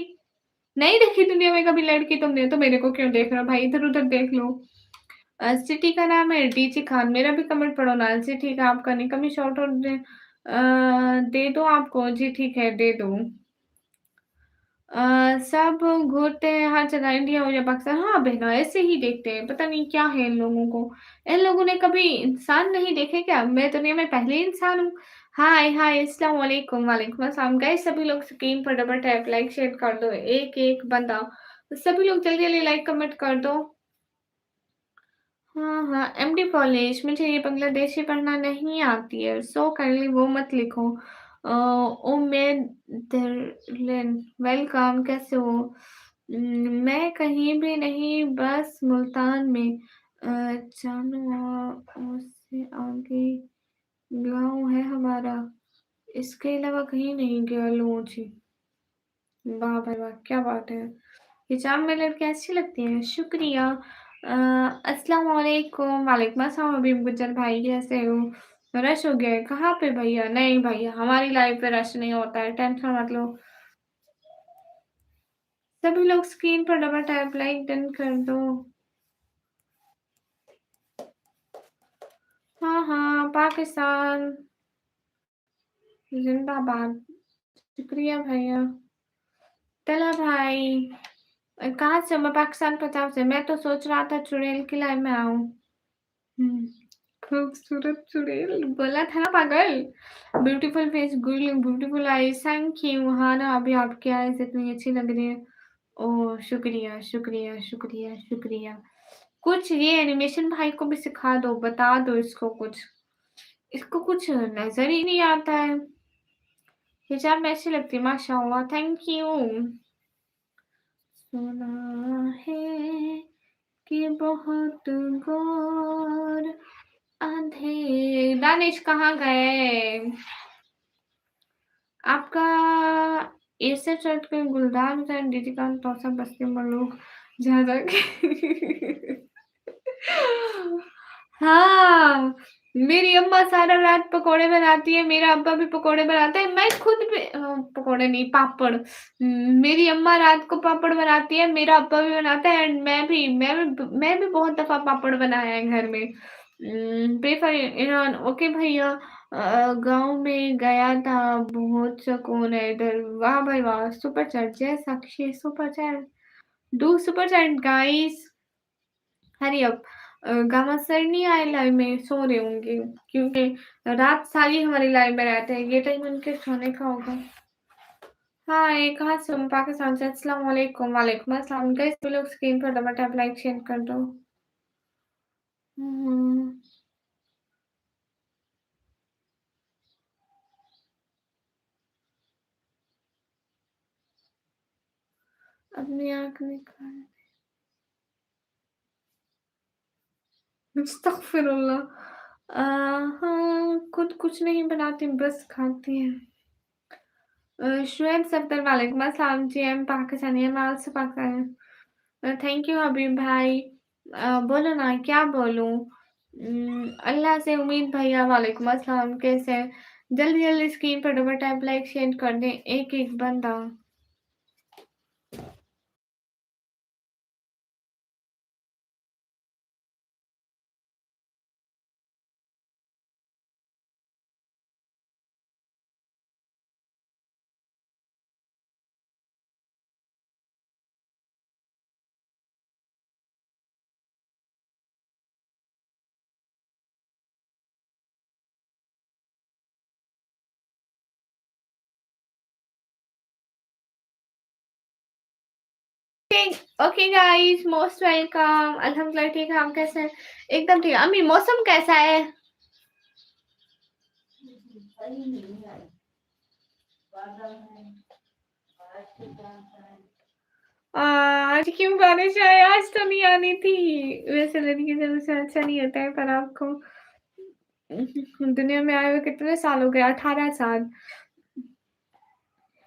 नहीं देखी दुनिया में कभी लड़की तुमने, तो मेरे को क्यों देख रहे हो भाई, इधर-उधर देख लो। सिटी का नाम है डीजे खान, मेरा भी कमेंट पढ़ो ना। जी ठीक है, आपका नहीं कभी शॉर्ट आउट दे दो आपको। जी ठीक है, दे दो। सब घूरते हैं हर जगह इंडिया हो या पाकिस्तान। हाँ, बहना ऐसे ही देखते हैं, पता नहीं क्या है इन लोगों को। इन लोगों ने कभी इंसान नहीं देखे क्या? मैं दुनिया में पहली इंसान हूँ। हाय, हाय, अस्सलाम वालेकुम, वालेकुम अस्सलाम। गाइस सभी लोग स्क्रीन पर डबल टैप, लाइक, शेयर कर दो। एक-एक बंदा। सभी लोग जल्दी-जल्दी लाइक, कमेंट कर दो। हाँ, हाँ, एमडी कॉलेज मुझे ये बांग्लादेशी पढ़ना नहीं आती है, सो काइंडली वो मत लिखो। उम्मेद दरलेन वेलकम, कैसे हो? मैं कहीं भी नहीं, बस मुल्तान में। जानू उससे आगे गाँव है हमारा, इसके अलावा कहीं नहीं गया लूँची। वाह भाई वाह! क्या बात है। हिजाब में लड़कियाँ अच्छी लगती हैं, शुक्रिया। अस्सलाम वालेकुम, वालेकुम अस्सलाम हबीब गुज्जर भाई कैसे हो? रश हो गया है, कहाँ पे भैया? नहीं भैया, हमारी लाइफ पे रश नहीं होता है, टेंशन मत लो। सभी लोग स्क्रीन पर डबल टैप लाइक डन कर दो। हाँ, हाँ, पाकिस्तान ज़िंदाबाद। शुक्रिया भैया। तला भाई कहाँ से हो? मैं पाकिस्तान पंजाब से। मैं तो सोच रहा था चुड़ैल की लाइव में आऊँ। हुँ। खूबसूरत चुड़ैल बोला था ना पागल। Beautiful face, good beautiful eyes, thank you. हाँ ना, अभी आपकी आईज़ इतनी अच्छी लग रही है। ओह! शुक्रिया, शुक्रिया, शुक्रिया, शुक्रिया। कुछ ये एनिमेशन भाई को भी सिखा दो, बता दो इसको कुछ। इसको कुछ नज़र ही नहीं आता है। हिजाब में अच्छी लगती है, माशाअल्लाह, थैंक यू। सुना है कि बहुत गौर दानिश कहाँ गए? आपका एसे चर्च के गुलदार हुसैन दीदी का तौसा बस्ती में लोग ज़्यादा हाँ, मेरी अम्मा सारा रात पकोड़े बनाती है, मेरा अब्बा भी पकोड़े बनाता है, मैं खुद भी पकोड़े नहीं पापड़। मेरी अम्मा रात को पापड़ बनाती है, मेरा अब्बा भी बनाता है एंड मैं भी बहुत दफ़ा पापड़ बनाया है घर में। प्रेफ़र ईरान ओके भैया। गाँव में गया था, बहुत सुकून है इधर। वाह भाई वाह! Super chat Jai Sakshi super chat, do super chat guys, hurry up. Gama sir नहीं आए लाइव में, सो रहे होंगे क्योंकि रात सारी हमारी लाइव में रहते हैं, ये टाइम उनके सोने का होगा। हाय, कहाँ से हो? पाकिस्तान से। अस्सलाम वालेकुम। वालेकुम अस्सलाम। गाइस सभी लोग स्क्रीन पर डबल टैप लाइक शेयर कर दो। हम्म, अपनी आंख निकाल। अस्तगफिरुल्लाह। हाँ, खुद कुछ नहीं बनाती, बस खाती हैं। शुएब सफदर, वालेकुम अस्सलाम जी। I am Pakistani, I am also Pakistani. Thank you Habib भाई। बोलो ना, क्या बोलूँ? अल्लाह से उम्मीद भैया, वालेकुम अस्सलाम, कैसे हैं? जल्दी-जल्दी स्क्रीन पर डबल टैप लाइक शेयर कर दें, एक-एक बंदा। Okay guys, most welcome. अल्हम्दुलिल्लाह ठीक है, आप कैसे हैं? एकदम ठीक है। अम्मी मौसम कैसा है? आज क्यों बारिश आई? आज तो नहीं आनी थी। वैसे लड़की जब से अच्छा नहीं होता है, पर आपको दुनिया में आए हुए कितने साल हो गए? 18 साल।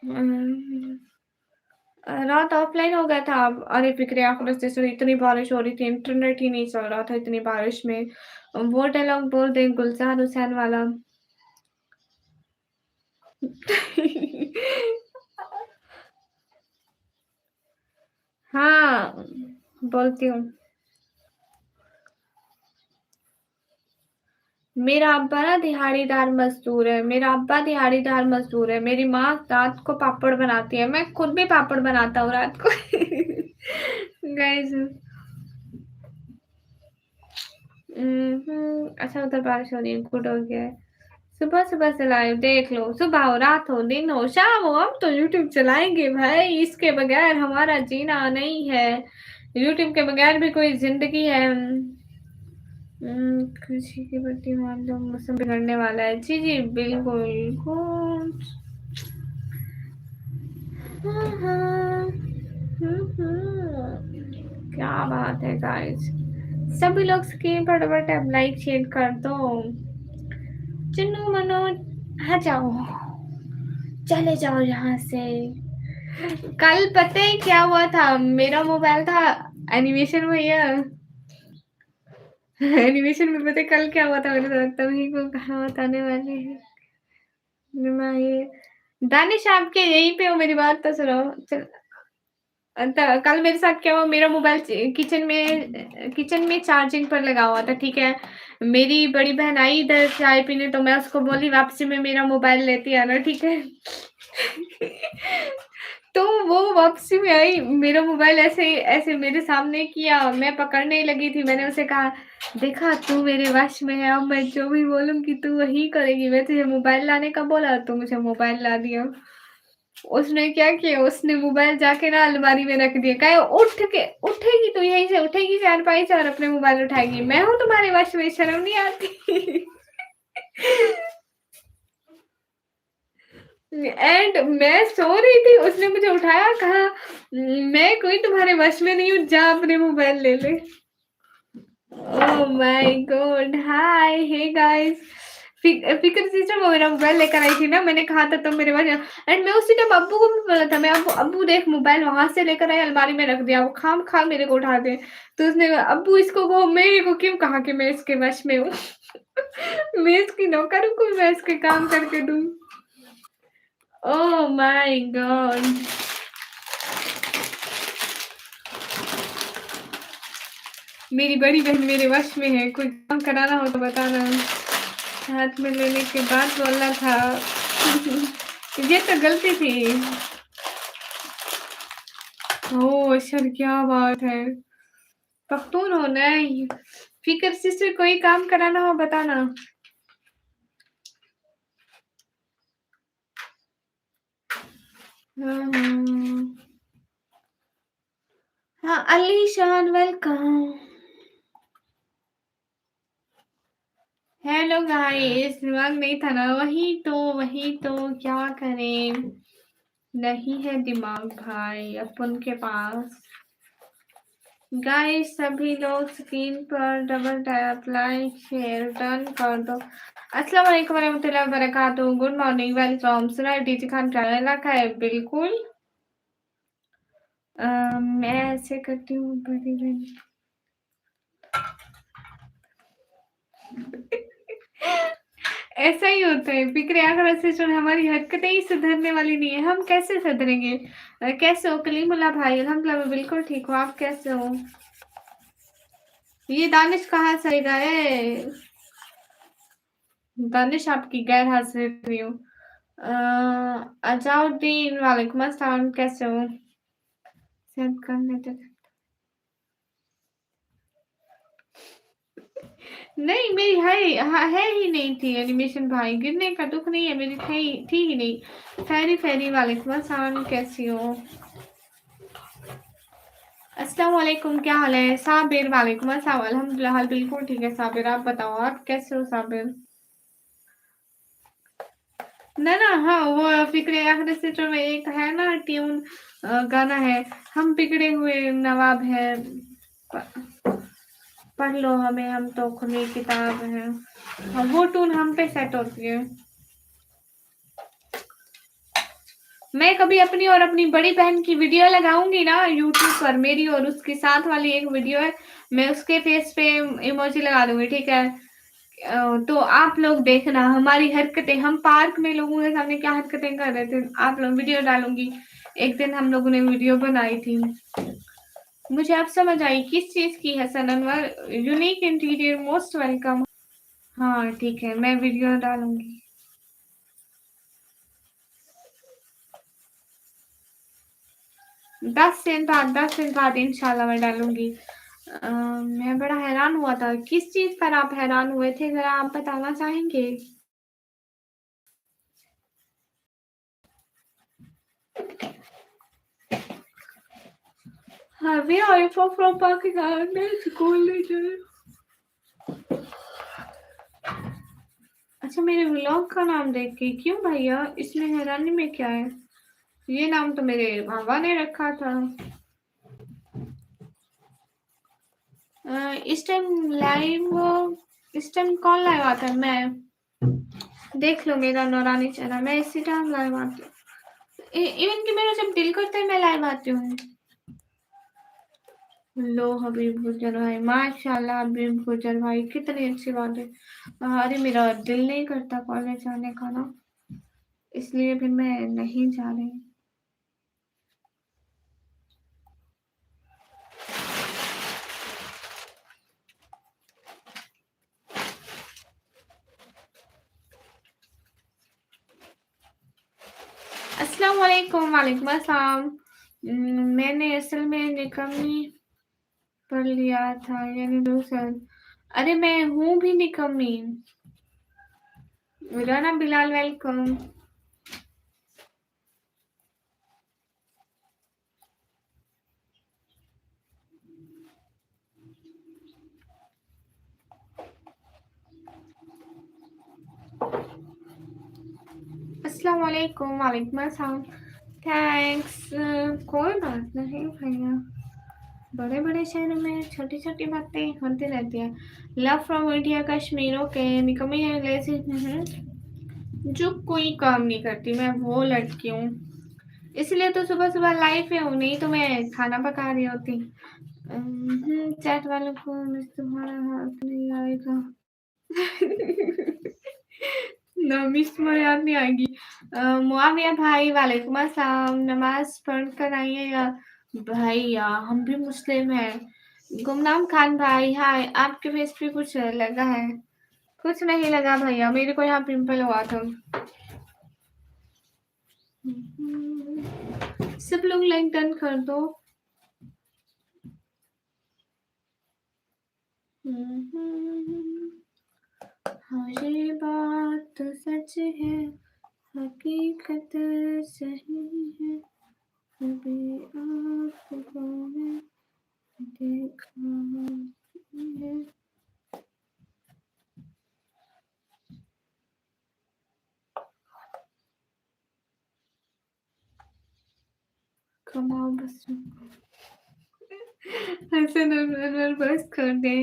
अम्म, रात ऑफलाइन हो गया था। अरे फिक्रे आखिर से इतनी बारिश हो रही थी, इंटरनेट ही नहीं चल रहा था इतनी बारिश में। वो डायलॉग बोल दें गुलजार हुसैन वाला। हाँ, बोलती हूँ। मेरा अब्बा ना दिहाड़ीदार मज़दूर है, मेरा अब्बा दिहाड़ीदार मज़दूर है, मेरी माँ रात को पापड़ बनाती है, मैं खुद भी पापड़ बनाता हूँ रात को। गाइस। अच्छा उधर बारिश हो रही है, गुड हो गया है। सुबह-सुबह से लाइव देख लो, सुबह हो, रात हो, दिन हो, शाम हो, हम तो यूट्यूब चलाएँगे भाई, इसके बगैर हमारा जीना नहीं है। यूट्यूब के बगैर भी कोई ज़िंदगी है। कृषि की बढ़ती मांग जो मौसम बिगड़ने वाला है। जी, जी, बिल्कुल, गुड। हाँ, हाँ। क्या बात है गाइस। सभी लोग स्क्रीन पर डबल टैप लाइक शेयर कर दो। चुन्नू मनोज, आ जाओ, चले जाओ यहाँ से। कल पता है क्या हुआ था? मेरा मोबाइल था एनिमेशन भैया। एनिमेशन में पता है कल क्या हुआ था मेरे साथ? तभी को कहाँ बताने वाली है। मैं ये दानिश, आपके यहीं पे हो, मेरी बात तो सुनो। चल, कल मेरे साथ क्या हुआ, मेरा मोबाइल किचन में चार्जिंग पर लगा हुआ था, ठीक है। मेरी बड़ी बहन आई इधर चाय पीने, तो मैं उसको बोली वापसी में मेरा मोबाइल लेती आना, ठीक है। तो वो वापसी में आई, मेरा मोबाइल ऐसे ऐसे मेरे सामने किया, मैं पकड़ने ही लगी थी। मैंने उसे कहा, देखा तू मेरे वश में है, अब मैं जो भी बोलूंगी तू वही करेगी। मैं तुझे मोबाइल लाने का बोला, तू मुझे मोबाइल ला दिया। उसने क्या किया, उसने मोबाइल जाके ना अलमारी में रख दिया। कहे उठेगी तो यहीं से उठेगी चारपाई से और अपने मोबाइल उठाएगी। मैं हूँ तुम्हारे वश में, शर्म नहीं आती? एंड मैं सो रही थी, उसने मुझे उठाया, कहा मैं कोई तुम्हारे वश में नहीं हूँ, जा अपने मोबाइल ले ले। Oh my god. Hi, hey guys. फिक्र सिस्टर वो मेरा मोबाइल लेकर आई थी ना, मैंने कहा था तुम मेरे पास। एंड मैं उसी टाइम अब्बू को भी बोला था, मैं अब्बू अब्बू देख मोबाइल वहां से लेकर आई, अलमारी में रख दिया, वो खाम खा मेरे को उठा दे। तो उसने कहा, अब्बू इसको कहो, मेरे को क्यों कहा कि मैं इसके वश में हूँ? मैं इसकी नौकर हूँ, कोई मैं इसके काम करके दूँ? ओह माय गॉड। मेरी बड़ी बहन मेरे वश में है, कोई काम कराना हो तो बताना। हाथ में लेने के बाद बोलना था। ये तो गलती थी। ओह! अच्छा क्या बात है। पख्तून हो नहीं। फिकर सिस्टर कोई काम कराना हो बताना। हाँ, हाँ, अलीशान वेलकम। हेलो गाइस, दिमाग नहीं था ना, वही तो क्या करें, नहीं है दिमाग भाई अपन के पास। गाइस सभी लोग स्क्रीन पर double tap like share done कर दो। अस्सलाम वालेकुम वरहमतुल्लाहि वबरकातुहू। Good morning, welcome. सुना है डीजे खान का इलाका है बिल्कुल। मैं ऐसे करती हूँ बड़ी बहन। ऐसा ही होता है फिक्रे आकर ऐसे जो हमारी हरकतें ही सुधरने वाली नहीं है, हम कैसे सुधरेंगे। कैसे हो कलीमुल्ला भाई? अल्हम्दुलिल्लाह मैं बिल्कुल ठीक हूँ, आप कैसे हो? ये दानिश कहाँ से गए? दानिश आपकी गैर हाजिर रही हूँ। अजाउद्दीन वालेकुम अस्सलाम, कैसे हो? सेंड करने तक नहीं, मेरी है ही नहीं थी एनिमेशन भाई, गिरने का दुख नहीं है, मेरी थी ही नहीं। फैरी फैरी वालेकुम अस्सलाम, कैसी हो? अस्सलाम वालेकुम, क्या हाल है? साबिर वालेकुम अस्सलाम, अल्हम्दुलिल्लाह हाल बिल्कुल ठीक है। साबिर आप बताओ, आप कैसे हो साबिर? ना ना, हाँ वो फिक्रे आखिर से में एक है ना ट्यून, गाना है, हम बिगड़े हुए नवाब है, पढ़ लो हमें, हम तो खुली किताब है। हाँ, वो टून हम पे सेट होती है। मैं कभी अपनी और अपनी बड़ी बहन की वीडियो लगाऊंगी ना यूट्यूब पर, मेरी और उसके साथ वाली एक वीडियो है, मैं उसके फेस पे इमोजी लगा दूंगी, ठीक है? तो आप लोग देखना हमारी हरकतें, हम पार्क में लोगों के सामने क्या हरकतें कर रहे थे, आप लोग वीडियो डालूंगी। एक दिन हम लोगों ने वीडियो बनाई थी, मुझे अब समझ आई किस चीज की है। सननवर यूनिक इंटीरियर मोस्ट वेलकम। हाँ ठीक है, मैं वीडियो डालूंगी। 10 दिन बाद इंशाल्लाह मैं डालूंगी। मैं बड़ा हैरान हुआ था, किस चीज पर आप हैरान हुए थे, जरा आप बताना चाहेंगे? हाँ, वे आर फ्रॉम पाकिस्तान, मैं स्कूल नहीं जाए। अच्छा, मेरे व्लॉग का नाम देख के क्यों भैया, इसमें हैरानी में क्या है? ये नाम तो मेरे बाबा ने रखा था। इस टाइम कौन लाइव आता है? मैं देख लो मेरा नौरानी चैनल, मैं इसी टाइम लाइव आती हूँ। इवन कि मेरा जब दिल करता है मैं लाइव आती हूँ। लो हबीब गुजर भाई, माशाल्लाह हबीब गुजर भाई, कितनी अच्छी बात है। अरे मेरा दिल नहीं करता कॉलेज जाने का ना, इसलिए फिर मैं नहीं जा रही। अस्सलाम वालेकुम, वालेकुम अस्सलाम। मैंने असल में निकम्मी पढ़ लिया था, यानी दूसरा। अरे मैं हूँ भी निकम्मी। राना बिलाल वेलकम। अस्सलाम वालेकुम, वालेकुम अस्सलाम। थैंक्स। कोई बात नहीं भैया, बड़े बड़े शहरों में छोटी छोटी बातें होती रहती है। Love from India Kashmir, okay. निकम्मी है लेजी। जो कोई काम नहीं करती मैं वो लड़की हूँ, इसलिए तो सुबह सुबह लाइव पे हूँ, नहीं तो मैं खाना पका रही होती। चैट वालों को तुम्हारा हाथ नहीं आएगा। मिस तुम्हारे याद नहीं आएगी। मुआविया भाई वालेकुम अस्सलाम, नमाज पढ़ कर आइएगा भैया, हम भी मुस्लिम हैं। गुमनाम खान भाई हाय, आपके फेस पे कुछ लगा है? कुछ नहीं लगा भैया, मेरे को यहाँ पिंपल हुआ था। सब लोग लाइक डन कर दो। हाँ, ये बात तो सच है, हकीकत सही है, कभी आपको मैं देखा है। कमाओ बस हसन और अनवर बस कर दे।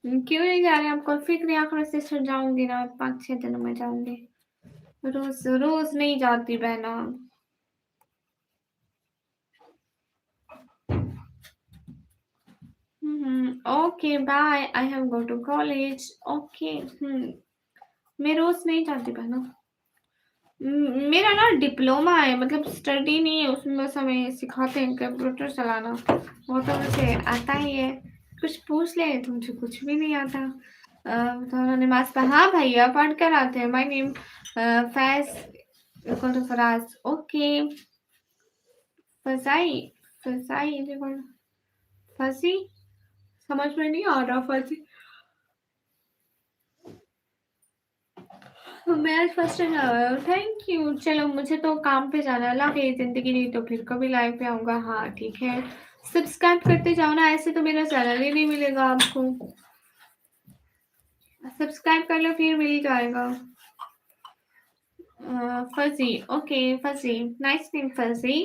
क्यों नहीं जा रहे? आपको फिक्र आखिर से जाऊंगी ना, 5-6 दिनों में जाऊंगी। रोज रोज नहीं जाती बहना। Okay bye, I have go to college. Okay. मैं रोज नहीं जाती बहना। मेरा ना डिप्लोमा है, मतलब स्टडी नहीं है उसमें, बस हमें सिखाते हैं कंप्यूटर चलाना, वो तो मुझे आता ही है। कुछ पूछ ले तो मुझे कुछ भी नहीं आता। तो नमाज पढ़, हाँ भैया पढ़ कर आते हैं। My name Faiz equal to Faraz. Okay. फसाई, फसाई इक्वल फसी, समझ में नहीं आ रहा। फसी मैं आज फर्स्ट थैंक यू। चलो मुझे तो काम पे जाना है। अल्लाह की जिंदगी नहीं तो फिर कभी लाइव पे आऊंगा। हाँ ठीक है, सब्सक्राइब करते जाओ ना, ऐसे तो मेरा सैलरी नहीं मिलेगा आपको। सब्सक्राइब कर लो फिर मिल जाएगा। Fuzzy, okay fuzzy, nice name fuzzy.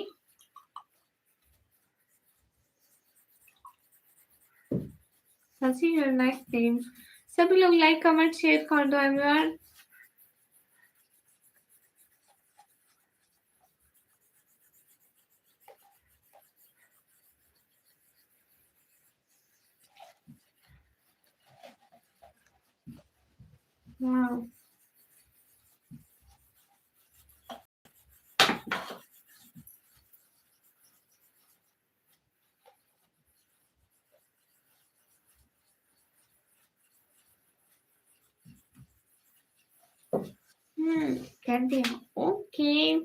Fuzzy your nice name. सभी लोग लाइक कमेंट शेयर कर दो एवरीवन। वाओ, कर दिया। Okay,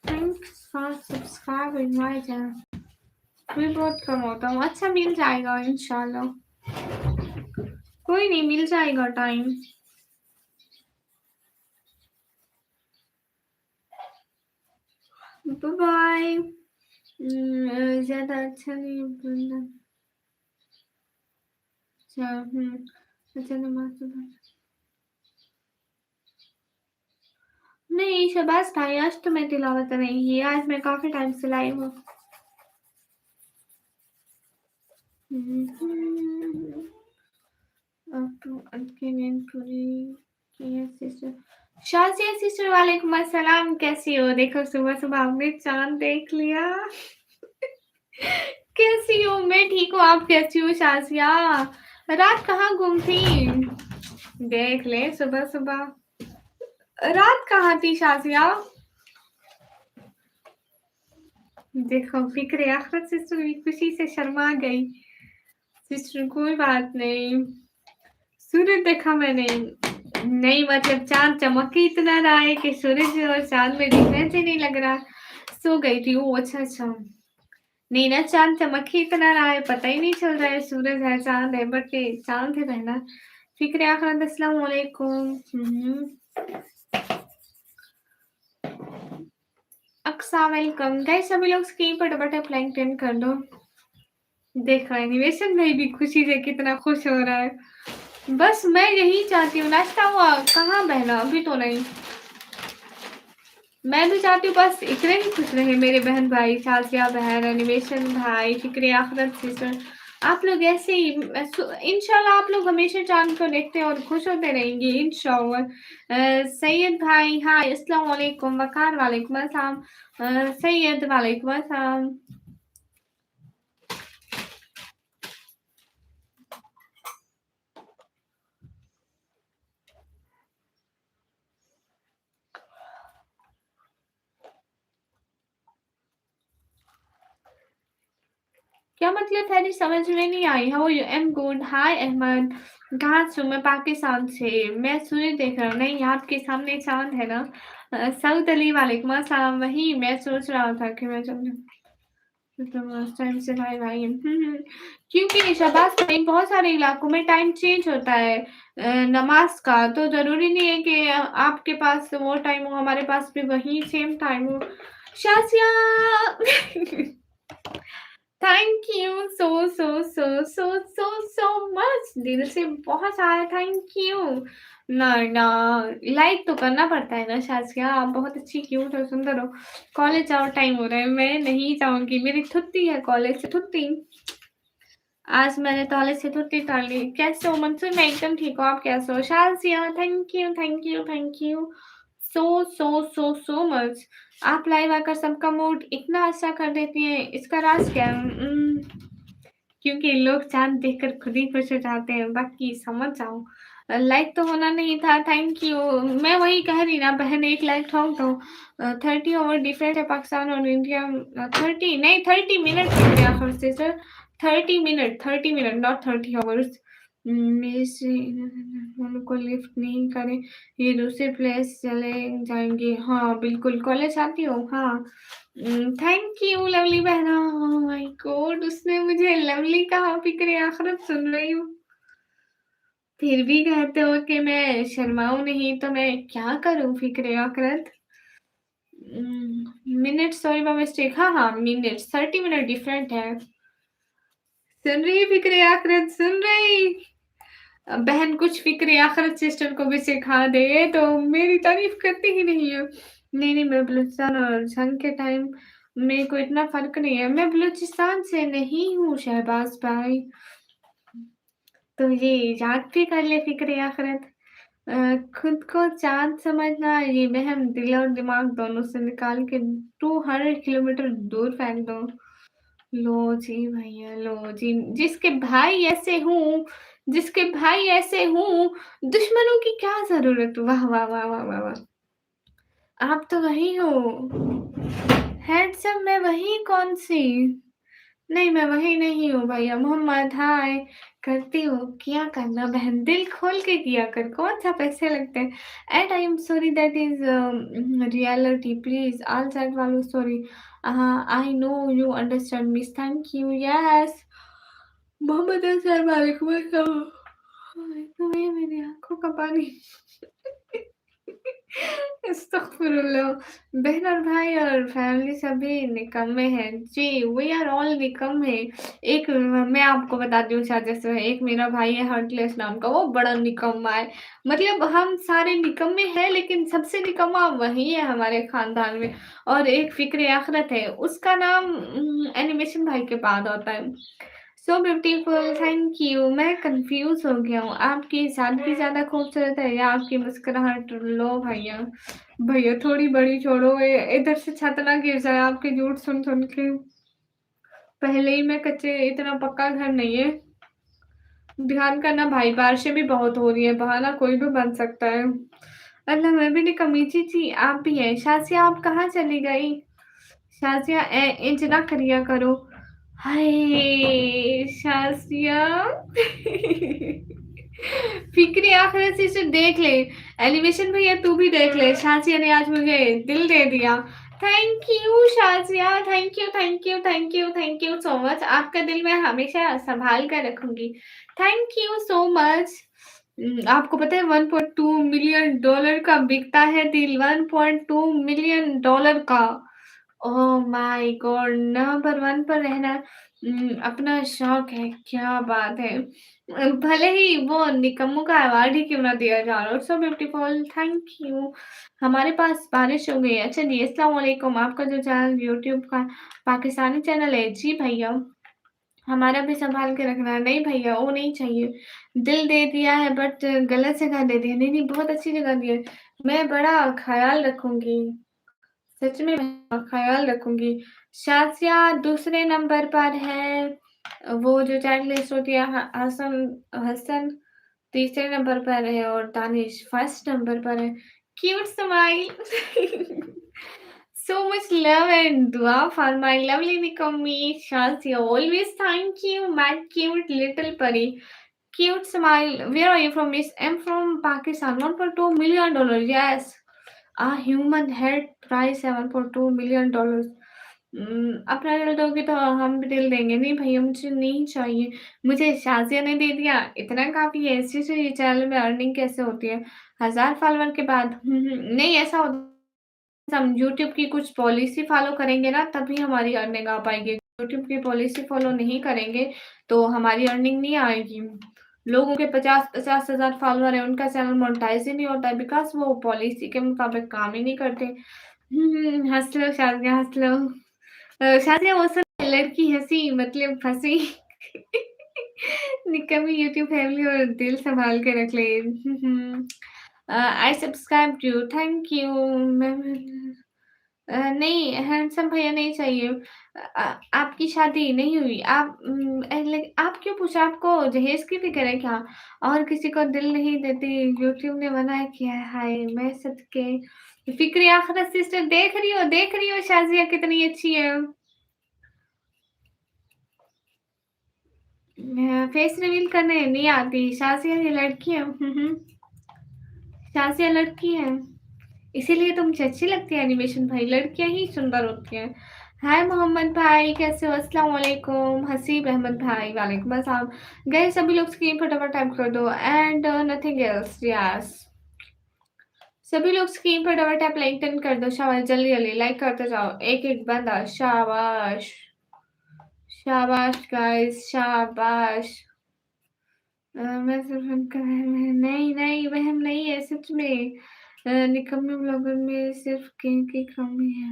thanks for subscribing my channel. मैं बहुत कम होता हूँ। अच्छा मिल जाएगा इंशाल्लाह, कोई नहीं मिल जाएगा टाइम। बाय। ज्यादा अच्छा नहीं बोलना। अच्छा अच्छा नमाज पढ़। नहीं शबाज भाई, आज तो मैं तिलावत नहीं की, आज मैं काफी टाइम से लाई हूँ। अब तो अनकी नींद पूरी की है सिस्टर। शाजिया सिस्टर वालेकुम अस्सलाम, कैसी हो? देखो सुबह सुबह हमने चांद देख लिया। कैसी हो? मैं ठीक हूँ, आप कैसी हो शाजिया? रात कहाँ गुम थी? देख ले सुबह सुबह, रात कहाँ थी शाजिया? देखो फिक्र आखिरत सिस्टर भी खुशी से शर्मा गई। सिस्टर कोई बात नहीं, सूरज देखा मैंने। नहीं मतलब चांद चमक ही इतना रहा है कि सूरज और चांद में डिफरेंस ही नहीं लग रहा। सो गई थी वो। अच्छा अच्छा, नहीं ना चांद चमक ही इतना रहा है, पता ही नहीं चल रहा है सूरज है चांद है, बट चांद है बहना। फिक्र आखिरत अस्सलाम वालेकुम। अक्सा वेलकम गाइस, सभी लोग स्क्रीन पर बटरफ्लाई टेन कर दो। देखो एनिमेशन में भी खुशी से कितना खुश हो रहा है। बस मैं यही चाहती हूँ। नाश्ता हुआ? कहाँ बहना, अभी तो नहीं। मैं भी चाहती हूँ बस इतने ही खुश रहे मेरे बहन भाई, शाजिया बहन, एनिमेशन भाई, फिक्र आखिरत सिस्टर, आप लोग ऐसे ही इंशाल्लाह आप लोग हमेशा चांद को देखते और खुश होते रहेंगे इंशाल्लाह। सैयद भाई हाय, अस्सलाम वालेकुम। वकार वालेकुम अस्सलाम। सैयद वालेकुम अस्सलाम। क्या मतलब था? समझ में नहीं आई। How you? Am good. Hi Ahmad, कहाँ से? मैं पाकिस्तान से। मैं सूरज देख रहा हूँ। नहीं आपके सामने चांद है ना। सऊद अली वालेकुम अस्सलाम। वही मैं सोच रहा था कि मैं चल मतलब टाइम से भाई क्योंकि शहबाज भाई बहुत सारे इलाकों में टाइम चेंज होता है नमाज का, तो ज़रूरी नहीं है कि आपके पास वो टाइम हो, हमारे पास भी वही सेम टाइम हो। Shazia thank you so much, दिल से बहुत सारा थैंक यू। ना ना, लाइक तो करना पड़ता है ना शाज़िया, आप बहुत अच्छी क्यूट हो, सुंदर हो। कॉलेज जाओ, टाइम हो रहा है, मैं नहीं जाऊंगी, मेरी छुट्टी है कॉलेज से, छुट्टी। आज मैंने कॉलेज से छुट्टी कर ली। कैसे हो मंसूर? मैं एकदम ठीक हूँ, आप कैसे हो? Shazia thank you thank you thank you so much. आप लाइव आकर सबका मूड इतना अच्छा कर देती हैं, इसका राज क्या है? क्योंकि लोग चाँद देखकर खुद ही खुश हो जाते हैं, बाकी समझ जाओ। लाइक तो होना नहीं था, थैंक यू। मैं वही कह रही ना बहन, एक लाइक ठोक दो। 30 ओवर डिफरेंट है पाकिस्तान और इंडिया। 30 नहीं, 30 मिनट हो गया फिर से सर। 30 minute not 30 hours. मेरे से उनको लिफ्ट नहीं करें, ये दूसरे प्लेस चले जाएंगे। हाँ बिल्कुल, कॉलेज आती हो? हाँ। थैंक यू लवली बहना। ओह माय गॉड, उसने मुझे लवली कहा, फिक्र आखिरत सुन रही हूँ। फिर भी कहते हो कि मैं शर्माऊँ नहीं, तो मैं क्या करूँ फिक्र आखिरत? Minute sorry by mistake. हाँ, मिनट 30 मिनट डिफरेंट है। सुन रही फिक्र आखिरत, सुन रही? बहन कुछ फिक्र आखिरत सिस्टर को भी सिखा दे, तो मेरी तारीफ करती ही नहीं है। नहीं, मैं बलूचिस्तान और जंग के टाइम में कोई इतना फ़र्क नहीं है। मैं बलूचिस्तान से नहीं हूँ शहबाज़ भाई। तो ये याद भी कर ले फ़िक्र आखिरत। खुद को चाँद समझना, ये वहम दिल और दिमाग दोनों से निकाल के 200 किलोमीटर दूर फेंक दो। लो जी भैया, लो जी। जिसके भाई ऐसे हों, दुश्मनों की क्या ज़रूरत? वाह, वाह, वाह, वाह, वाह, वाह! आप तो वही हो। हैंडसम मैं वही कौन-सी? नहीं, मैं वही नहीं हूँ भैया। मोहम्मद हाय, करती हूँ, किया करना बहन, दिल खोल के किया कर, कौन-सा पैसे लगते हैं। And I am sorry that is reality please all side वालों sorry. I know you understand me, thank you, yes. Mohammad अस्सलाम वालेकुम अस्सलाम। हाय, तुम्हें मेरी आँखों का पानी अस्तगफिरुल्लाह। बहन और भाई और फैमिली सभी निकम्मे हैं। जी, वी आर ऑल निकम्मे। एक मैं आपको बताती हूँ शायद, जैसे एक मेरा भाई है हर्टलेस नाम का, वो बड़ा निकम्मा है। मतलब हम सारे निकम्मे हैं, लेकिन सबसे निकम्मा वही है हमारे खानदान में। और एक फ़िक्र आखिरत है, उसका नाम एनिमेशन भाई के बाद होता है। So beautiful, thank you. मैं कंफ्यूज हो गया हूँ, आपकी सादगी ज़्यादा खूबसूरत है या आपकी मुस्कुराहट? लो भैया, भैया थोड़ी बड़ी छोड़ो, इधर से छत ना गिर जाए आपके झूठ सुन सुन के। पहले ही मैं कच्चे, इतना पक्का घर नहीं है। ध्यान करना भाई, बारिशें भी बहुत हो रही है, बहाना कोई भी बन सकता है। अल्लाह, मैं भी नहीं कमी थी, आप भी हैं। शाज़िया आप कहाँ चली गई? शाज़िया इंज ना करिया करो। हाय शाज़िया फ़िक्र आखिरत से इसे देख ले। एलिवेशन भैया तू भी देख ले, शाज़िया ने आज मुझे दिल दे दिया। Thank you Shazia, thank you thank you thank you thank you so much. आपका दिल मैं हमेशा सँभाल कर रखूँगी। Thank you so much. आपको पता है $1.2 मिलियन का बिकता है दिल, $1.2 मिलियन का। ओह माय गॉड! नंबर 1 पर रहना अपना शौक है, क्या बात है। भले ही वो निकम्मों का अवार्ड ही क्यों ना दिया जा रहा हो। So beautiful, thank you. हमारे पास बारिश हो गई है। अच्छा जी, अस्सलाम वालेकुम। आपका जो चैनल यूट्यूब का पाकिस्तानी चैनल है, जी भैया, हमारा भी सँभाल के रखना। नहीं भैया, वो नहीं चाहिए। दिल दे दिया है बट गलत जगह दे दिया। नहीं, नहीं, बहुत अच्छी जगह दी है। मैं बड़ा ख़्याल रखूँगी। सच में मैं ख़्याल रखूँगी। शाज़िया दूसरे नंबर पर है, वो जो चैट लिस्ट होती है हसन हसन तीसरे नंबर पर है और दानिश फर्स्ट नंबर पर है। Cute smile so much love and dua for my lovely Nikami Shazia. Always thank you, my cute little pari. Cute smile. Where are you from, Miss? I'm from Pakistan. $1.2 million. Yes. A human head price $1.2 million. अपना दिल दोगे तो हम भी दिल देंगे। नहीं भैया मुझे नहीं चाहिए, मुझे शाज़िया ने दे दिया, इतना काफ़ी है। इसी से ये चैनल में अर्निंग कैसे होती है? 1000 फॉलोवर के बाद नहीं ऐसा होता हम यूट्यूब की कुछ पॉलिसी फ़ॉलो करेंगे ना तभी हमारी अर्निंग आ पाएगी। यूट्यूब की पॉलिसी फ़ॉलो नहीं करेंगे तो हमारी अर्निंग नहीं आएगी। लोगों के 50-50 हज़ार फॉलोवर है, उनका चैनल मोनेटाइज़ ही नहीं होता है बिकॉज़ वो पॉलिसी के मुताबिक काम ही नहीं करते। हँस लो शाज़िया हँस लो। शाज़िया वो सब लड़की हँसी मतलब फँसी। निकम्मी यूट्यूब फैमिली और दिल सँभाल के रख ले। आई सब्सक्राइब्ड यू, थैंक यू। नहीं हैंडसम भैया नहीं चाहिए। आपकी शादी नहीं हुई। आप क्यों पूछा? आपको जहेज की फ़िक्र है क्या? और किसी को दिल नहीं देती, यूट्यूब ने मना किया है। हाय! मैं सदके फ़िक्र आखिरत सिस्टर देख रही हो शाज़िया कितनी अच्छी है। फेस रिवील करने नहीं आती, शाज़िया ये लड़की है। शाज़िया लड़की है। इसीलिए तो मुझे अच्छी लगती है एनिमेशन भाई, लड़कियाँ ही सुंदर होती हैं। हाय मोहम्मद भाई कैसे हो? अस्सलाम वालेकुम। हसीब अहमद भाई वालेकुम अस्सलाम। गाइस सभी लोग स्क्रीन फटाफट टाइप कर दो एंड नथिंग एल्स यस। सभी लोग स्क्रीन फटाफट टाइप लाइक डन कर दो। शाबाश जल्दी-जल्दी लाइक करते जाओ। एक-एक बंदा शाबाश। शाबाश गाइस शाबाश। मैं सिर्फ उनका वहम है। नहीं वहम नहीं है सच में। निकम्मे ब्लॉगर में सिर्फ किंग की कमी है।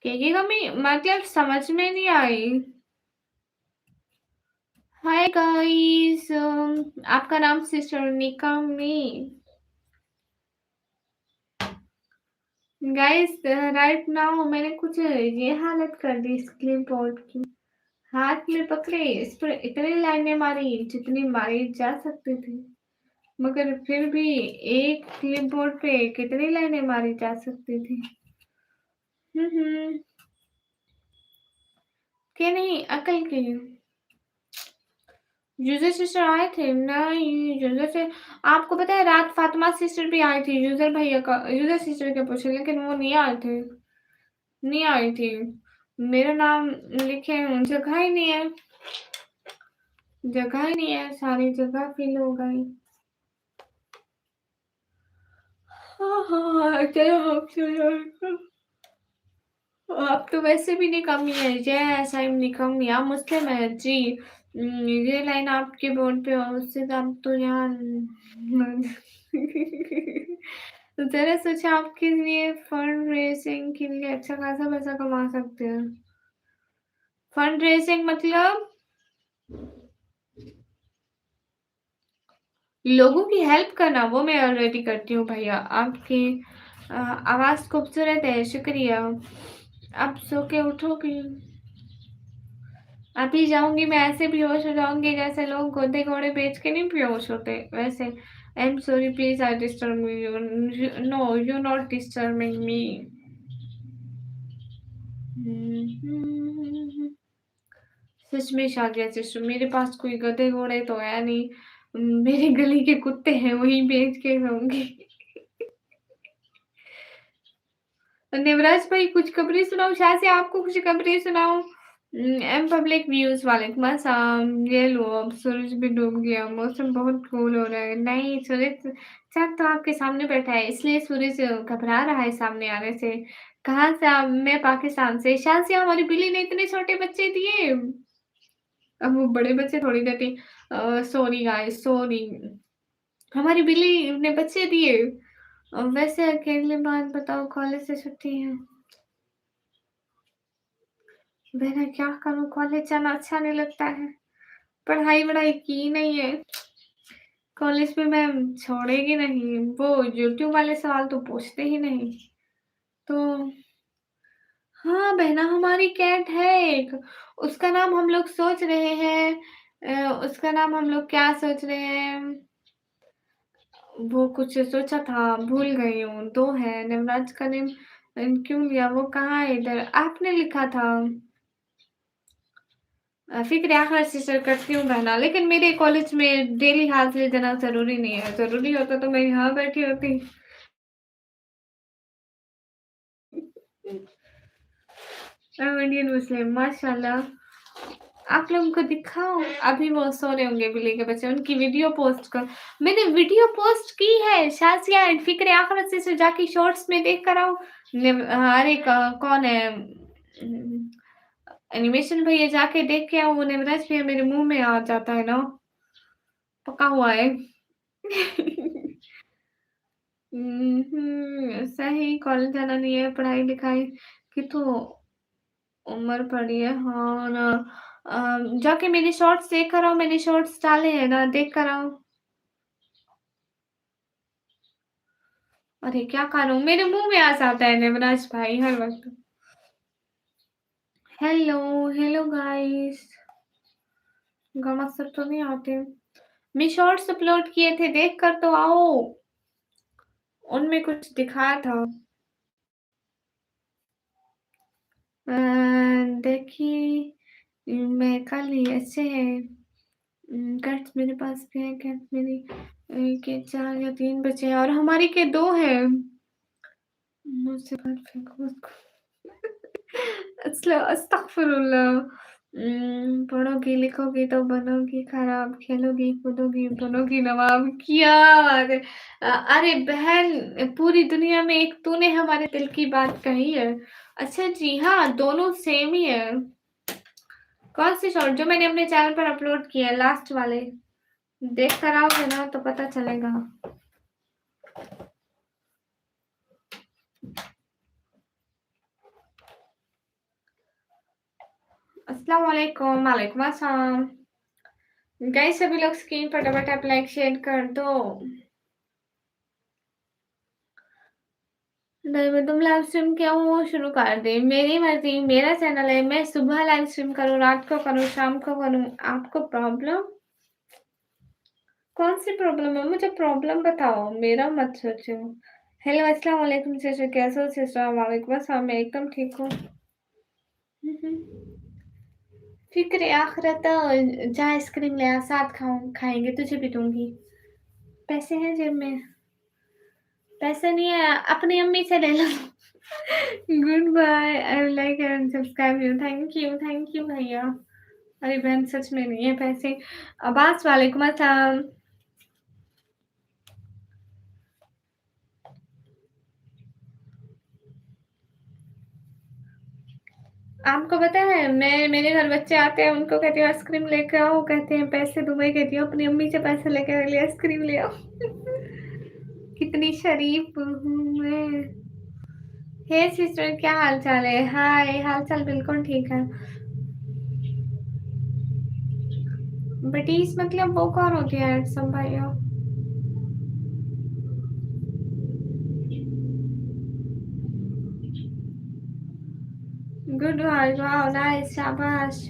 केकी कमी मतलब समझ में नहीं आई। हाय गाइस आपका नाम सिस्टर निकमी। गाइस राइट नाउ मैंने कुछ ये हालत कर दी इस क्लिपबोर्ड की। हाथ में पकड़े इस पर इतनी लाइनें मारी जितनी मारी जा सकती थी मगर फिर भी एक क्लिपबोर्ड पे कितनी लाइनें मारी जा सकती थी। हम्म कि नहीं अकल की। यूज़र सिस्टर आए थे? नहीं, यूज़र से आपको पता है रात फातिमा सिस्टर भी आई थी, यूज़र भैया का यूज़र सिस्टर के पूछे लेकिन वो नहीं आए थे, नहीं आई थी। मेरा नाम लिखे जगह ही नहीं है, जगह ही नहीं है, सारी जगह फिल हो गई। हाँ, चलो अब चलो। आप तो वैसे भी निकम्मी है, यस आई एम निकम्मी, आप मुस्लिम है जी। ये लाइन आपके बोर्ड पे हो उससे तो आप तो यहाँ तो ज़रा सोचा आपके लिए फंड रेज़िंग के लिए अच्छा खासा पैसा कमा सकते हैं। फंड रेज़िंग मतलब लोगों की हेल्प करना, वो मैं ऑलरेडी करती हूँ भैया। आपकी आवाज़ खूबसूरत है, शुक्रिया। अब सो के उठोगी? अभी जाऊँगी मैं ऐसे बेहोश हो जाऊँगी जैसे लोग गधे घोड़े बेच के नहीं बेहोश होते, वैसे। I am sorry please I disturb you no you not disturbing me. सच में शादिया सिस्टर मेरे पास कोई गधे घोड़े तो है नहीं। मेरे गली के कुत्ते हैं वही बेच के खाऊँगी। देवराज भाई कुछ खबरें सुनाओ, शायद से आपको कुछ खबरें सुनाऊँ? एम पब्लिक व्यूज़ वालेकुम अस्सलाम। ये लो अब सूरज भी डूब गया, मौसम बहुत कूल हो रहा है। नहीं सूरज चाँद तो आपके सामने बैठा है, इसलिए सूरज घबरा रहा है सामने आने से। कहाँ से आप? मैं पाकिस्तान से। शायद से हमारी बिल्ली ने इतने छोटे बच्चे दिए। अब वो बड़े बच्चे थोड़ी देती। Sorry guys sorry. हमारी बिल्ली ने बच्चे दिए। वैसे अकेले बात बताओ कॉलेज से छुट्टी है। मैं क्या करूँ कॉलेज जाना अच्छा नहीं लगता है। पढ़ाई-वढ़ाई की नहीं है। कॉलेज में मैम छोड़ेगी नहीं। वो यूट्यूब वाले सवाल तो पूछते ही नहीं। तो हाँ, बहना हमारी कैट है एक। उसका नाम हम लोग सोच रहे हैं उसका नाम हम लोग क्या सोच रहे हैं? वो कुछ सोचा था, भूल गई हूँ। 2 है, नवराज का नेम क्यों लिया? वो कहाँ है इधर? आपने लिखा था। फ़िक्र आखिरत से शेयर करती हूँ बहना, लेकिन मेरे कॉलेज में डेली हाज़िरी देना ज़रूरी नहीं है। ज़रूरी होता तो मैं यहाँ बैठी होती। इंडियन मुस्लिम माशाल्लाह। आप लोगों को दिखाऊँ? अभी वो सो रहे होंगे बिल्ली के बच्चे, उनकी वीडियो पोस्ट कर मैंने वीडियो पोस्ट की है, शाज़िया एंड फ़िक्र आखिरत से जाके शॉर्ट्स में देख कर आओ। अरे कौन है एनिमेशन भैया जाके देख के आओ, वो निवराज भैया मेरे मुँह में आ जाता है ना, पका हुआ है। सही कॉलेज जाना नहीं है, पढ़ाई-लिखाई की तो उम्र पड़ी है। हाँ ना। जाके मेरे शॉर्ट्स देख कर आओ, मैंने शॉर्ट्स डाले हैं ना, देख कर आओ। अरे क्या करूँ? मेरे मुँह में आ जाता है देवराज भाई हर वक़्त। Hello, hello guys. गाना सर तो नहीं आते। मैं शॉर्ट्स अपलोड किए थे, देख कर तो आओ। उनमें कुछ दिखाया था। अ, देखिए मैं कल ही ऐसे है कैट्स मेरे पास भी है, कैट्स मेरी के 4 या 3 बचे हैं और हमारी के 2 हैं। मुझसे बात फेंको उसको। अस्तगफिरुल्लाह। पढ़ोगी लिखोगी तो बनोगी खराब, खेलोगी कूदोगी बनोगी नवाब। क्या बात है। अरे बहन पूरी दुनिया में एक तूने हमारे दिल की बात कही है। अच्छा जी हाँ, दोनों सेम ही है। कौन सी शॉर्ट जो मैंने अपने चैनल पर अपलोड किया है लास्ट वाले, देख कर आओगे ना तो पता चलेगा। अस्सलाम वालेकुम, वालेकुम अस्सलाम। गाइस सभी लोग स्क्रीन पर डबल टैप लाइक शेयर कर दो। नहीं मैं तुम लाइव स्ट्रीम क्यों शुरू कर दी? मेरी मर्जी, मेरा चैनल है, मैं सुबह लाइव स्ट्रीम करूँ, रात को करूँ, शाम को करूँ, आपको प्रॉब्लम? कौन सी प्रॉब्लम है? मुझे प्रॉब्लम बताओ, मेरा मत सोचो। हेलो अस्सलाम वालेकुम सिस्टर, कैसे हो सिस्टर? वालेकुम अस्सलाम, मैं एकदम ठीक हूँ। फिक्र आखिरत जा आइसक्रीम ले आ, साथ खाएंगे, तुझे भी दूंगी। पैसे हैं जेब में? पैसे नहीं है, अपनी अम्मी से ले लो। Good bye, I like and subscribe you, thank you भैया। अरे बहन सच में नहीं है पैसे। अब्बास वालेकुम अस्सलाम। आपको पता है मैं मेरे घर बच्चे आते हैं उनको कहती हूँ आइसक्रीम लेके आओ, कहते हैं पैसे दो, मैं कहती हूँ अपनी अम्मी से पैसे लेके लिए आइसक्रीम ले आओ। कितनी शरीफ हूँ मैं। हे सिस्टर क्या हाल चाल है? हाय, हाल चाल बिल्कुल ठीक है। बटीस मतलब वो कौन होती है सब भाइयों? गुड हाल, वाओ नाइस, शाबाश।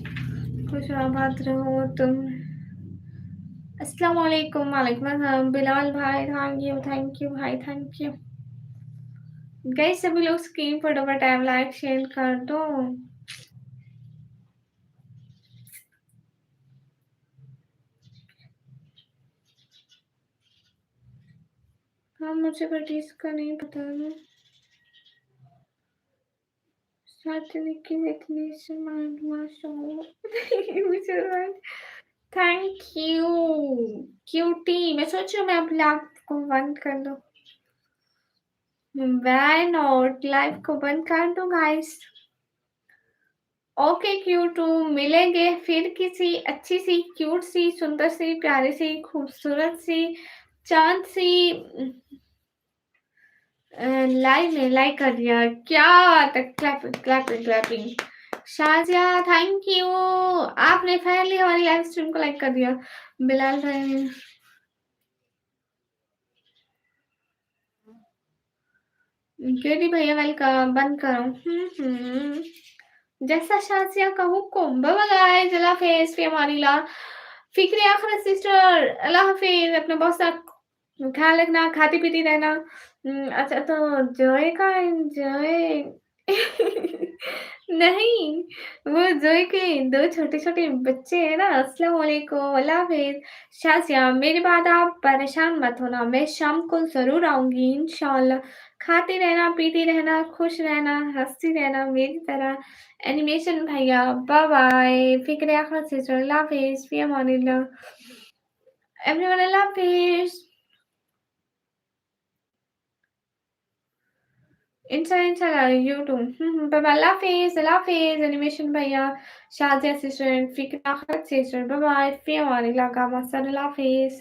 खुश और आबाद रहो तुम। अस्सलाम वालेकुम, वालेकुम अस्सलाम बिलाल भाई, थैंक यू भाई, थैंक यू। गाइस सभी लोग स्क्रीन पर डबल टैप लाइक शेयर कर दो। हाँ मुझे बटीस का नहीं पता है। Thank you cutie. मैं सोच रही हूँ मैं अपने आप को बंद कर दूँ। व्हाई नॉट, लाइव को बंद कर दूँ गाइस। ओके क्यूटू, मिलेंगे फिर किसी अच्छी सी क्यूट सी सुंदर सी प्यारी सी खूबसूरत सी चांद सी लाइव में लाइक कर दिया। क्या बात है, clapping clapping clapping. Shazia thank you, आपने फाइनली हमारी लाइव स्ट्रीम को लाइक कर दिया। बिलाल भाई क्यूटी भैया वेलकम, बंद करो। जैसा शाजिया का हुक्म। बाय बाय, अल्लाह हाफिज़ फी अमानिल्लाह। फिक्र आखिरत सिस्टर, अल्लाह हाफिज़, अपना बहुत सा ख्याल रखना, खाती पीती रहना। अच्छा तो जॉय का जॉय नहीं, वो ज़ोई के 2 छोटे-छोटे बच्चे हैं ना, अस्सलाम वालेकुम, अल्लाह हाफ़िज़। शाज़िया मेरी बात आप परेशान मत होना, मैं शाम को ज़रूर आऊँगी इंशाअल्लाह। खाते रहना, पीते रहना, खुश रहना, हँसती रहना मेरी तरह। एनिमेशन भैया बाय-बाय, फ़िक्र आखिरत से अल्लाह हाफ़िज़, फ़ी अमानिल्लाह। एवरीवन अल्लाह हाफ़िज़। इंशाल्लाह यू टू। बाय-बाय, अल्लाह हाफ़िज़, अल्लाह हाफ़िज़, एनिमेशन भैया, शाज़िया सिस्टर, फ़िक्र आखिरत सिस्टर, बाय-बाय, फ़ी अमानिल्लाह, गामा अल्लाह हाफ़िज़।